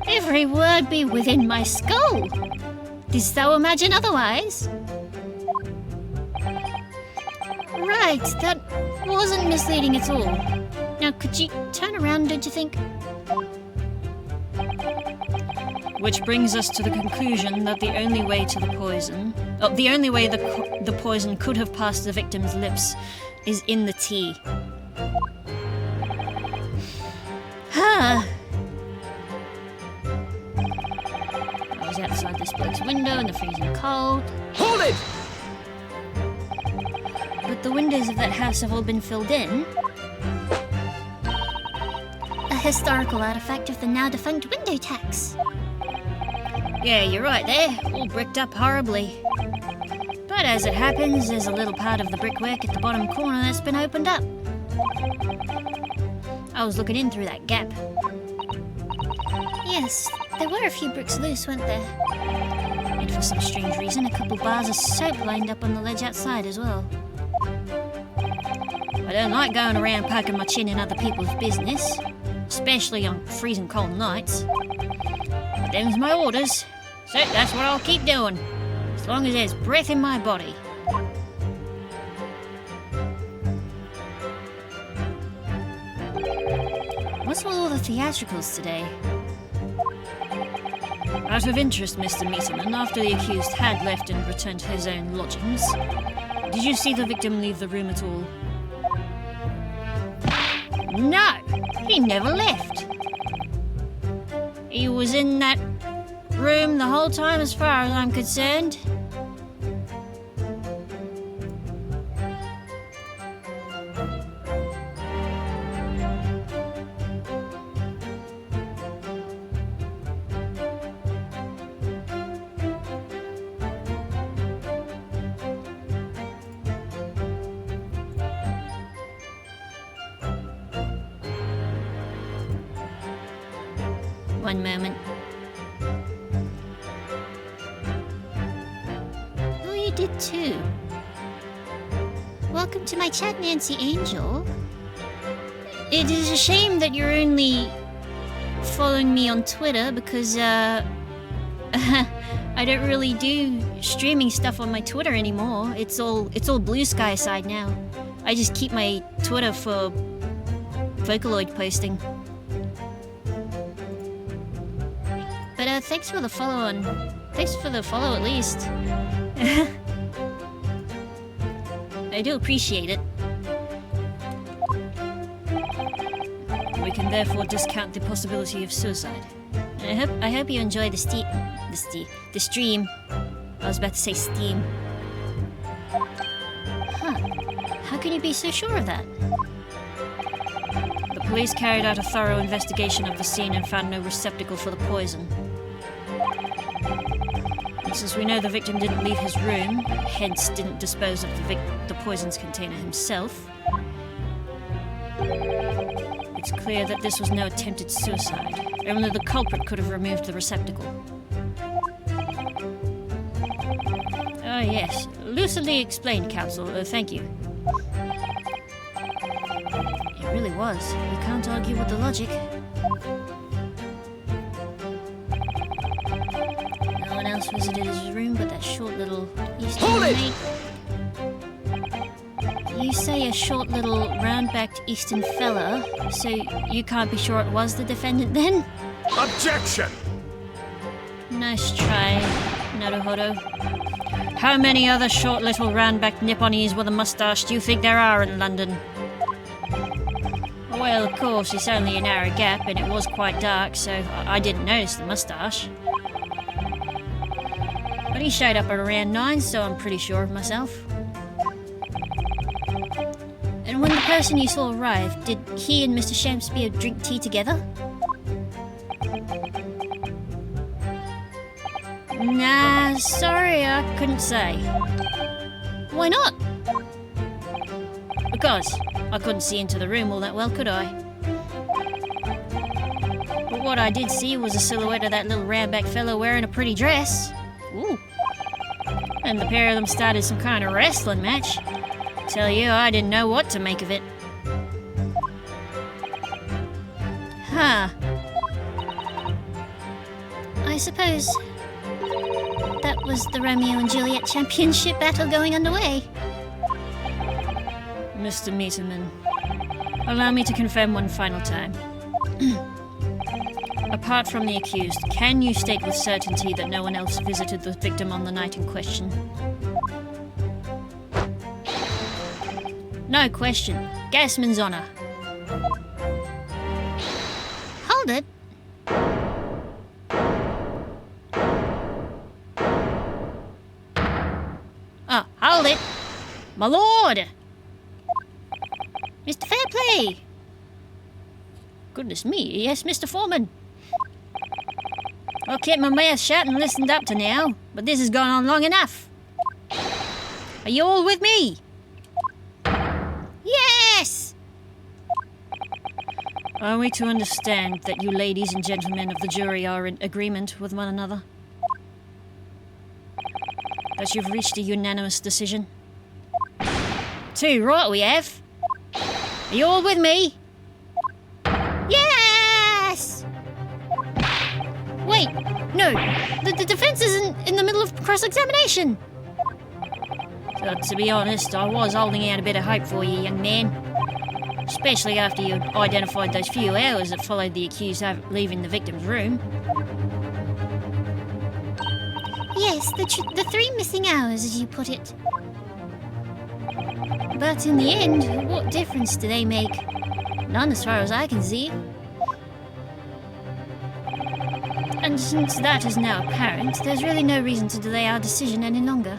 Every word be within my skull. Didst thou imagine otherwise? Right, that wasn't misleading at all. Now, could you turn around, don't you think? Which brings us to the conclusion that the only way to the poison, the only way the poison could have passed the victim's lips is in the tea. I was outside this bloke's window in the freezing cold. Hold it! But the windows of that house have all been filled in. A historical artifact of the now defunct window tax. Yeah, you're right there, all bricked up horribly. But as it happens, there's a little part of the brickwork at the bottom corner that's been opened up. I was looking in through that gap. Yes, there were a few bricks loose, weren't there? And for some strange reason, a couple bars of soap lined up on the ledge outside as well. I don't like going around poking my chin in other people's business, especially on freezing cold nights. But them's my orders, so that's what I'll keep doing, as long as there's breath in my body. What's with all the theatricals today? Out of interest, Mr. Meterman, after the accused had left and returned to his own lodgings, did you see the victim leave the room at all? No, he never left. He was in that room the whole time as far as I'm concerned. One moment. Oh, you did too. Welcome to my chat, Nancy Angel. It is a shame that you're only following me on Twitter because, I don't really do streaming stuff on my Twitter anymore. It's all Blue Sky side now. I just keep my Twitter for Vocaloid posting. But thanks for the follow thanks for the follow at least. I do appreciate it. We can therefore discount the possibility of suicide. I hope you enjoy the stream. I was about to say Steam. Huh. How can you be so sure of that? The police carried out a thorough investigation of the scene and found no receptacle for the poison. And since we know the victim didn't leave his room, hence didn't dispose of the poisons container himself, it's clear that this was no attempted suicide. Only the culprit could have removed the receptacle. Oh yes, lucidly explained, Counsel. Thank you. It really was. You can't argue with the logic. No one else visited his room but that short little Eastern Hold it! mate. You say a short little round-backed Eastern fella, so you can't be sure it was the defendant then? Objection! Nice try, Naruhodo. How many other short little round-backed Nipponese with a mustache do you think there are in London? Well, of course, it's only a narrow gap and it was quite dark, so I didn't notice the mustache. But he showed up at around 9, so I'm pretty sure of myself. And when the person you saw arrived, did he and Mr. Shakespeare drink tea together? Nah, sorry, I couldn't say. Why not? Because I couldn't see into the room all that well, could I? But what I did see was a silhouette of that little round-back fellow wearing a pretty dress. Ooh. And the pair of them started some kind of wrestling match. Tell you, I didn't know what to make of it. Huh. I suppose that was the Romeo and Juliet championship battle going underway. Mr. Meterman, allow me to confirm one final time. Apart from the accused, can you state with certainty that no one else visited the victim on the night in question? No question. Gasman's honor. Hold it. Ah, hold it! My lord! Mr. Fairplay! Goodness me, yes, Mr. Foreman. I kept my mouth shut and listened up to now, but this has gone on long enough. Are you all with me? Yes! Are we to understand that you ladies and gentlemen of the jury are in agreement with one another? That you've reached a unanimous decision? 2, right we have. Are you all with me? Yes! Wait, no, the defense isn't in the middle of cross-examination. To be honest, I was holding out a bit of hope for you, young man. Especially after you identified those few hours that followed the accused leaving the victim's room. Yes, the 3 missing hours, as you put it. But in the end, what difference do they make? None as far as I can see. And since that is now apparent, there's really no reason to delay our decision any longer.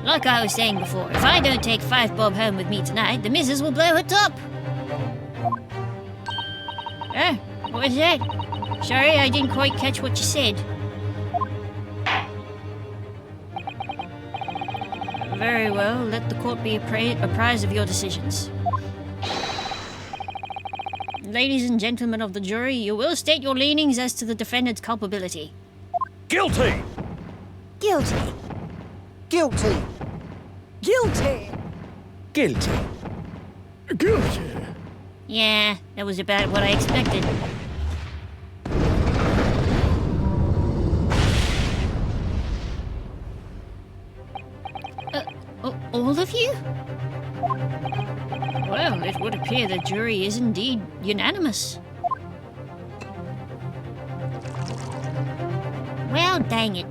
Like I was saying before, if I don't take 5 bob home with me tonight, the missus will blow her top. Oh, what was that? Sorry, I didn't quite catch what you said. Very well, let the court be apprised of your decisions. Ladies and gentlemen of the jury, you will state your leanings as to the defendant's culpability. Guilty! Guilty. Guilty. Guilty. Guilty. Guilty. Yeah, that was about what I expected. All of you? Well, it would appear the jury is indeed unanimous. Well, dang it.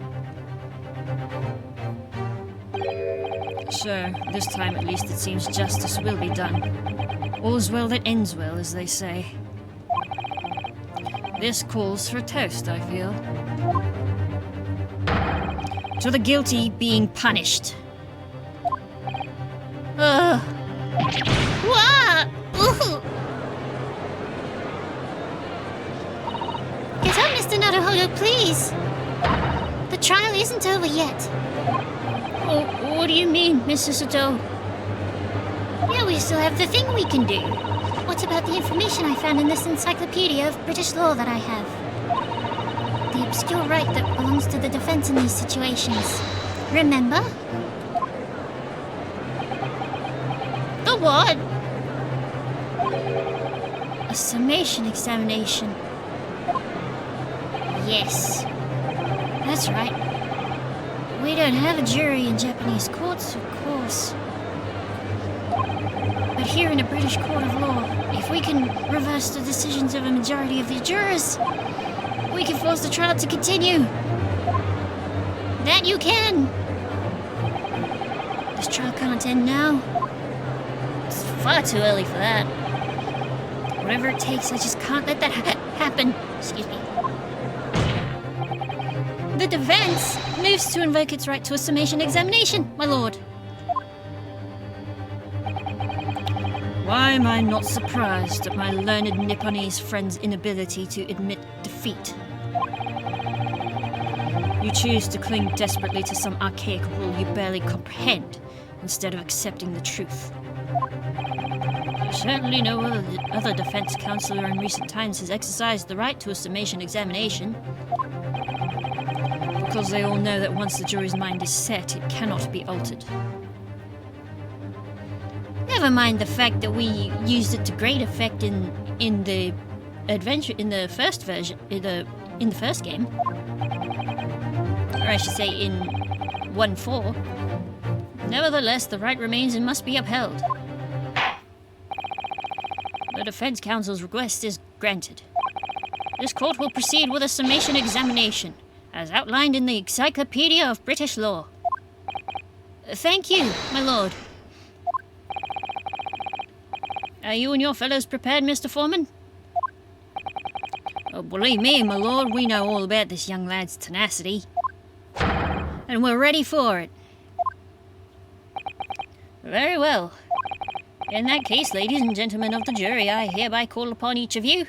So, this time at least it seems justice will be done. All's well that ends well, as they say. This calls for a toast, I feel. To the guilty being punished. Ugh. Wah! Ooh. Get up, Mr. Naruhodo, please. isn't over yet. Oh, what do you mean, Miss Susato? Yeah, we still have the thing we can do. What about the information I found in this encyclopedia of British law that I have? The obscure right that belongs to the defense in these situations. Remember? The what? A summation examination. Yes. That's right. We don't have a jury in Japanese courts, of course. But here in a British court of law, if we can reverse the decisions of a majority of the jurors, we can force the trial to continue. That you can. This trial can't end now. It's far too early for that. Whatever it takes, I just can't let that happen. Excuse me. The defense moves to invoke its right to a summation examination, my lord. Why am I not surprised at my learned Nipponese friend's inability to admit defeat? You choose to cling desperately to some archaic rule you barely comprehend, instead of accepting the truth. Certainly no other defense counselor in recent times has exercised the right to a summation examination. Because they all know that once the jury's mind is set, it cannot be altered. Never mind the fact that we used it to great effect in the adventure in the first version in the first game, or I should say in 1.4. Nevertheless, the right remains and must be upheld. The defense counsel's request is granted. This court will proceed with a summation examination, as outlined in the Encyclopedia of British Law. Thank you, my lord. Are you and your fellows prepared, Mr. Foreman? Oh, believe me, my lord, we know all about this young lad's tenacity. And we're ready for it. Very well. In that case, ladies and gentlemen of the jury, I hereby call upon each of you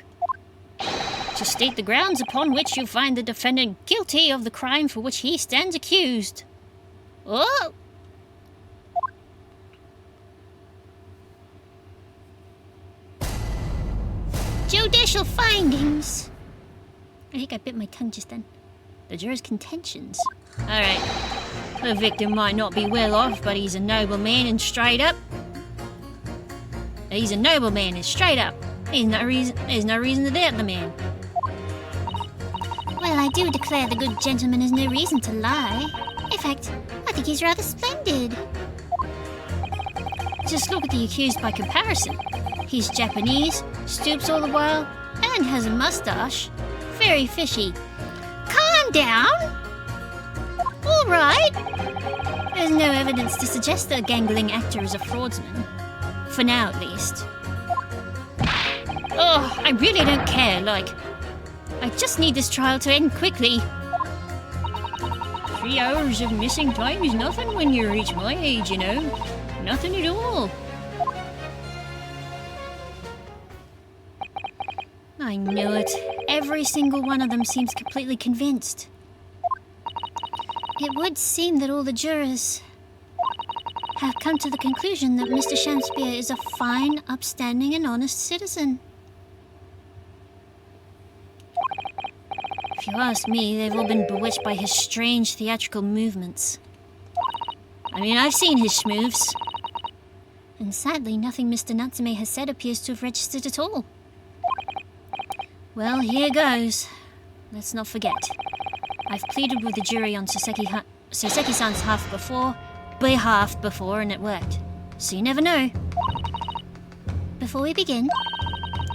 to state the grounds upon which you find the defendant guilty of the crime for which he stands accused. Oh! Judicial findings. I think I bit my tongue just then. The juror's contentions. Alright. The victim might not be well off, but he's a nobleman and straight up. He's a nobleman and straight up. There's no reason to doubt the man. Well, I do declare the good gentleman has no reason to lie. In fact, I think he's rather splendid. Just look at the accused by comparison. He's Japanese, stoops all the while, and has a mustache. Very fishy. Calm down! All right. There's no evidence to suggest the gangling actor is a fraudsman. For now, at least. Oh, I really don't care, like... I just need this trial to end quickly. 3 hours of missing time is nothing when you reach my age, you know. Nothing at all. I knew it. Every single one of them seems completely convinced. It would seem that all the jurors have come to the conclusion that Mr. Shakespeare is a fine, upstanding, and honest citizen. If you ask me, they've all been bewitched by his strange theatrical movements. I mean, I've seen his schmoofs. And sadly, nothing Mr. Natsume has said appears to have registered at all. Well, here goes. Let's not forget. I've pleaded with the jury on Soseki-san's behalf before, and it worked. So you never know. Before we begin,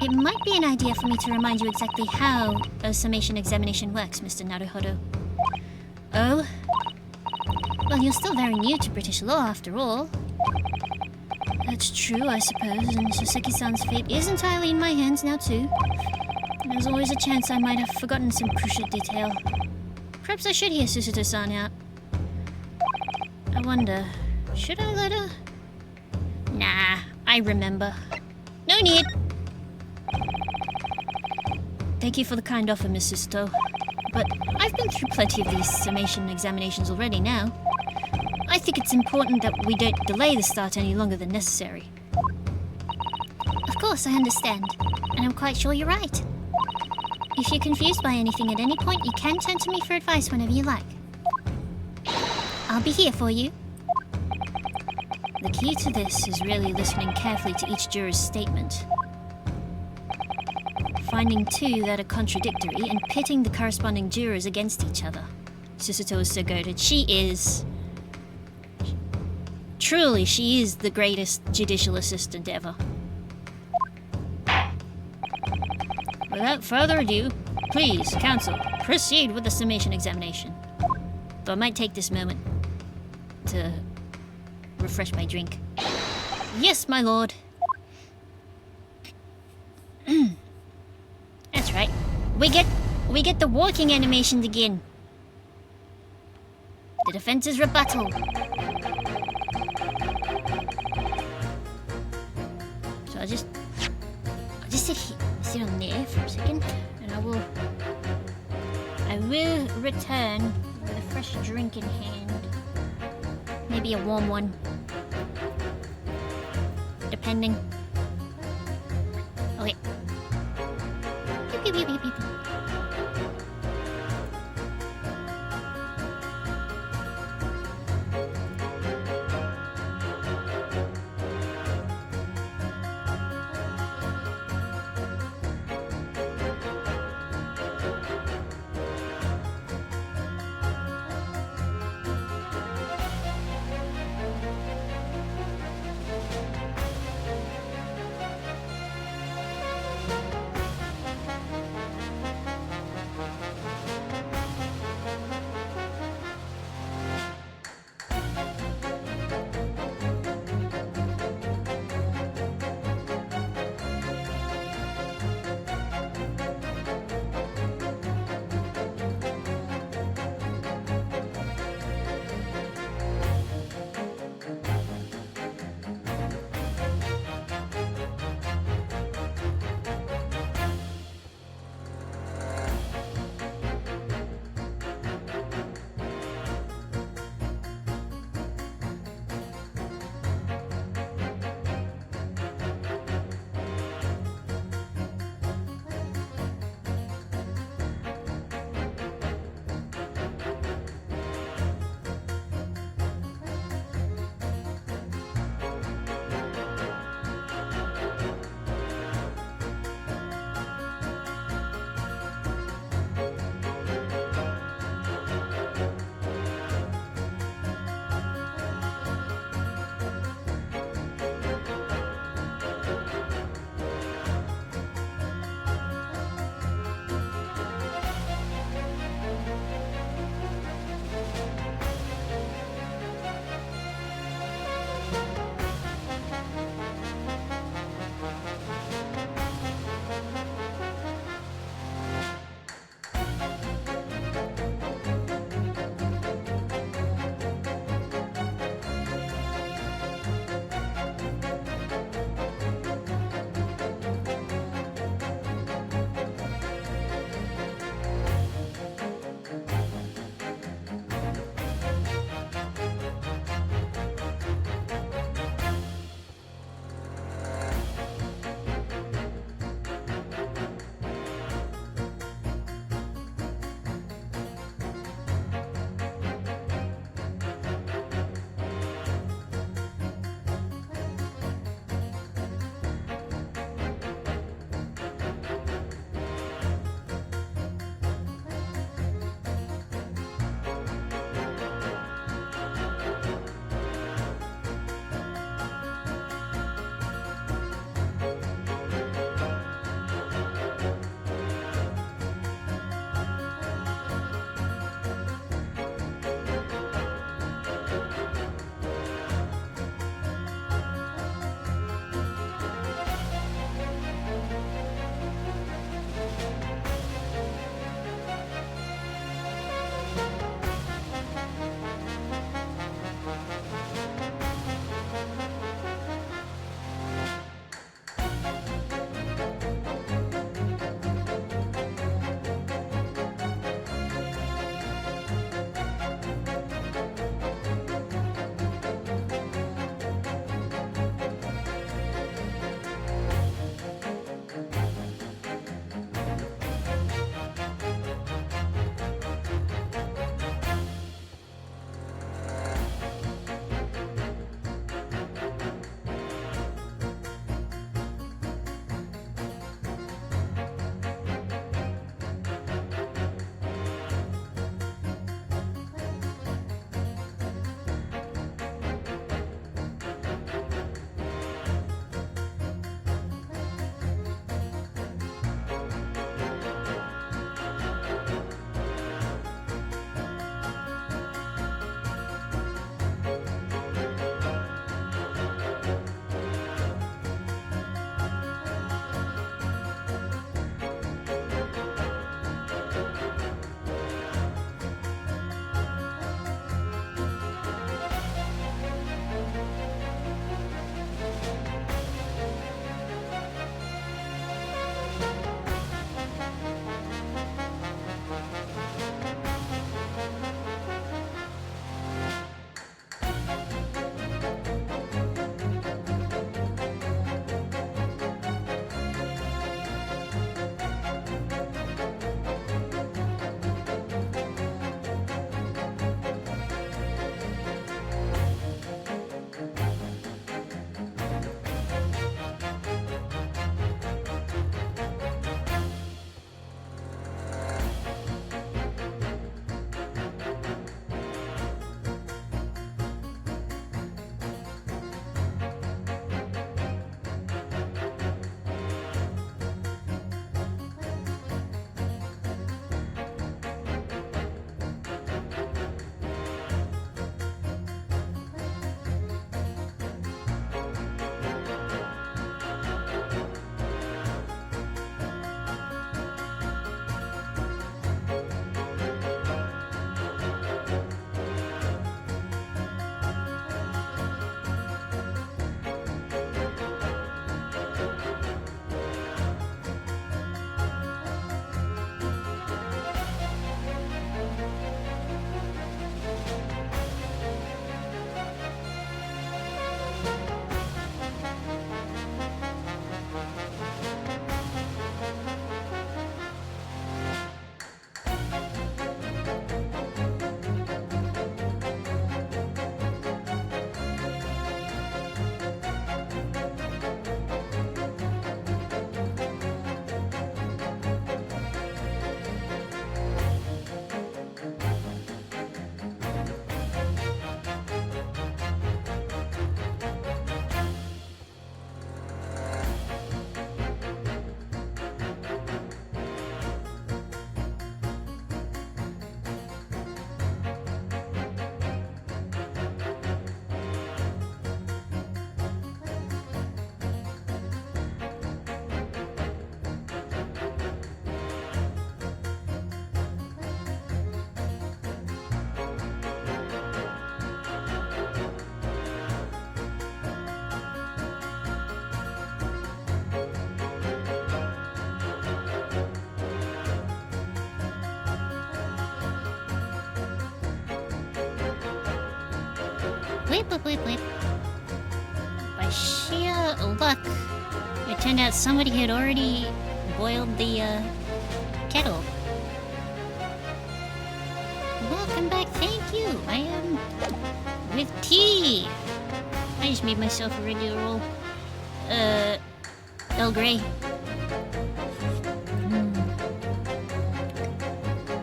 it might be an idea for me to remind you exactly how a summation examination works, Mr. Naruhodo. Oh? Well, you're still very new to British law, after all. That's true, I suppose, and Soseki-san's fate is entirely in my hands now, too. There's always a chance I might have forgotten some crucial detail. Perhaps I should hear Susato-san out. I wonder, should I let her? Nah, I remember. No need. Thank you for the kind offer, Miss Susato. but I've been through plenty of these summation examinations already now. I think it's important that we don't delay the start any longer than necessary. Of course, I understand. And I'm quite sure you're right. If you're confused by anything at any point, you can turn to me for advice whenever you like. I'll be here for you. The key to this is really listening carefully to each juror's statement. Finding two that are contradictory and pitting the corresponding jurors against each other. Susato is so goated. She is the greatest judicial assistant ever. Without further ado, please, counsel, proceed with the summation examination. Though I might take this moment to refresh my drink. Yes, my lord. That's right. We get the walking animations again. The defense's rebuttal. So I'll just sit on there for a second, and I will return with a fresh drink in hand. Maybe a warm one. Depending. Okay. Beep, beep, beep, beep, beep. Whip, whip, whip, whip. By sheer luck, it turned out somebody had already boiled the kettle. Welcome back, thank you. I am with tea. I just made myself a regular old Earl Grey.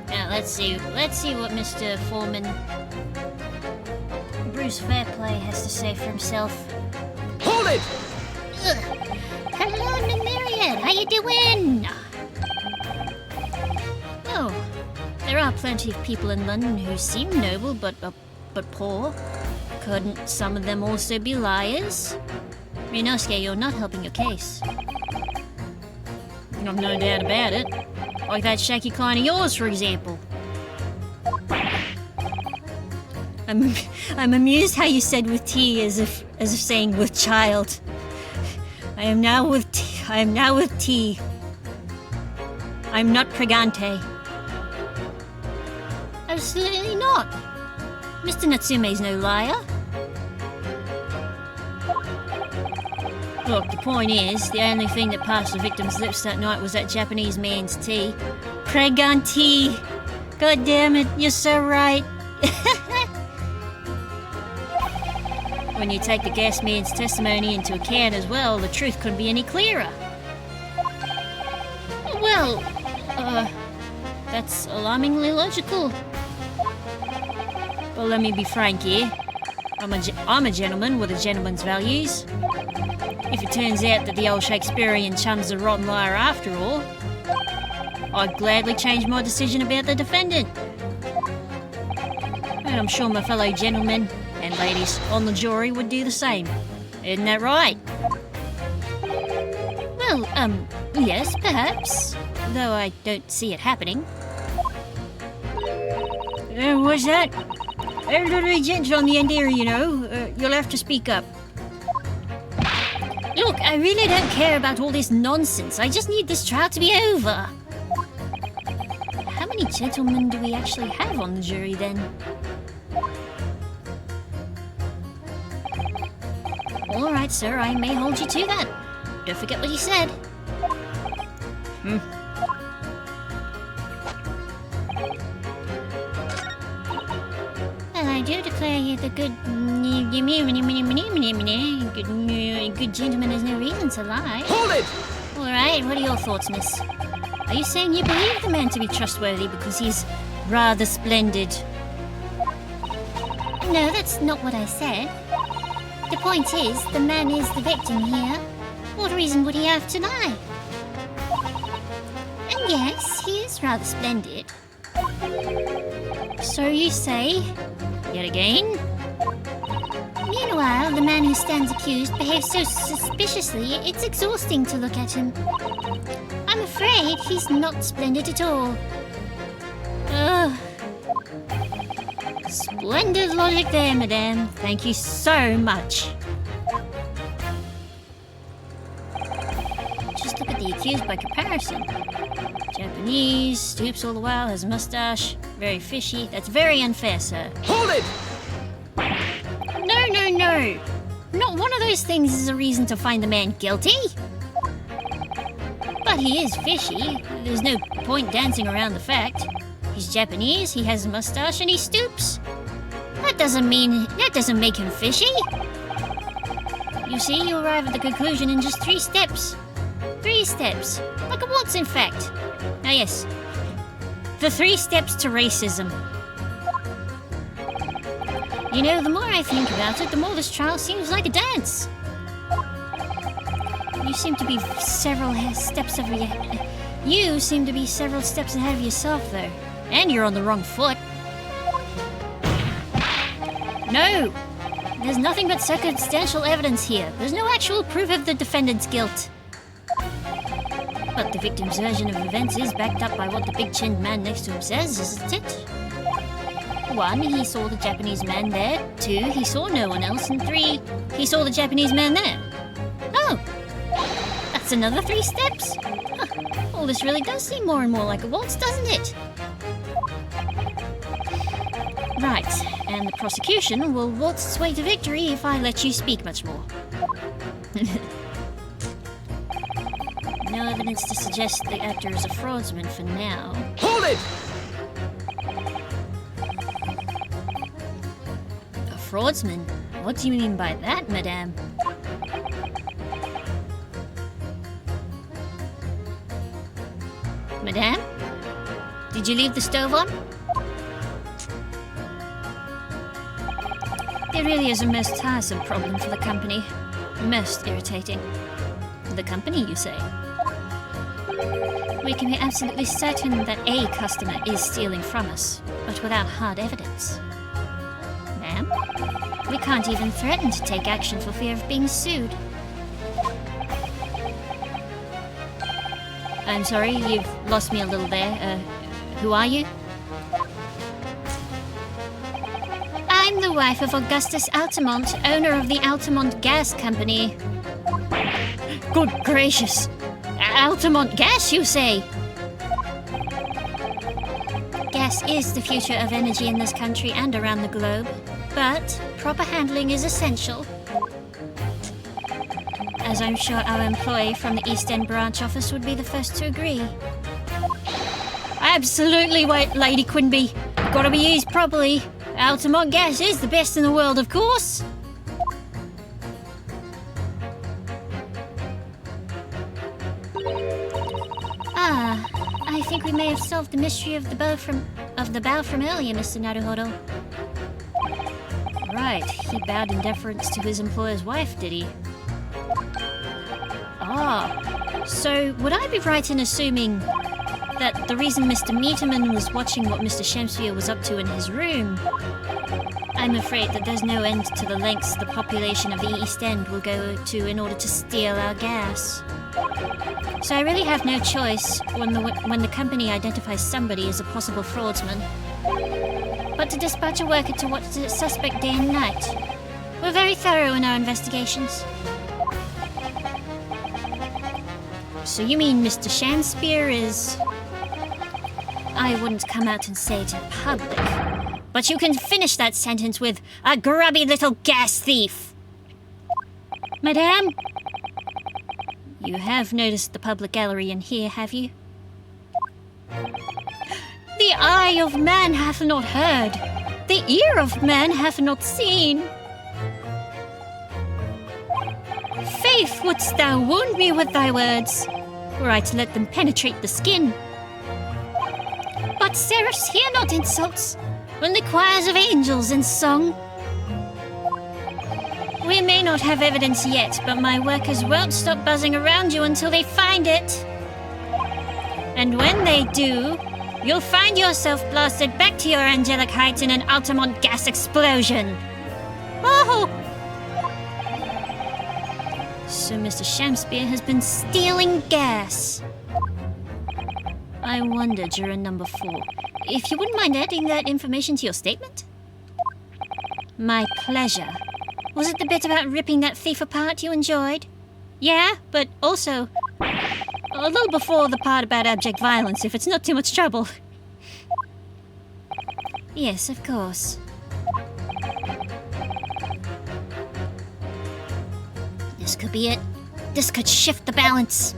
Now let's see what Mr. Foreman Bruce Fairplay has to say for himself. Hold it! Ugh. Hello, Myriad. How you doing? Oh, there are plenty of people in London who seem noble, but poor. Couldn't some of them also be liars? Ryunosuke, you're not helping your case. I've no doubt about it. Like that shaky client of yours, for example. I'm amused how you said with tea as if saying with child. I am now with tea. I'm not pregante. Absolutely not. Mr. Natsume's no liar. Look, the point is, the only thing that passed the victim's lips that night was that Japanese man's tea. Pregante! God damn it, you're so right. When you take the gas man's testimony into account as well, the truth couldn't be any clearer. Well, that's alarmingly logical. Well, let me be frank here. I'm a gentleman with a gentleman's values. If it turns out that the old Shakespearean chum's a rotten liar after all, I'd gladly change my decision about the defendant. And I'm sure my fellow gentlemen and ladies on the jury would do the same. Isn't that right? Well, yes, perhaps. Though I don't see it happening. What's that? Elderly gent on the end here, you know. You'll have to speak up. Look, I really don't care about all this nonsense. I just need this trial to be over. How many gentlemen do we actually have on the jury, then? All right, sir, I may hold you to that. Don't forget what you said. Well, I do declare you the good gentleman has no reason to lie. Hold it! All right, what are your thoughts, miss? Are you saying you believe the man to be trustworthy because he's rather splendid? No, that's not what I said. The point is, the man is the victim here. What reason would he have to lie? And yes, he is rather splendid. So you say, yet again? Meanwhile, the man who stands accused behaves so suspiciously, it's exhausting to look at him. I'm afraid he's not splendid at all. Ugh. Splendid logic there, madame. Thank you so much. Just look at the accused by comparison. Japanese, stoops all the while, has a mustache, very fishy. That's very unfair, sir. Hold it! No. Not one of those things is a reason to find the man guilty. But he is fishy. There's no point dancing around the fact. He's Japanese, he has a mustache, and he stoops. That doesn't make him fishy. You see, you arrive at the conclusion in just 3 steps. 3 steps. Like a waltz, in fact. Now, yes. The 3 steps to racism. You know, the more I think about it, the more this trial seems like a dance. You seem to be several steps ahead of yourself, though. And you're on the wrong foot. No! There's nothing but circumstantial evidence here. There's no actual proof of the defendant's guilt. But the victim's version of events is backed up by what the big-chinned man next to him says, isn't it? 1, he saw the Japanese man there. 2, he saw no one else. And 3, he saw the Japanese man there. Oh! That's another 3 steps? Huh. All this really does seem more and more like a waltz, doesn't it? Right. And the prosecution will waltz its way to victory if I let you speak much more. No evidence to suggest the actor is a fraudsman for now. Hold it! A fraudsman? What do you mean by that, madame? Madame? Did you leave the stove on? It really is a most tiresome problem for the company. Most irritating. The company, you say? We can be absolutely certain that a customer is stealing from us, but without hard evidence. Ma'am? We can't even threaten to take action for fear of being sued. I'm sorry, you've lost me a little there. Who are you? I'm the wife of Augustus Altamont, owner of the Altamont Gas Company. Good gracious! Altamont Gas, you say? Gas is the future of energy in this country and around the globe, but proper handling is essential. As I'm sure our employee from the East End branch office would be the first to agree. Absolutely, Lady Quinby. Gotta be used properly. Altamont Gas is the best in the world, of course. Ah, I think we may have solved the mystery of the bow from earlier, Mr. Naruhodo. Right, he bowed in deference to his employer's wife, did he? Ah, so would I be right in assuming that the reason Mr. Meterman was watching what Mr. Shamsphere was up to in his room? I'm afraid that there's no end to the lengths the population of the East End will go to in order to steal our gas. So I really have no choice when the company identifies somebody as a possible fraudsman, but to dispatch a worker to watch the suspect day and night. We're very thorough in our investigations. So you mean Mr. Shamsphere is... I wouldn't come out and say it in public, but you can finish that sentence with a grubby little gas thief. Madame? You have noticed the public gallery in here, have you? The eye of man hath not heard, the ear of man hath not seen. Faith, wouldst thou wound me with thy words, were I to let them penetrate the skin. But seraphs hear not insults, when the choirs of angels in song. We may not have evidence yet, but my workers won't stop buzzing around you until they find it. And when they do, you'll find yourself blasted back to your angelic heights in an Altamont gas explosion. Oh! So Mr. Shamsphere has been stealing gas. I wonder, juror number 4, if you wouldn't mind adding that information to your statement? My pleasure. Was it the bit about ripping that thief apart you enjoyed? Yeah, but also a little before the part about abject violence, if it's not too much trouble. Yes, of course. This could be it. This could shift the balance.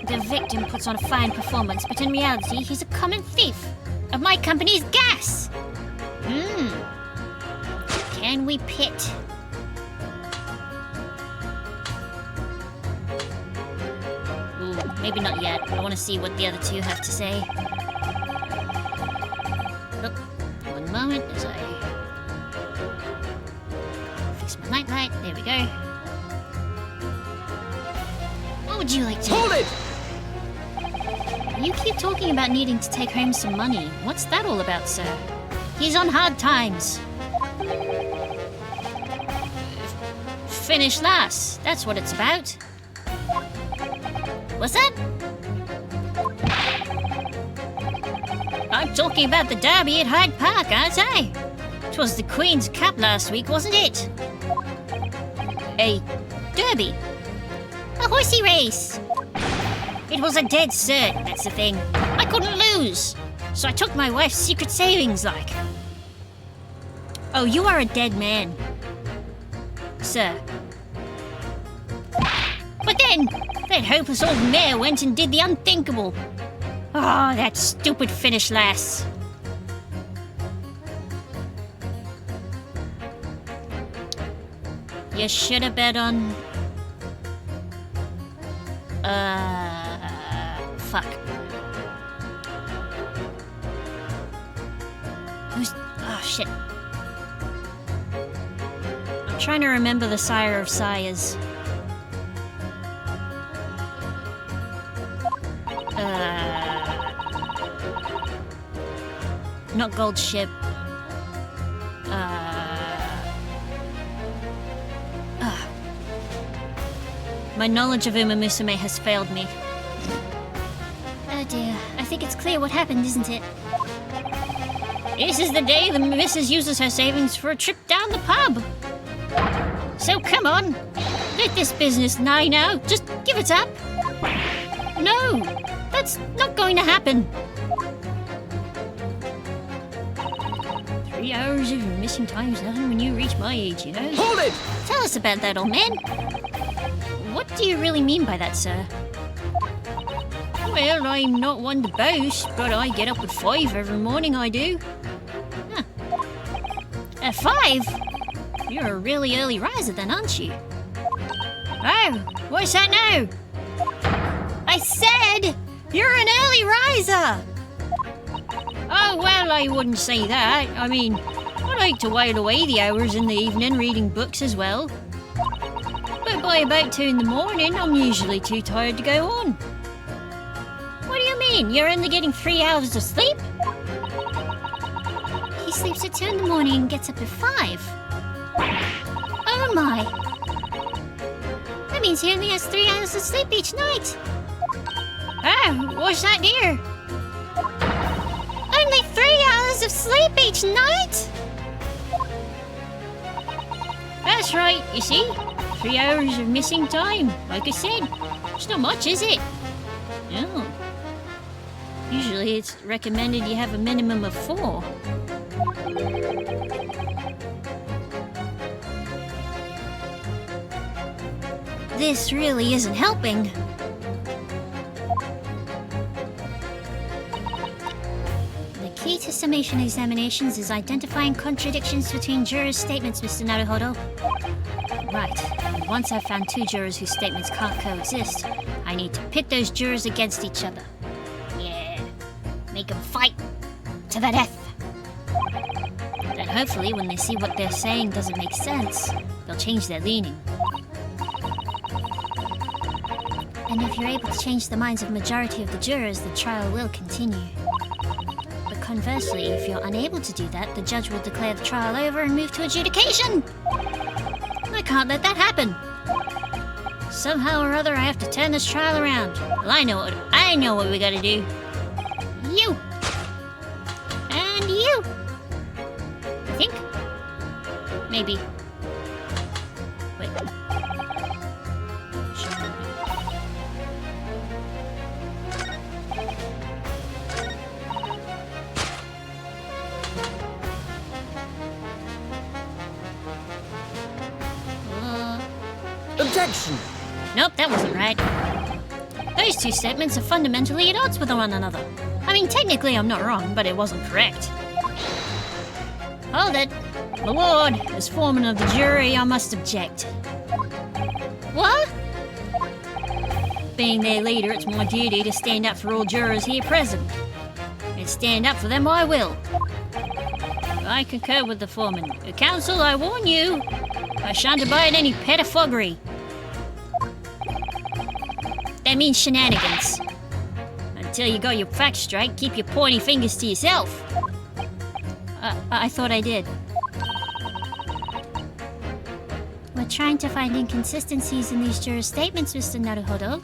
The victim puts on a fine performance, but in reality, he's a common thief of my company's gas. Can we pit? Ooh, maybe not yet. I want to see what the other two have to say. Look, one moment as I fix my nightlight. There we go. What would you like to... Hold it! You keep talking about needing to take home some money. What's that all about, sir? He's on hard times. Finish last. That's what it's about. What's that? I'm talking about the derby at Hyde Park, aren't I? 'Twas the Queen's Cup last week, wasn't it? A derby? A horsey race. It was a dead cert, that's the thing. I couldn't lose. So I took my wife's secret savings, like. Oh, you are a dead man, sir. But then, that hopeless old mare went and did the unthinkable. Oh, that stupid Finnish lass. You should have bet on... Fuck. Who's... Oh, shit. I'm trying to remember the sire of sires. Not Gold Ship. My knowledge of Uma Musume has failed me. Oh dear, I think it's clear what happened, isn't it? This is the day the missus uses her savings for a trip down the pub. So come on, let this business lie now. Just give it up. No, that's not going to happen. 3 hours of missing time is nothing when you reach my age, you know? Hold it! Tell us about that, old man. What do you really mean by that, sir? Well, I'm not one to boast, but I get up at 5 every morning, I do. Huh. At 5? You're a really early riser then, aren't you? Oh, what's that now? I said you're an early riser! Oh, well, I wouldn't say that. I mean, I like to while away the hours in the evening reading books as well. But by about 2 in the morning, I'm usually too tired to go on. What do you mean? You're only getting 3 hours of sleep? He sleeps at 2 in the morning and gets up at 5. Oh my! That means he only has 3 hours of sleep each night. Oh, what's that dear? Only 3 hours of sleep each night? That's right, you see? 3 hours of missing time, like I said. It's not much, is it? No. Usually it's recommended you have a minimum of 4. This really isn't helping. The key to summation examinations is identifying contradictions between jurors' statements, Mr. Naruhodo. Right. And once I've found 2 jurors whose statements can't coexist, I need to pit those jurors against each other. Yeah. Make them fight to the death. Then hopefully when they see what they're saying doesn't make sense, they'll change their leaning. And if you're able to change the minds of majority of the jurors, the trial will continue. But conversely, if you're unable to do that, the judge will declare the trial over and move to adjudication. I can't let that happen. Somehow or other, I have to turn this trial around. Well, I know what we gotta do. You! And you! I think? Maybe. Wait. Objection! Nope, that wasn't right. Those 2 statements are fundamentally at odds with one another. I mean, technically I'm not wrong, but it wasn't correct. Hold it. My lord, as foreman of the jury, I must object. What? Being their leader, it's my duty to stand up for all jurors here present. And stand up for them I will. I concur with the foreman. Counsel, I warn you, I shan't abide any pettifoggery. That means shenanigans. Until you got your facts straight, keep your pointy fingers to yourself. I thought I did. We're trying to find inconsistencies in these jurors' statements, Mr. Naruhodo.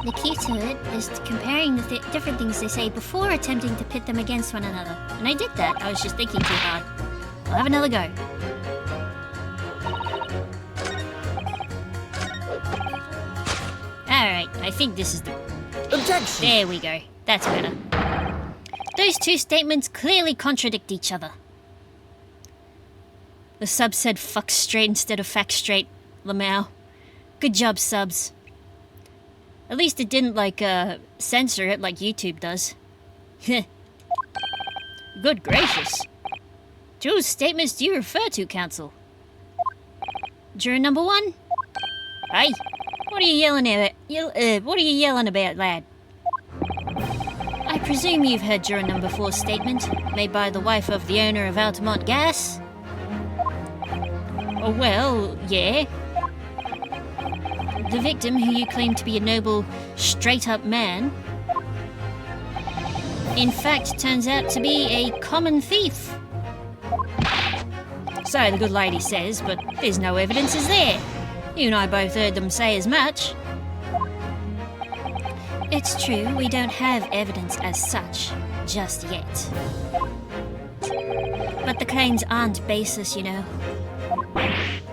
The key to it is comparing the different things they say before attempting to pit them against one another. And I did that. I was just thinking too hard. I'll have another go. Alright, I think this is the... Objection! There we go. That's better. Those two statements clearly contradict each other. The sub said fuck straight instead of fact straight, Lamau. Good job, subs. At least it didn't, censor it like YouTube does. Good gracious. To whose statements do you refer to, Counsel? Juror number 1? Hey, what are you yelling at? What are you yelling about, lad? I presume you've heard juror number 4's statement, made by the wife of the owner of Altamont Gas? Oh, well, yeah. The victim, who you claim to be a noble, straight-up man, in fact turns out to be a common thief. So the good lady says, but there's no evidence, is there? You and I both heard them say as much. It's true, we don't have evidence as such, just yet. But the claims aren't baseless, you know.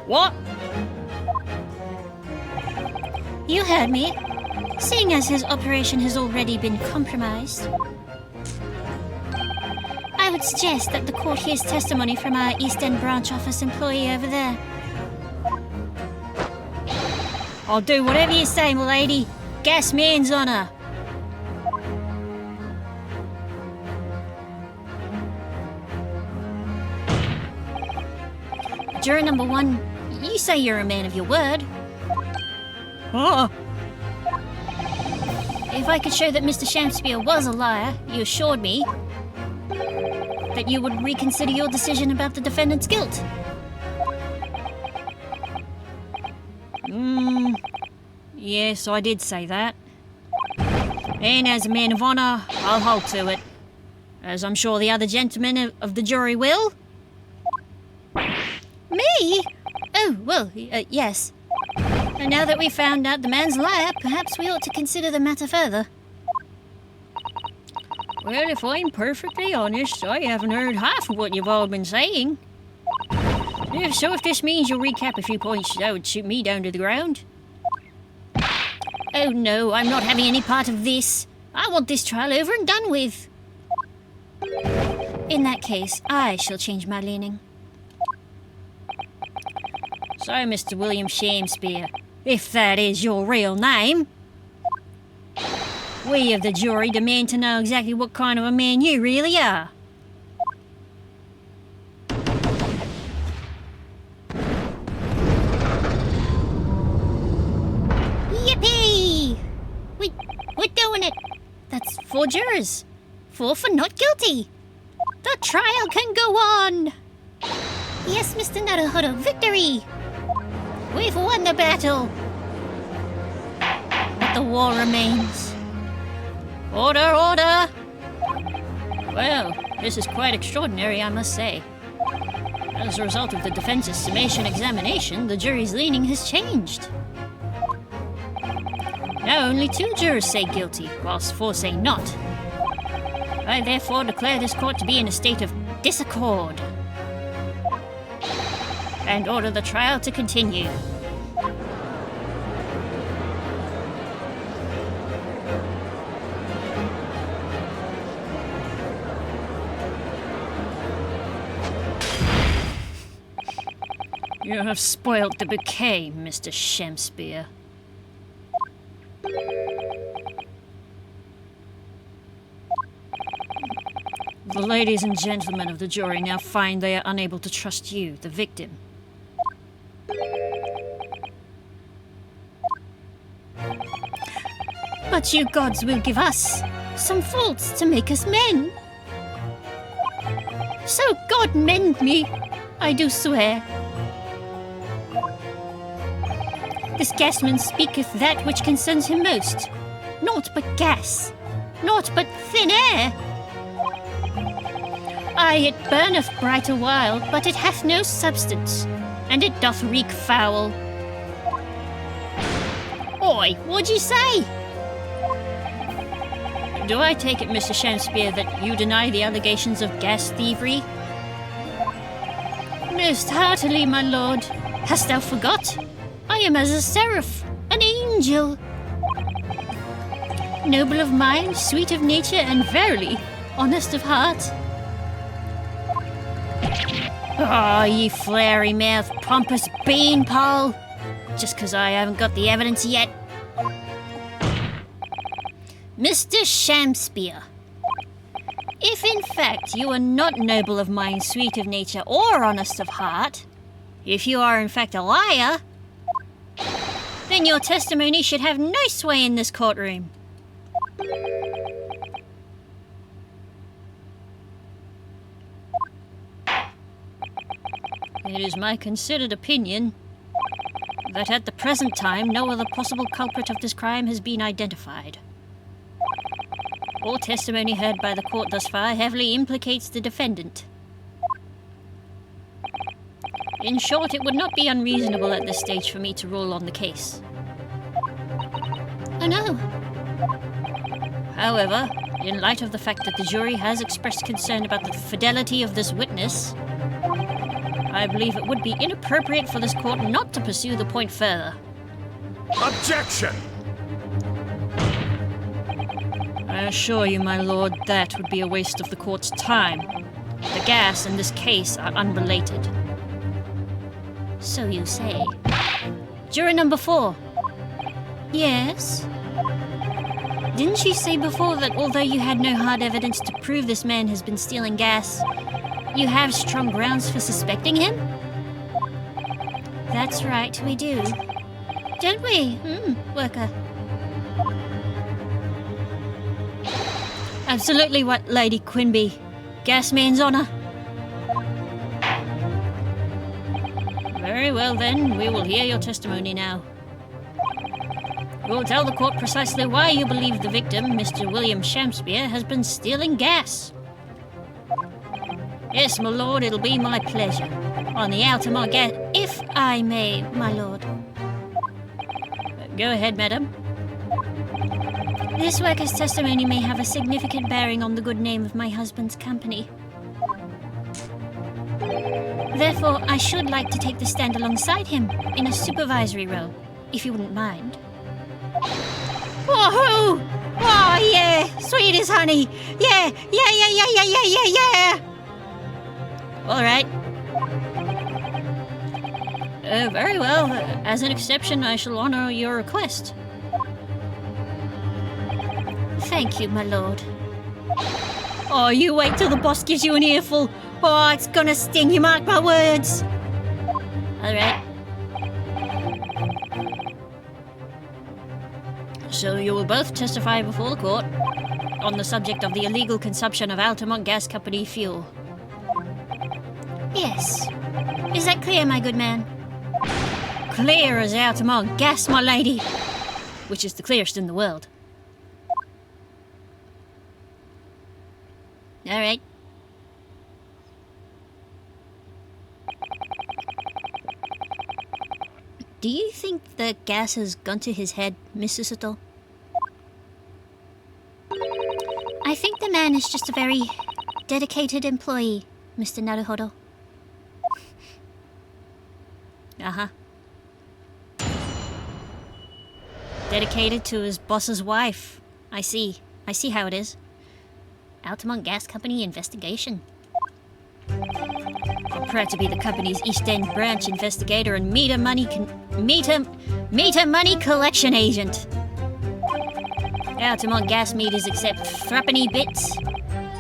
What? You heard me. Seeing as his operation has already been compromised, I would suggest that the court hears testimony from our East End branch office employee over there. I'll do whatever you say, m'lady. Gas man's honour. Juror number 1, you say you're a man of your word. Oh, If I could show that Mr. Shakespeare was a liar, you assured me that you would reconsider your decision about the defendant's guilt. yes, I did say that. And as a man of honour, I'll hold to it. As I'm sure the other gentlemen of the jury will. Me? Oh, well, yes. And now that we've found out the man's a liar, perhaps we ought to consider the matter further. Well, if I'm perfectly honest, I haven't heard half of what you've all been saying. So if this means you'll recap a few points, that would shoot me down to the ground. Oh no, I'm not having any part of this. I want this trial over and done with. In that case, I shall change my leaning. So, Mr. William Shakespeare, if that is your real name, we of the jury demand to know exactly what kind of a man you really are. Yippee! We're doing it. That's 4 jurors. 4 for not guilty. The trial can go on. Yes, Mr. Naruhodo, victory! We've won the battle. But the war remains. Order, order! Well, this is quite extraordinary, I must say. As a result of the defense's summation examination, the jury's leaning has changed. Now only 2 jurors say guilty, whilst 4 say not. I therefore declare this court to be in a state of disaccord, and order the trial to continue. You have spoilt the bouquet, Mr. Shakespeare. The ladies and gentlemen of the jury now find they are unable to trust you, the victim. But you gods will give us some faults to make us men. So God mend me, I do swear. This gasman speaketh that which concerns him most. Naught but gas, naught but thin air. Aye, it burneth bright a while, but it hath no substance, and it doth reek foul. Oi, what'd you say? Do I take it, Mr. Shakespeare, that you deny the allegations of gas thievery? Most heartily, my lord. Hast thou forgot? I am as a seraph, an angel. Noble of mind, sweet of nature, and verily honest of heart. Oh, you flary-mouthed, pompous beanpole! Just 'cause I haven't got the evidence yet. Mr. Shakespeare, if in fact you are not noble of mind, sweet of nature, or honest of heart, if you are in fact a liar, then your testimony should have no sway in this courtroom. It is my considered opinion that at the present time no other possible culprit of this crime has been identified. All testimony heard by the court thus far heavily implicates the defendant. In short, it would not be unreasonable at this stage for me to rule on the case. Oh no. However, in light of the fact that the jury has expressed concern about the fidelity of this witness, I believe it would be inappropriate for this court not to pursue the point further. Objection! I assure you, my lord, that would be a waste of the court's time. The gas and this case are unrelated. So you say. Juror number 4. Yes? Didn't you say before that although you had no hard evidence to prove this man has been stealing gas, you have strong grounds for suspecting him? That's right, we do. Don't we, worker? Absolutely what, Lady Quinby. Gasman's honour. Very well then, we will hear your testimony now. You will tell the court precisely why you believe the victim, Mr. William Shakespeare, has been stealing gas. Yes, my lord, it'll be my pleasure. On the Altamont gas... If I may, my lord. Go ahead, madam. This worker's testimony may have a significant bearing on the good name of my husband's company. Therefore, I should like to take the stand alongside him in a supervisory role, if you wouldn't mind. Woohoo! Oh, yeah! Sweet as honey! Yeah! All right. Very well. As an exception, I shall honour your request. Thank you, my lord. Oh, you wait till the boss gives you an earful. Oh, it's gonna sting, you mark my words. All right. So you will both testify before the court on the subject of the illegal consumption of Altamont Gas Company fuel. Yes. Is that clear, my good man? Clear as Altamont gas, my lady. Which is the clearest in the world. All right. Do you think the gas has gone to his head, Miss Susato? I think the man is just a very dedicated employee, Mr. Naruhodo. Uh-huh. Dedicated to his boss's wife. I see how it is. Altamont Gas Company investigation. I'm proud to be the company's East End branch investigator and meter money collection agent. Altamont gas meters accept threepenny bits,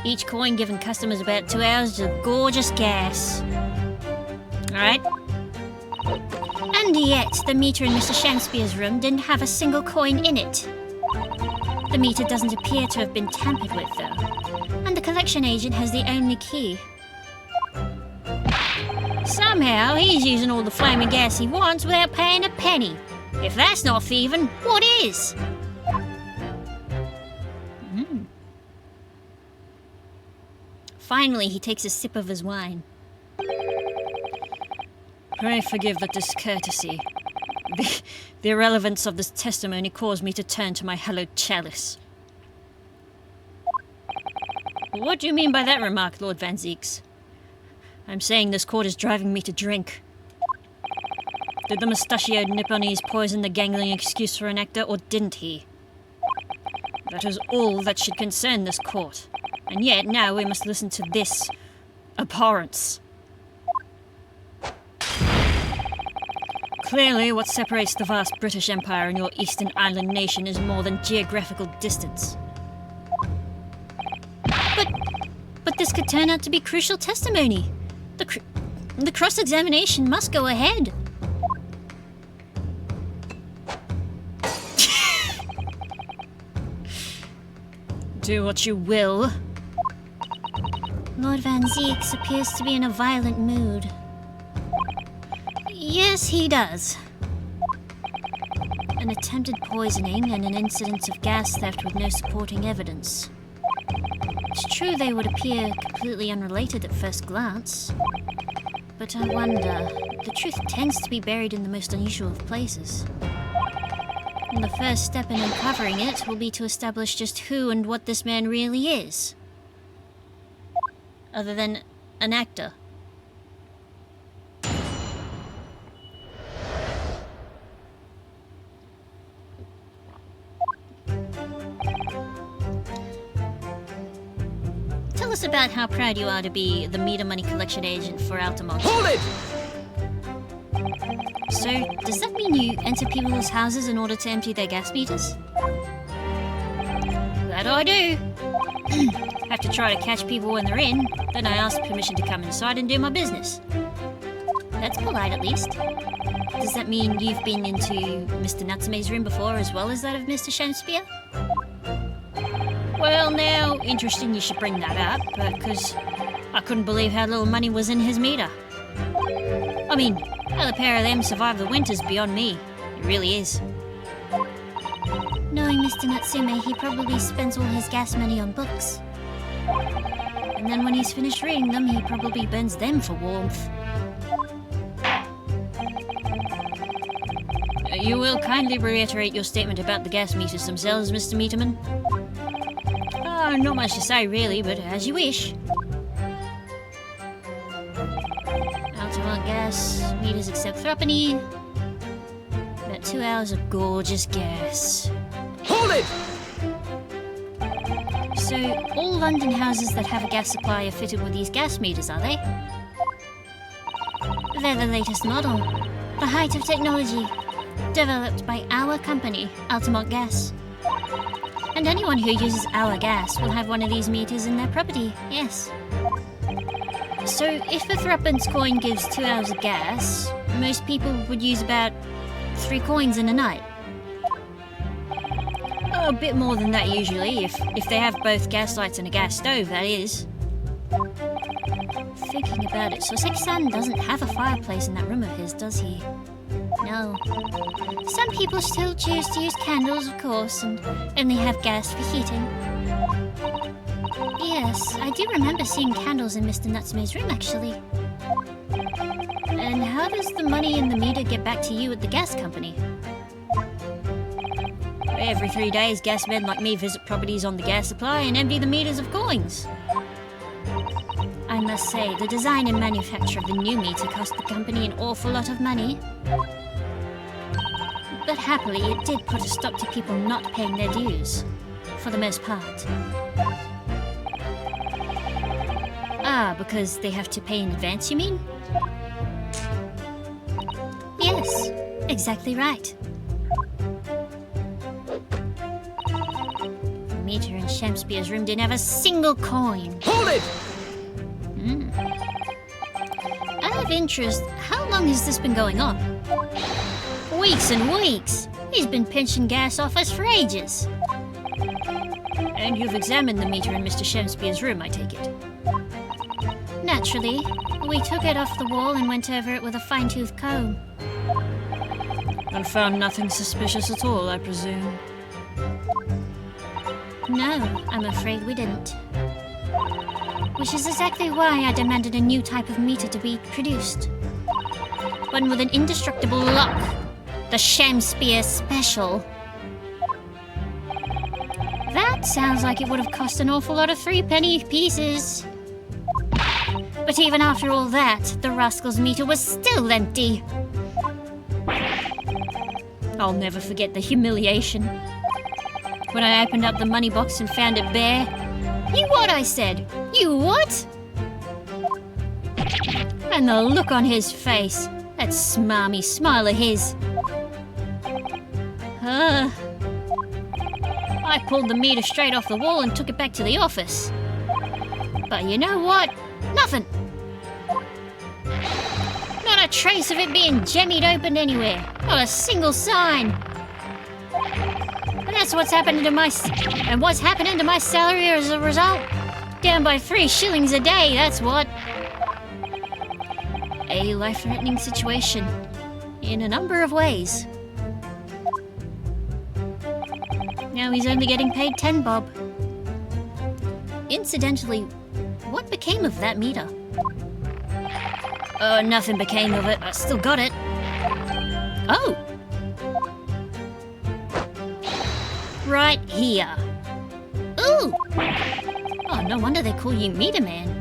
each coin giving customers about 2 hours of gorgeous gas. Alright? And yet, the meter in Mr. Shakespeare's room didn't have a single coin in it. The meter doesn't appear to have been tampered with, though. And the collection agent has the only key. Somehow, he's using all the flaming gas he wants without paying a penny. If that's not thieving, what is? Finally, he takes a sip of his wine. Pray forgive the discourtesy. The irrelevance of this testimony caused me to turn to my hallowed chalice. What do you mean by that remark, Lord Van Zeeks? I'm saying this court is driving me to drink. Did the mustachioed Nipponese poison the gangling excuse for an actor, or didn't he? That is all that should concern this court. And yet now we must listen to this abhorrence. Clearly, what separates the vast British Empire and your Eastern Island nation is more than geographical distance. But this could turn out to be crucial testimony. The cross-examination must go ahead. Do what you will. Lord Van Zieks appears to be in a violent mood. Yes, he does. An attempted poisoning and an incident of gas theft with no supporting evidence. It's true they would appear completely unrelated at first glance. But I wonder, the truth tends to be buried in the most unusual of places. And the first step in uncovering it will be to establish just who and what this man really is. Other than an actor. Tell us about how proud you are to be the meter money collection agent for Altamont. Hold it! So, does that mean you enter people's houses in order to empty their gas meters? That I do. Have to try to catch people when they're in, then I ask permission to come inside and do my business. That's polite, at least. Does that mean you've been into Mr. Natsume's room before as well as that of Mr. Shakespeare? Well, now, interesting you should bring that up, because I couldn't believe how little money was in his meter. I mean, how the pair of them survive the winters beyond me. It really is. Knowing Mr. Natsume, he probably spends all his gas money on books. And then when he's finished reading them, he probably burns them for warmth. You will kindly reiterate your statement about the gas meters themselves, Mr. Meterman? Not much to say, really, but as you wish. Altamont gas, meters except threepenny. About 2 hours of gorgeous gas. Hold it! So, all London houses that have a gas supply are fitted with these gas meters, are they? They're the latest model. The height of technology. Developed by our company, Altamont Gas. And anyone who uses our gas will have one of these meters in their property, yes. So, if a threepence coin gives 2 hours of gas, most people would use about 3 coins in a night. A bit more than that usually, if they have both gas lights and a gas stove, that is. Thinking about it, Soseki-san doesn't have a fireplace in that room of his, does he? No. Some people still choose to use candles, of course, and only have gas for heating. Yes, I do remember seeing candles in Mr. Natsume's room, actually. And how does the money in the meter get back to you at the gas company? Every 3 days, gas men like me visit properties on the gas supply and empty the meters of coins. I must say, the design and manufacture of the new meter cost the company an awful lot of money. But happily, it did put a stop to people not paying their dues. For the most part. Because they have to pay in advance, you mean? Yes, exactly right. The meter in Shakespeare's room didn't have a single coin. Hold it! Out of interest, how long has this been going on? Weeks and weeks. He's been pinching gas off us for ages. And you've examined the meter in Mr. Shakespeare's room, I take it? Naturally. We took it off the wall and went over it with a fine-tooth comb. And found nothing suspicious at all, I presume? No, I'm afraid we didn't. Which is exactly why I demanded a new type of meter to be produced. One with an indestructible lock. The Shakespeare Special. That sounds like it would have cost an awful lot of 3-penny pieces. But even after all that, the rascal's meter was still empty. I'll never forget the humiliation. when I opened up the money box and found it bare. You what, I said? You what? And the look on his face. That smarmy smile of his. I pulled the meter straight off the wall and took it back to the office. But you know what? Nothing. Not a trace of it being jemmied open anywhere. Not a single sign. And that's what's happening to my salary as a result. Down by 3 shillings a day, that's what. A life-threatening situation. In a number of ways. Now he's only getting paid 10 bob. Incidentally, what became of that meter? Oh, nothing became of it. I still got it. Oh! Right here. Ooh! Oh, no wonder they call you Meter Man.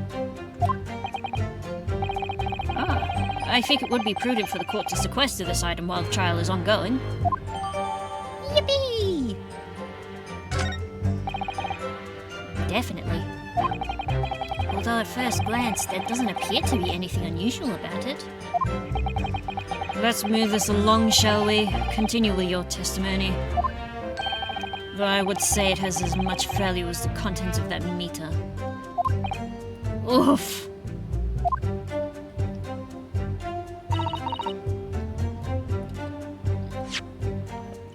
I think it would be prudent for the court to sequester this item while the trial is ongoing. Yippee! Definitely. Although at first glance, there doesn't appear to be anything unusual about it. Let's move this along, shall we? Continue with your testimony. Though I would say it has as much value as the contents of that meter. Oof!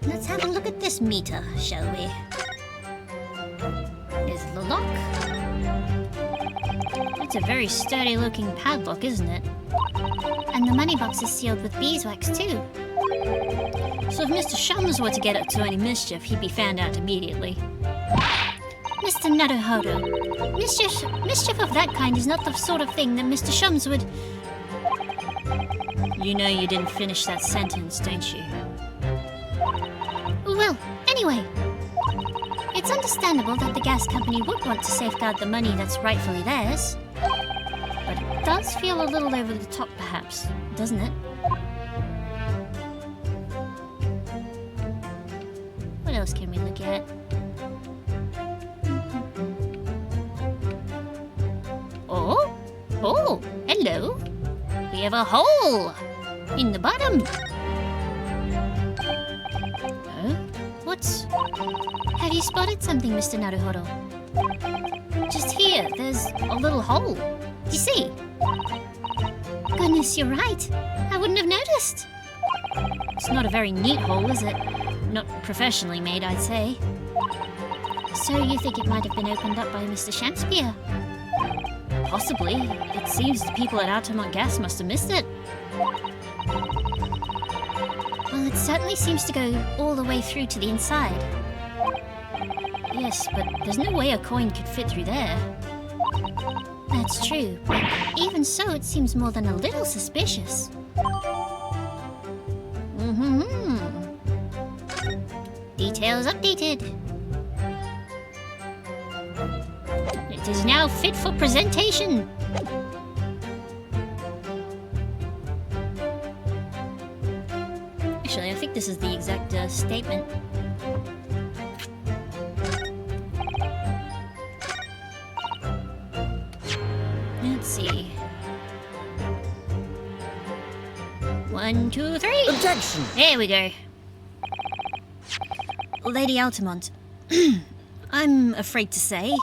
Let's have a look at this meter, shall we? There's the lock. That's a very sturdy-looking padlock, isn't it? And the money box is sealed with beeswax too. So if Mr. Shums were to get up to any mischief, he'd be found out immediately. Mr. Naruhodo, mischief of that kind is not the sort of thing that Mr. Shums would... You know you didn't finish that sentence, don't you? Well, anyway, it's understandable that the gas company would want to safeguard the money that's rightfully theirs. But it does feel a little over the top, perhaps, doesn't it? What else can we look at? Oh, hello. We have a hole in the bottom. Huh? Have you spotted something, Mr. Naruhodo? Just here, there's a little hole. You see? Goodness, you're right. I wouldn't have noticed. It's not a very neat hole, is it? Not professionally made, I'd say. So you think it might have been opened up by Mr. Shakespeare? Possibly. It seems the people at Altamont Gas must have missed it. Well, it certainly seems to go all the way through to the inside. Yes, but there's no way a coin could fit through there. That's true, but even so, it seems more than a little suspicious. Details updated. It is now fit for presentation. Actually, I think this is the exact statement. Let's see. 1, 2, 3. Objection! There we go. Lady Altamont, I'm afraid to say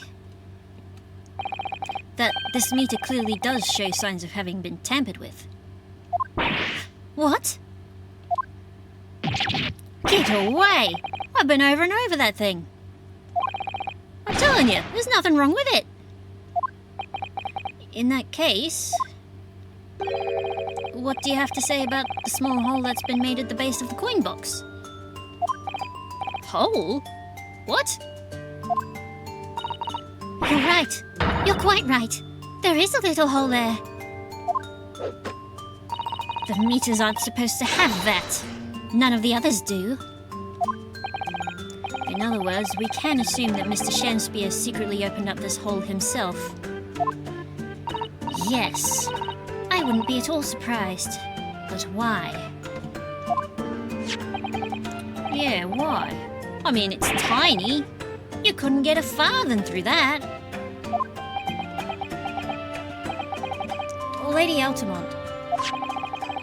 that this meter clearly does show signs of having been tampered with. What? Get away! I've been over and over that thing. I'm telling you, there's nothing wrong with it. In that case, what do you have to say about the small hole that's been made at the base of the coin box? Hole? What? You're right. You're quite right. There is a little hole there. The meters aren't supposed to have that. None of the others do. In other words, we can assume that Mr. Shakespeare secretly opened up this hole himself. Yes. I wouldn't be at all surprised. But why? Yeah, why? I mean, it's tiny. You couldn't get a farthing through that. Lady Altamont,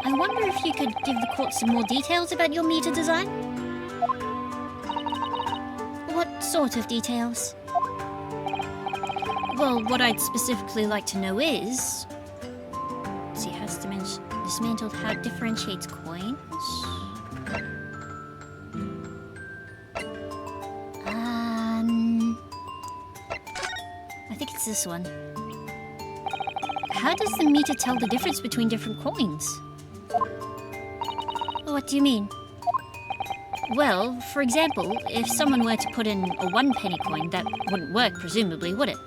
I wonder if you could give the court some more details about your meter design? What sort of details? Well, what I'd specifically like to know is... Let's see, how dismantled, how it differentiates coins. I think it's this one. How does the meter tell the difference between different coins? What do you mean? Well, for example, if someone were to put in a 1 penny coin, that wouldn't work, presumably, would it?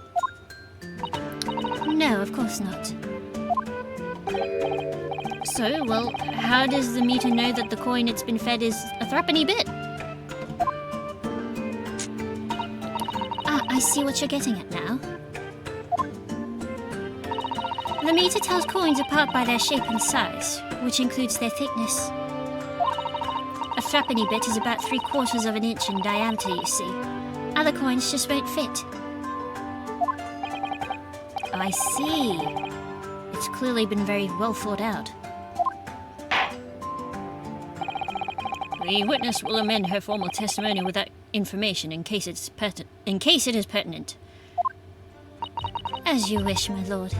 No, of course not. So, well, how does the meter know that the coin it's been fed is a threepenny bit? Ah, I see what you're getting at now. The meter tells coins apart by their shape and size, which includes their thickness. A threepenny bit is about 3/4 of an inch in diameter, you see. Other coins just won't fit. Oh, I see. It's clearly been very well thought out. The witness will amend her formal testimony with that information in case it is pertinent. As you wish, my lord.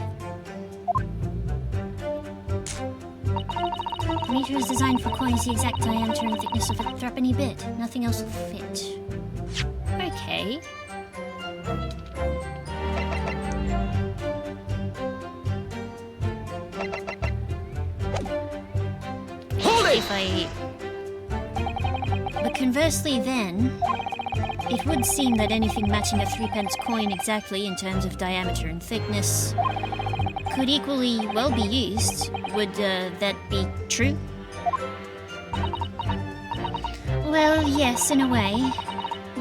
The meter is designed for coins the exact diameter and thickness of a threepenny bit. Nothing else will fit. Okay. But conversely then, it would seem that anything matching a 3-pence coin exactly in terms of diameter and thickness could equally well be used. Would that be true? Well, yes, in a way.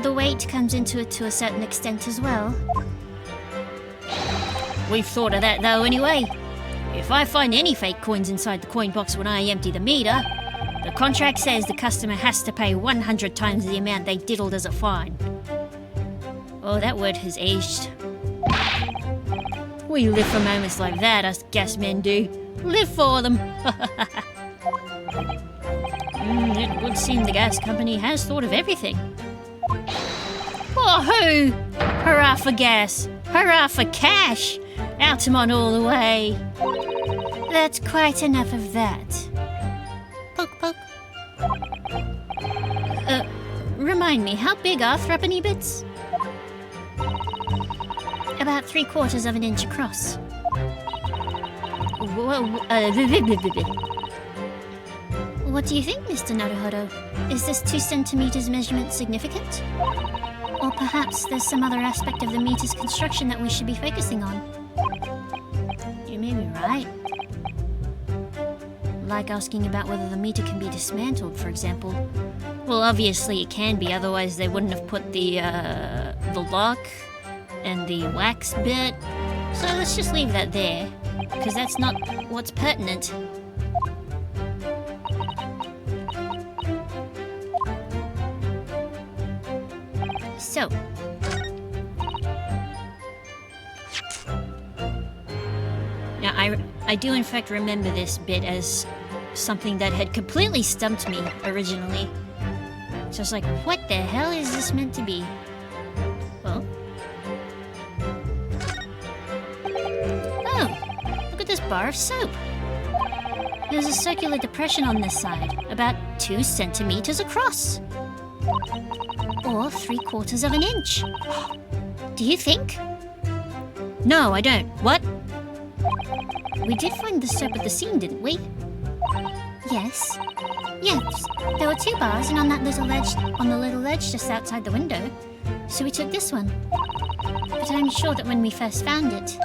The weight comes into it to a certain extent as well. We've thought of that though anyway. If I find any fake coins inside the coin box when I empty the meter, the contract says the customer has to pay 100 times the amount they diddled as a fine. Oh, that word has aged. We live for moments like that, us gas men do. Live for them. It would seem the gas company has thought of everything. Wahoo! Hurrah for gas! Hurrah for cash! Altamont all the way! That's quite enough of that. Poke, poke. Remind me, how big are threepenny bits? About 3/4 of an inch across. What do you think, Mr. Naruhodo? Is this 2 centimeters measurement significant? Or perhaps there's some other aspect of the meter's construction that we should be focusing on? You may be right. Like asking about whether the meter can be dismantled, for example. Well, obviously it can be, otherwise they wouldn't have put the lock and the wax bit. So let's just leave that there, because that's not what's pertinent. So, now I do in fact remember this bit as something that had completely stumped me originally. So I was like, what the hell is this meant to be? Well, oh, look at this bar of soap. There's a circular depression on this side, about 2 centimeters across. Or 3/4 of an inch. Do you think? No, I don't. What? We did find the soap at the scene, didn't we? Yes. Yes, there were 2 bars, and on that little ledge, just outside the window. So we took this one. But I'm sure that when we first found it,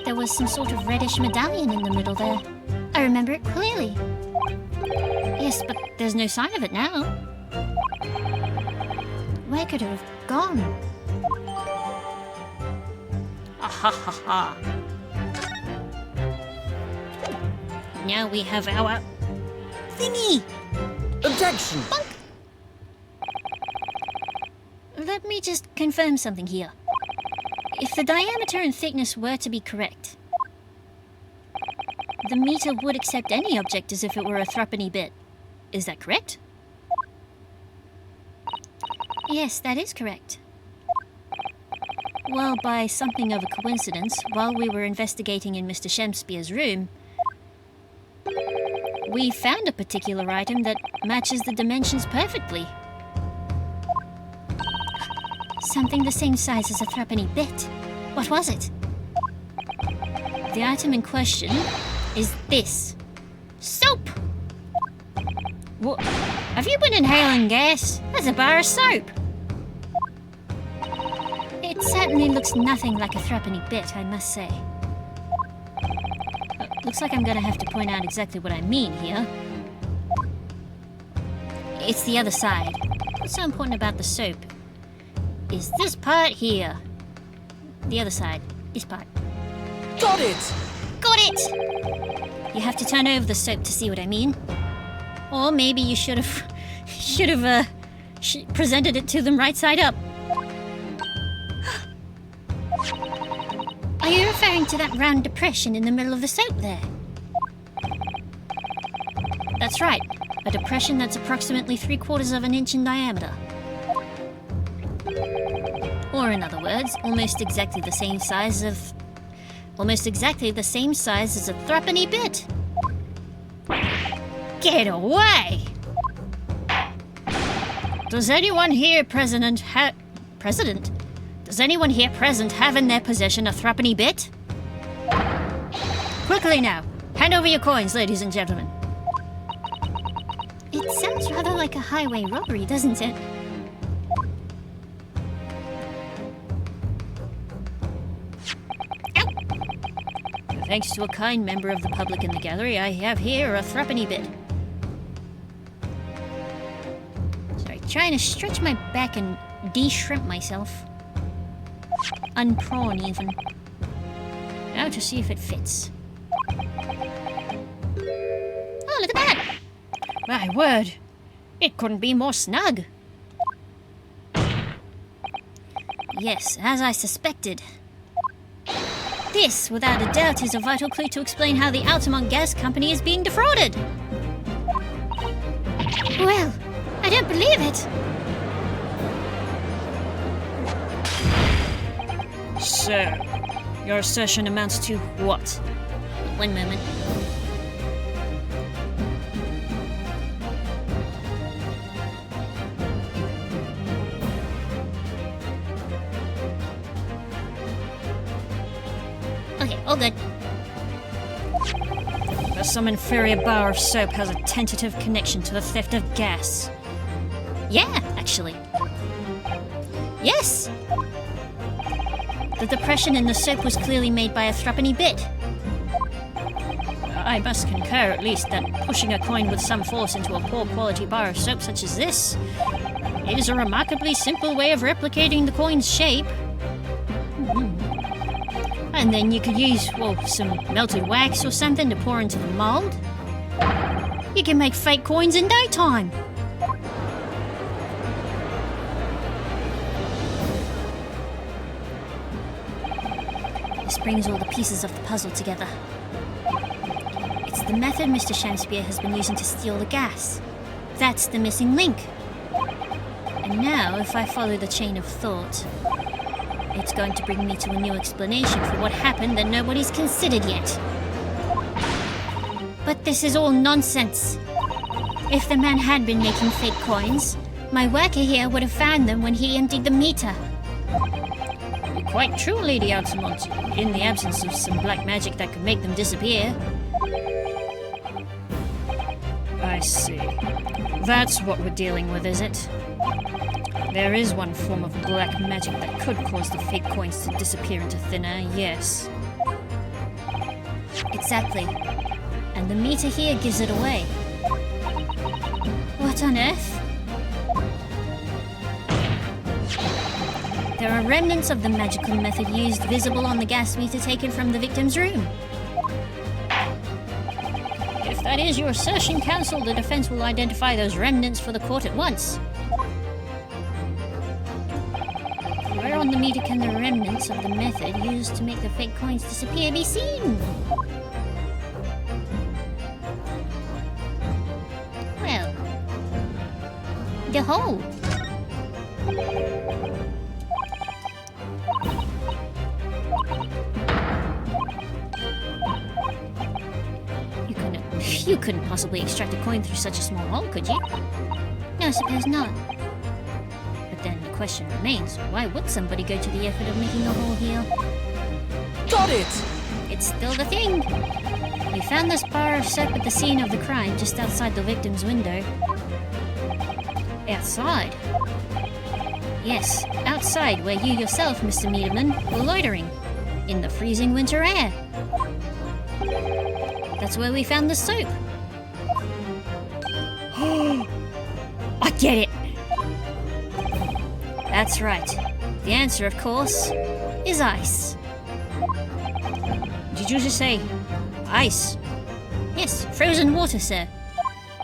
there was some sort of reddish medallion in the middle there. I remember it clearly. Yes, but there's no sign of it now. Where could it have gone? Ah ha ha ha. Now we have our thingy. Objection! me just confirm something here. If the diameter and thickness were to be correct, the meter would accept any object as if it were a threepenny bit. Is that correct? Yes, that is correct. Well, by something of a coincidence, while we were investigating in Mr. Shakespeare's room, we found a particular item that matches the dimensions perfectly. Something the same size as a threepenny bit. What was it? The item in question is this. Soap! What? Have you been inhaling gas? That's a bar of soap. It certainly looks nothing like a threepenny bit, I must say. Looks like I'm gonna have to point out exactly what I mean here. It's the other side. What's so important about the soap is this part here. The other side. This part. Got it! Got it! You have to turn over the soap to see what I mean. Or maybe you should have presented it to them right side up. Are you referring to that round depression in the middle of the soap there? That's right. A depression that's approximately 3/4 of an inch in diameter. Or in other words, almost exactly the same size as a threepenny bit. Get away! Does anyone here present have in their possession a threepenny bit? Quickly now, hand over your coins, ladies and gentlemen. It sounds rather like a highway robbery, doesn't it? Thanks to a kind member of the public in the gallery, I have here a threepenny bit. Sorry, trying to stretch my back and de-shrimp myself. Unprawn even. Now to see if it fits. Oh, look at that! My word, it couldn't be more snug. Yes, as I suspected. This, without a doubt, is a vital clue to explain how the Altamont Gas Company is being defrauded. Well, I don't believe it. Sir, your assertion amounts to what? One moment. Okay, all good. That some inferior bar of soap has a tentative connection to the theft of gas. Yeah, actually. Yes! The depression in the soap was clearly made by a threepenny bit. I must concur, at least, that pushing a coin with some force into a poor quality bar of soap such as this is a remarkably simple way of replicating the coin's shape. And then you could use, well, some melted wax or something to pour into the mold. You can make fake coins in no time. This brings all the pieces of the puzzle together. It's the method Mr. Shakespeare has been using to steal the gas. That's the missing link. And now, if I follow the chain of thought, it's going to bring me to a new explanation for what happened that nobody's considered yet. But this is all nonsense. If the man had been making fake coins, my worker here would have found them when he emptied the meter. Quite true, Lady Altamont, in the absence of some black magic that could make them disappear. I see. That's what we're dealing with, is it? There is one form of black magic that could cause the fake coins to disappear into thin air, yes. Exactly. And the meter here gives it away. What on earth? There are remnants of the magical method used visible on the gas meter taken from the victim's room. If that is your assertion, counsel, the defense will identify those remnants for the court at once. Where on the meter can the remnants of the method used to make the fake coins disappear be seen? Well, the hole. You couldn't possibly extract a coin through such a small hole, could you? No, I suppose not. But then the question remains, why would somebody go to the effort of making a hole here? Got it! It's still the thing. We found this bar of soap at the scene of the crime just outside the victim's window. Outside? Yes, outside where you yourself, Mr. Meaderman, were loitering. In the freezing winter air. That's where we found the soap. I get it! That's right. The answer, of course, is ice. Did you just say ice? Yes, frozen water, sir.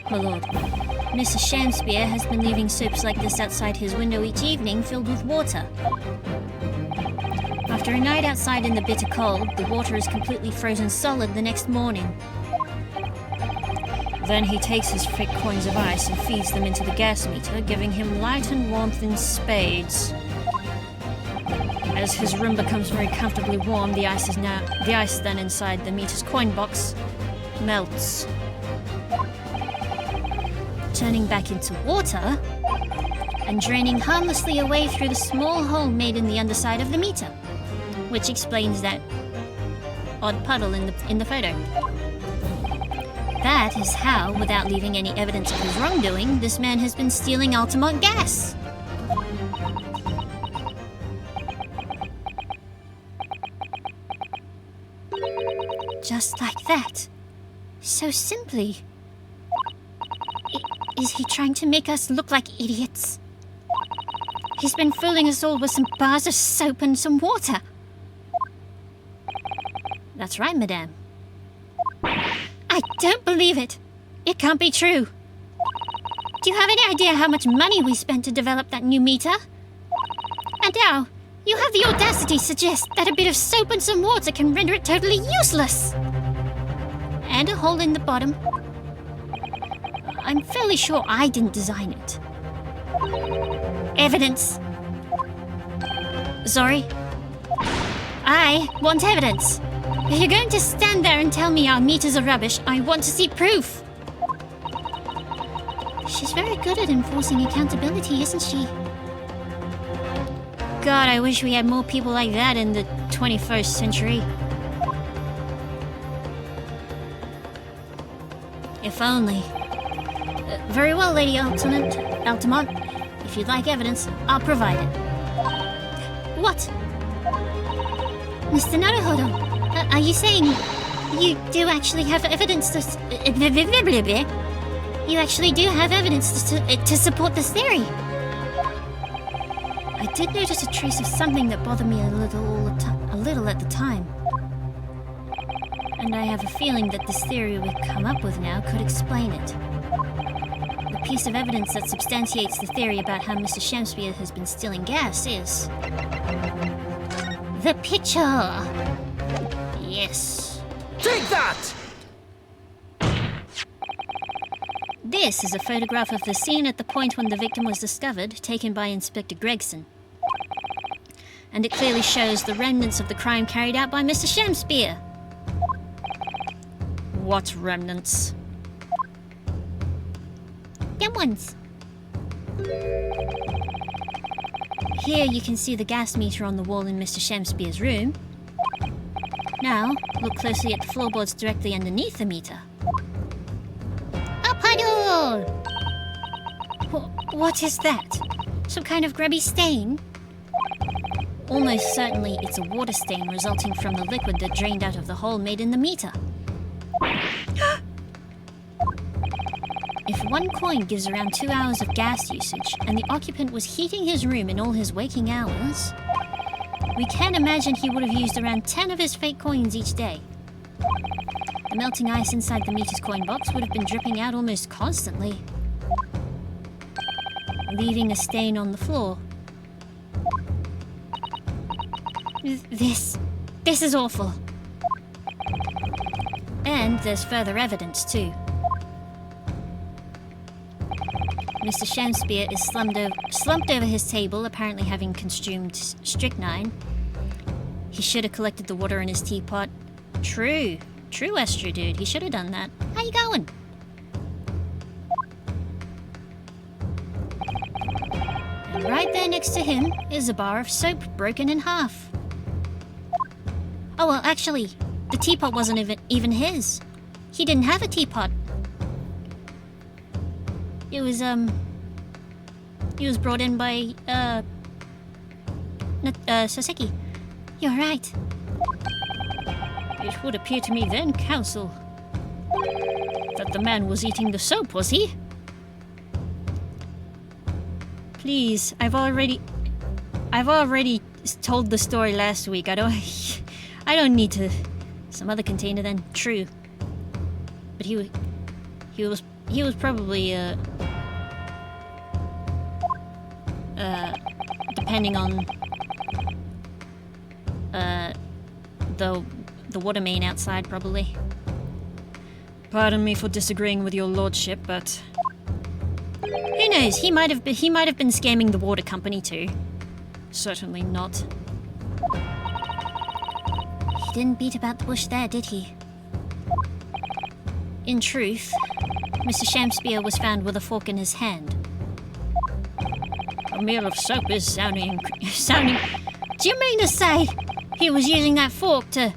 My lord, Mr. Shakespeare has been leaving soaps like this outside his window each evening filled with water. After a night outside in the bitter cold, the water is completely frozen solid the next morning. Then he takes his fake coins of ice and feeds them into the gas meter, giving him light and warmth in spades. As his room becomes very comfortably warm, the ice then inside the meter's coin box melts, Turning back into water and draining harmlessly away through the small hole made in the underside of the meter, which explains that odd puddle in the photo. That is how, without leaving any evidence of his wrongdoing, this man has been stealing Altamont gas. Just like that. So simply. Is he trying to make us look like idiots? He's been fooling us all with some bars of soap and some water. That's right, madame. I don't believe it. It can't be true. Do you have any idea how much money we spent to develop that new meter? And now, you have the audacity to suggest that a bit of soap and some water can render it totally useless. And a hole in the bottom. I'm fairly sure I didn't design it. Evidence. Sorry. I want evidence. If you're going to stand there and tell me our meters are rubbish, I want to see proof. She's very good at enforcing accountability, isn't she? God, I wish we had more people like that in the 21st century. If only. Very well, Lady Altamont. If you'd like evidence, I'll provide it. What? Mr. Naruhodo, are you saying you do actually have evidence to... You actually do have evidence to support this theory? I did notice a trace of something that bothered me a little at the time. And I have a feeling that this theory we've come up with now could explain it. The piece of evidence that substantiates the theory about how Mr. Shakespeare has been stealing gas is... the picture! Yes. Take that! This is a photograph of the scene at the point when the victim was discovered, taken by Inspector Gregson. And it clearly shows the remnants of the crime carried out by Mr. Shakespeare. What remnants? Them ones. Here you can see the gas meter on the wall in Mr. Shakespeare's room. Now, look closely at the floorboards directly underneath the meter. A puddle! What is that? Some kind of grubby stain? Almost certainly it's a water stain resulting from the liquid that drained out of the hole made in the meter. If one coin gives around 2 hours of gas usage, and the occupant was heating his room in all his waking hours, we can imagine he would have used around 10 of his fake coins each day. The melting ice inside the meter's coin box would have been dripping out almost constantly, leaving a stain on the floor. This is awful. And there's further evidence, too. Mr. Shamspeare is slumped over his table, apparently having consumed strychnine. He should have collected the water in his teapot. True, Astro dude. He should have done that. How you going? And right there next to him is a bar of soap broken in half. Oh well, actually, the teapot wasn't even his. He didn't have a teapot. It was he was brought in by Soseki. You're right. It would appear to me then, Counsel, that the man was eating the soap, was he? Please, I've already told the story last week. I don't need to. Some other container then. True. But he was probably depending on the water main outside, probably. Pardon me for disagreeing with your lordship, but Who knows? He might have been scamming the water company too. certainly not. He didn't beat about the bush there, did he? In truth, Mr. Shamspeare was found with a fork in his hand. A meal of soap is sounding. Do you mean to say he was using that fork to?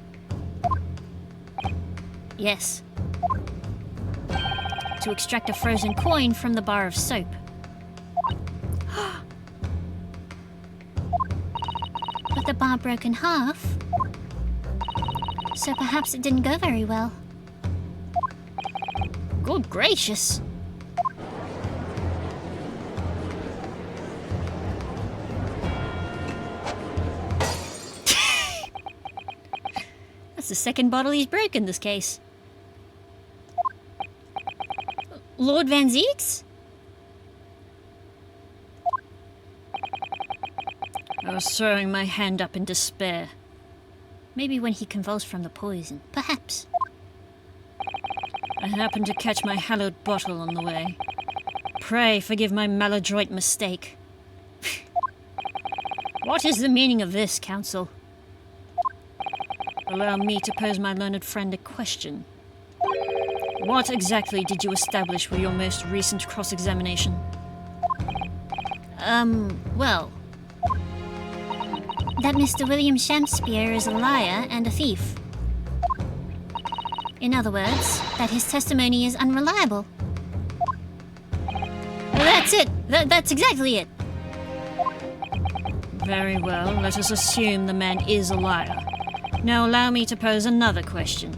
Yes. To extract a frozen coin from the bar of soap. But the bar broke in half. So perhaps it didn't go very well. Good gracious. That's the second bottle he's broke in this case. Lord Van Zieks? I was throwing my hand up in despair. Maybe when he convulsed from the poison. Perhaps. I happened to catch my hallowed bottle on the way. Pray forgive my maladroit mistake. What is the meaning of this, Counsel? Allow me to pose my learned friend a question. What exactly did you establish with your most recent cross-examination? Well, That Mr. William Shamspeare is a liar and a thief. In other words, that his testimony is unreliable. that's it. That's exactly it. Very well, let us assume the man is a liar. Now allow me to pose another question.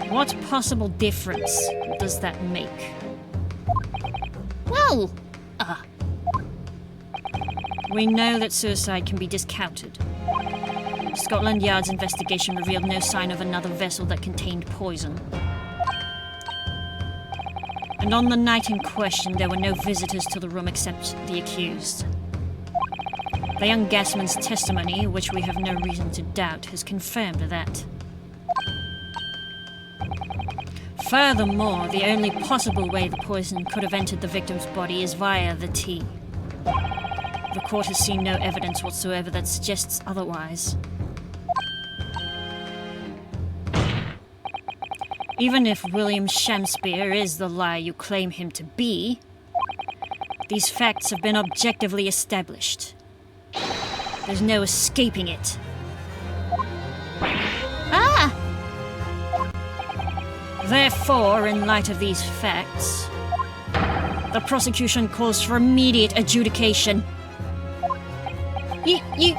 What possible difference does that make? Well, We know that suicide can be discounted. Scotland Yard's investigation revealed no sign of another vessel that contained poison. And on the night in question, there were no visitors to the room except the accused. The young gasman's testimony, which we have no reason to doubt, has confirmed that. Furthermore, the only possible way the poison could have entered the victim's body is via the tea. The court has seen no evidence whatsoever that suggests otherwise. Even if William Shamspeare is the liar you claim him to be, these facts have been objectively established. There's no escaping it. Therefore, in light of these facts, the prosecution calls for immediate adjudication. you...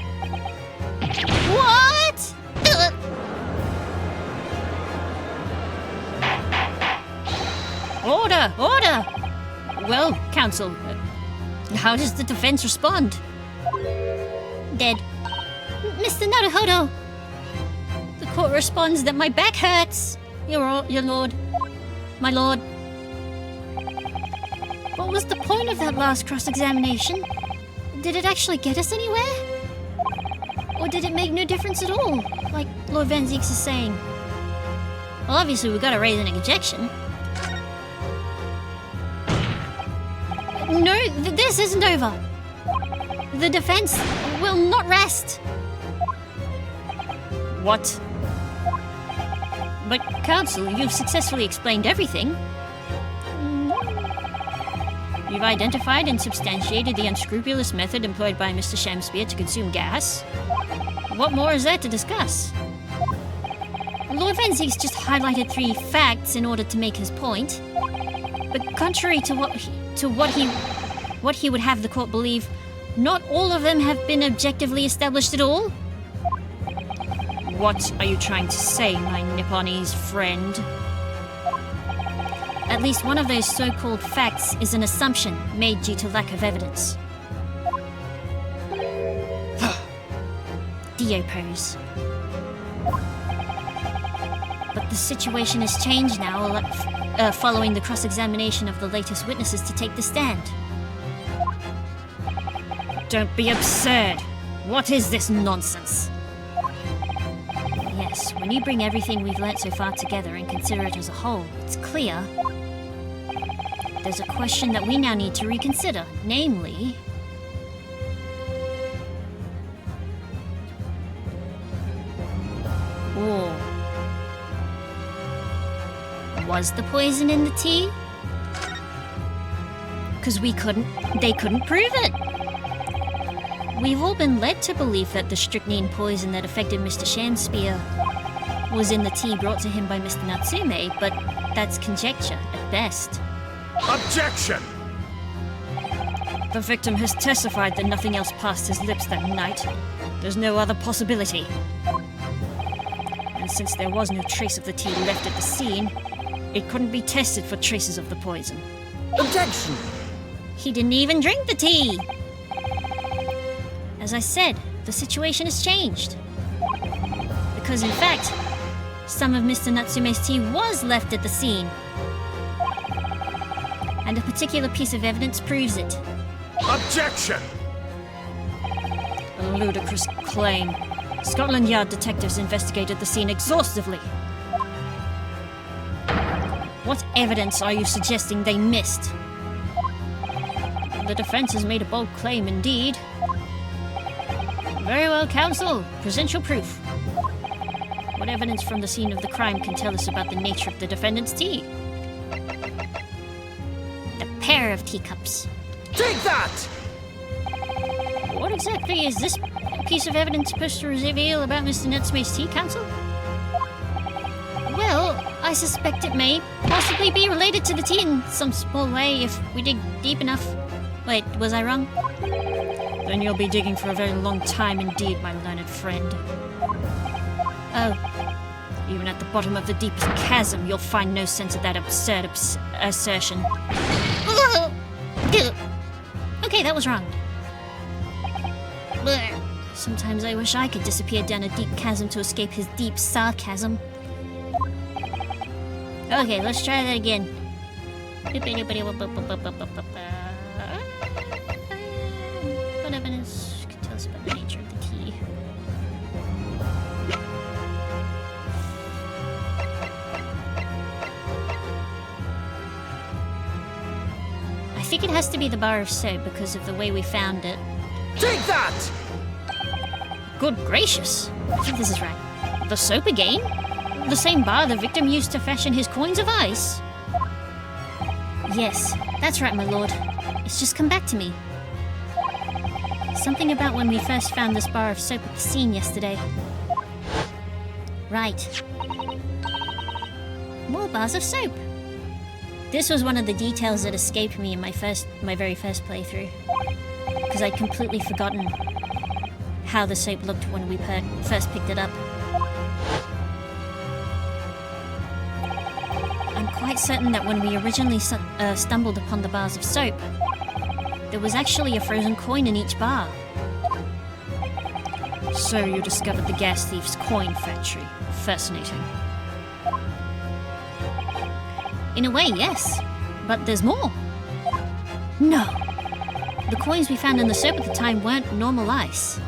What? Order! Order! Well, counsel, how does the defense respond? Dead. Mr. Naruhodo! The court responds that my back hurts. Your lord. My lord. What was the point of that last cross-examination? Did it actually get us anywhere? Or did it make no difference at all? Like Lord Van Zieks is saying. Well, obviously we've got to raise an objection. No, this isn't over. The defense will not rest. What? But, Counsel, you've successfully explained everything. You've identified and substantiated the unscrupulous method employed by Mr. Shamspeare to consume gas. What more is there to discuss? Lord Van Zieks just highlighted 3 facts in order to make his point. But contrary to what he would have the court believe, not all of them have been objectively established at all. What are you trying to say, my Nipponese friend? At least one of those so-called facts is an assumption made due to lack of evidence. Dio pose. But the situation has changed now, following the cross-examination of the latest witnesses to take the stand. Don't be absurd. What is this nonsense? Yes, when you bring everything we've learnt so far together and consider it as a whole, it's clear there's a question that we now need to reconsider, namely... Was the poison in the tea? Because they couldn't prove it. We've all been led to believe that the strychnine poison that affected Mr. Shamspeare was in the tea brought to him by Mr. Natsume, but that's conjecture at best. Objection! The victim has testified that nothing else passed his lips that night. There's no other possibility. And since there was no trace of the tea left at the scene, it couldn't be tested for traces of the poison. Objection! He didn't even drink the tea! As I said, the situation has changed. Because in fact, some of Mr. Natsume's tea was left at the scene. And a particular piece of evidence proves it. Objection! A ludicrous claim. Scotland Yard detectives investigated the scene exhaustively. What evidence are you suggesting they missed? The defense has made a bold claim indeed. Very well, counsel. Present your proof. What evidence from the scene of the crime can tell us about the nature of the defendant's tea? The pair of teacups. Take that! What exactly is this piece of evidence supposed to reveal about Mr. Natsume's tea, counsel? Well, I suspect it may possibly be related to the tea in some small way if we dig deep enough. Wait, was I wrong? Then you'll be digging for a very long time indeed, my learned friend. Oh, Even at the bottom of the deepest chasm, you'll find no sense of that absurd assertion. okay, that was wrong. Blech. Sometimes I wish I could disappear down a deep chasm to escape his deep sarcasm. Okay, let's try that again. What evidence can tell us about the nature of the tea? I think it has to be the bar of soap because of the way we found it. Take that! Good gracious! I think this is right. The soap again? The same bar the victim used to fashion his coins of ice? Yes, that's right, my lord. It's just come back to me. Something about when we first found this bar of soap at the scene yesterday. Right. More bars of soap. This was one of the details that escaped me in my very first playthrough. Because I'd completely forgotten how the soap looked when we first picked it up. I'm quite certain that when we originally stumbled upon the bars of soap, there was actually a frozen coin in each bar. So you discovered the gas thief's coin factory. Fascinating. In a way, yes. But there's more. No. The coins we found in the soap at the time weren't normal ice.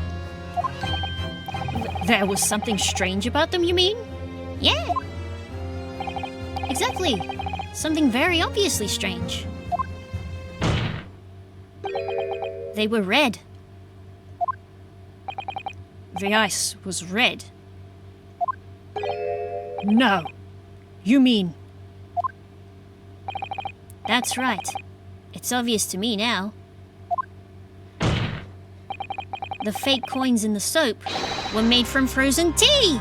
There was something strange about them, you mean? Yeah. Exactly. Something very obviously strange. They were red. The ice was red. No. You mean... That's right. It's obvious to me now. The fake coins in the soap were made from frozen tea!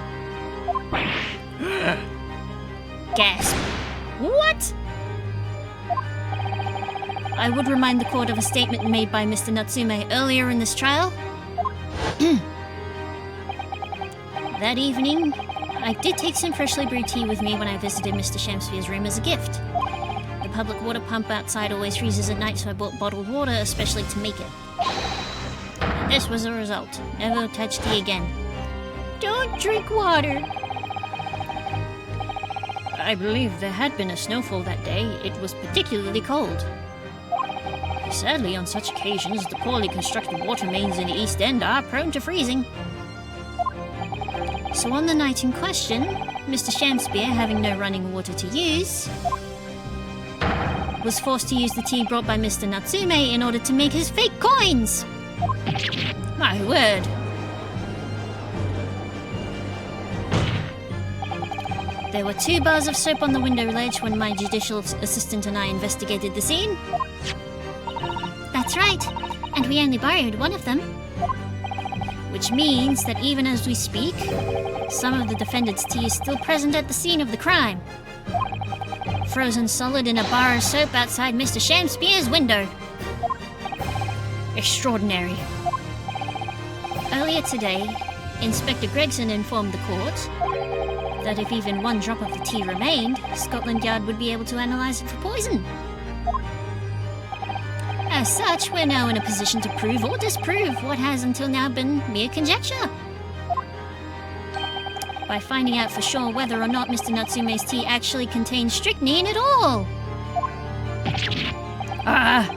Gasp. What? I would remind the court of a statement made by Mr. Natsume earlier in this trial. That evening, I did take some freshly brewed tea with me when I visited Mr. Shamsphere's room as a gift. The public water pump outside always freezes at night, so I bought bottled water especially to make it. And this was the result. Never touch tea again. Don't drink water. I believe there had been a snowfall that day. It was particularly cold. Sadly, on such occasions, the poorly constructed water mains in the East End are prone to freezing. So on the night in question, Mr. Shamspere, having no running water to use, was forced to use the tea brought by Mr. Natsume in order to make his fake coins! My word! There were 2 bars of soap on the window ledge when my judicial assistant and I investigated the scene. That's right, and we only borrowed one of them. Which means that even as we speak, some of the defendant's tea is still present at the scene of the crime. Frozen solid in a bar of soap outside Mr. Shamspere's window. Extraordinary. Earlier today, Inspector Gregson informed the court that if even one drop of the tea remained, Scotland Yard would be able to analyze it for poison. As such, we're now in a position to prove or disprove what has until now been mere conjecture. By finding out for sure whether or not Mr. Natsume's tea actually contains strychnine at all. Ah,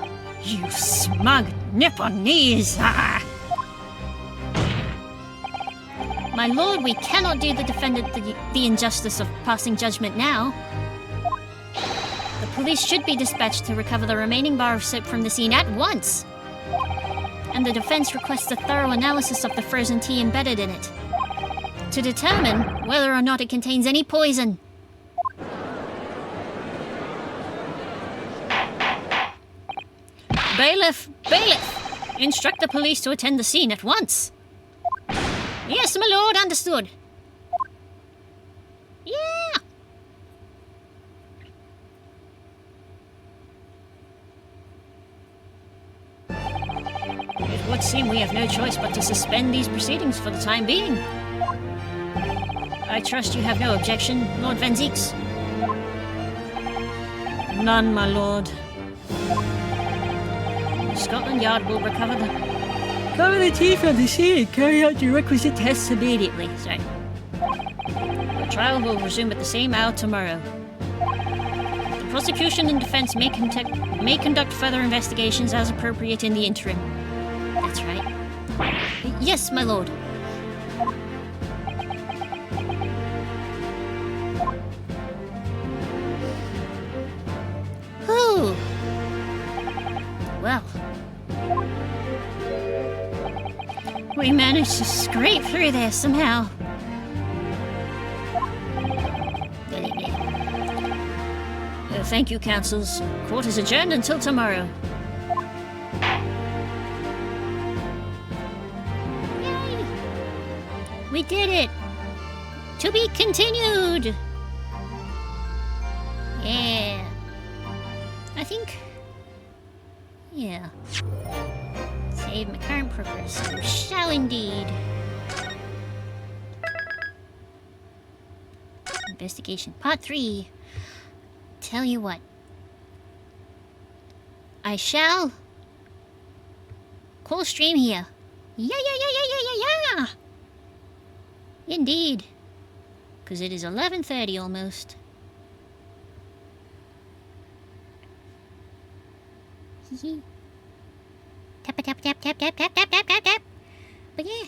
you smug Nipponese! Ah! My lord, we cannot do the defendant the injustice of passing judgment now. The police should be dispatched to recover the remaining bar of soap from the scene at once. And the defense requests a thorough analysis of the frozen tea embedded in it, to determine whether or not it contains any poison. Bailiff! Bailiff! Instruct the police to attend the scene at once! Yes, my lord, understood. Yeah! It would seem we have no choice but to suspend these proceedings for the time being. I trust you have no objection, Lord Van Zieks? None, my lord. Scotland Yard will recover the tea from the scene and carry out the requisite tests immediately. Sorry. The trial will resume at the same hour tomorrow. The prosecution and defense may conduct further investigations as appropriate in the interim. That's right. Yes, my lord. Whew. Well, we managed to scrape through there somehow. Thank you, counsels. Court is adjourned until tomorrow. Yay! We did it! To be continued! Yeah. I think... yeah. Save my current progress. We shall indeed. Investigation Part 3. Tell you what. I shall call stream here. Yeah. Indeed. Because it is 11:30 almost. Tap. But yeah.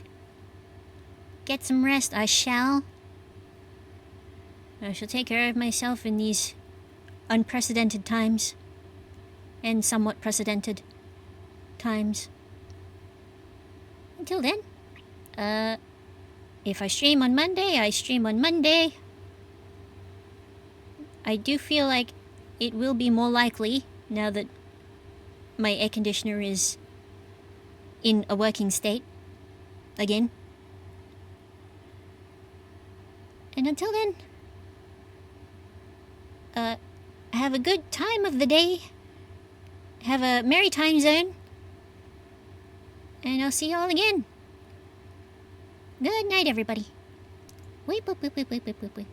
get some rest, I shall. I shall take care of myself in these unprecedented times. And somewhat precedented times. Until then, if I stream on Monday, I stream on Monday. I do feel like it will be more likely now that my air conditioner is in a working state again. And until then, have a good time of the day. Have a merry time zone. And I'll see y'all again. Good night, everybody. Wait, wait, wait, wait, wait, wait, wait, wait.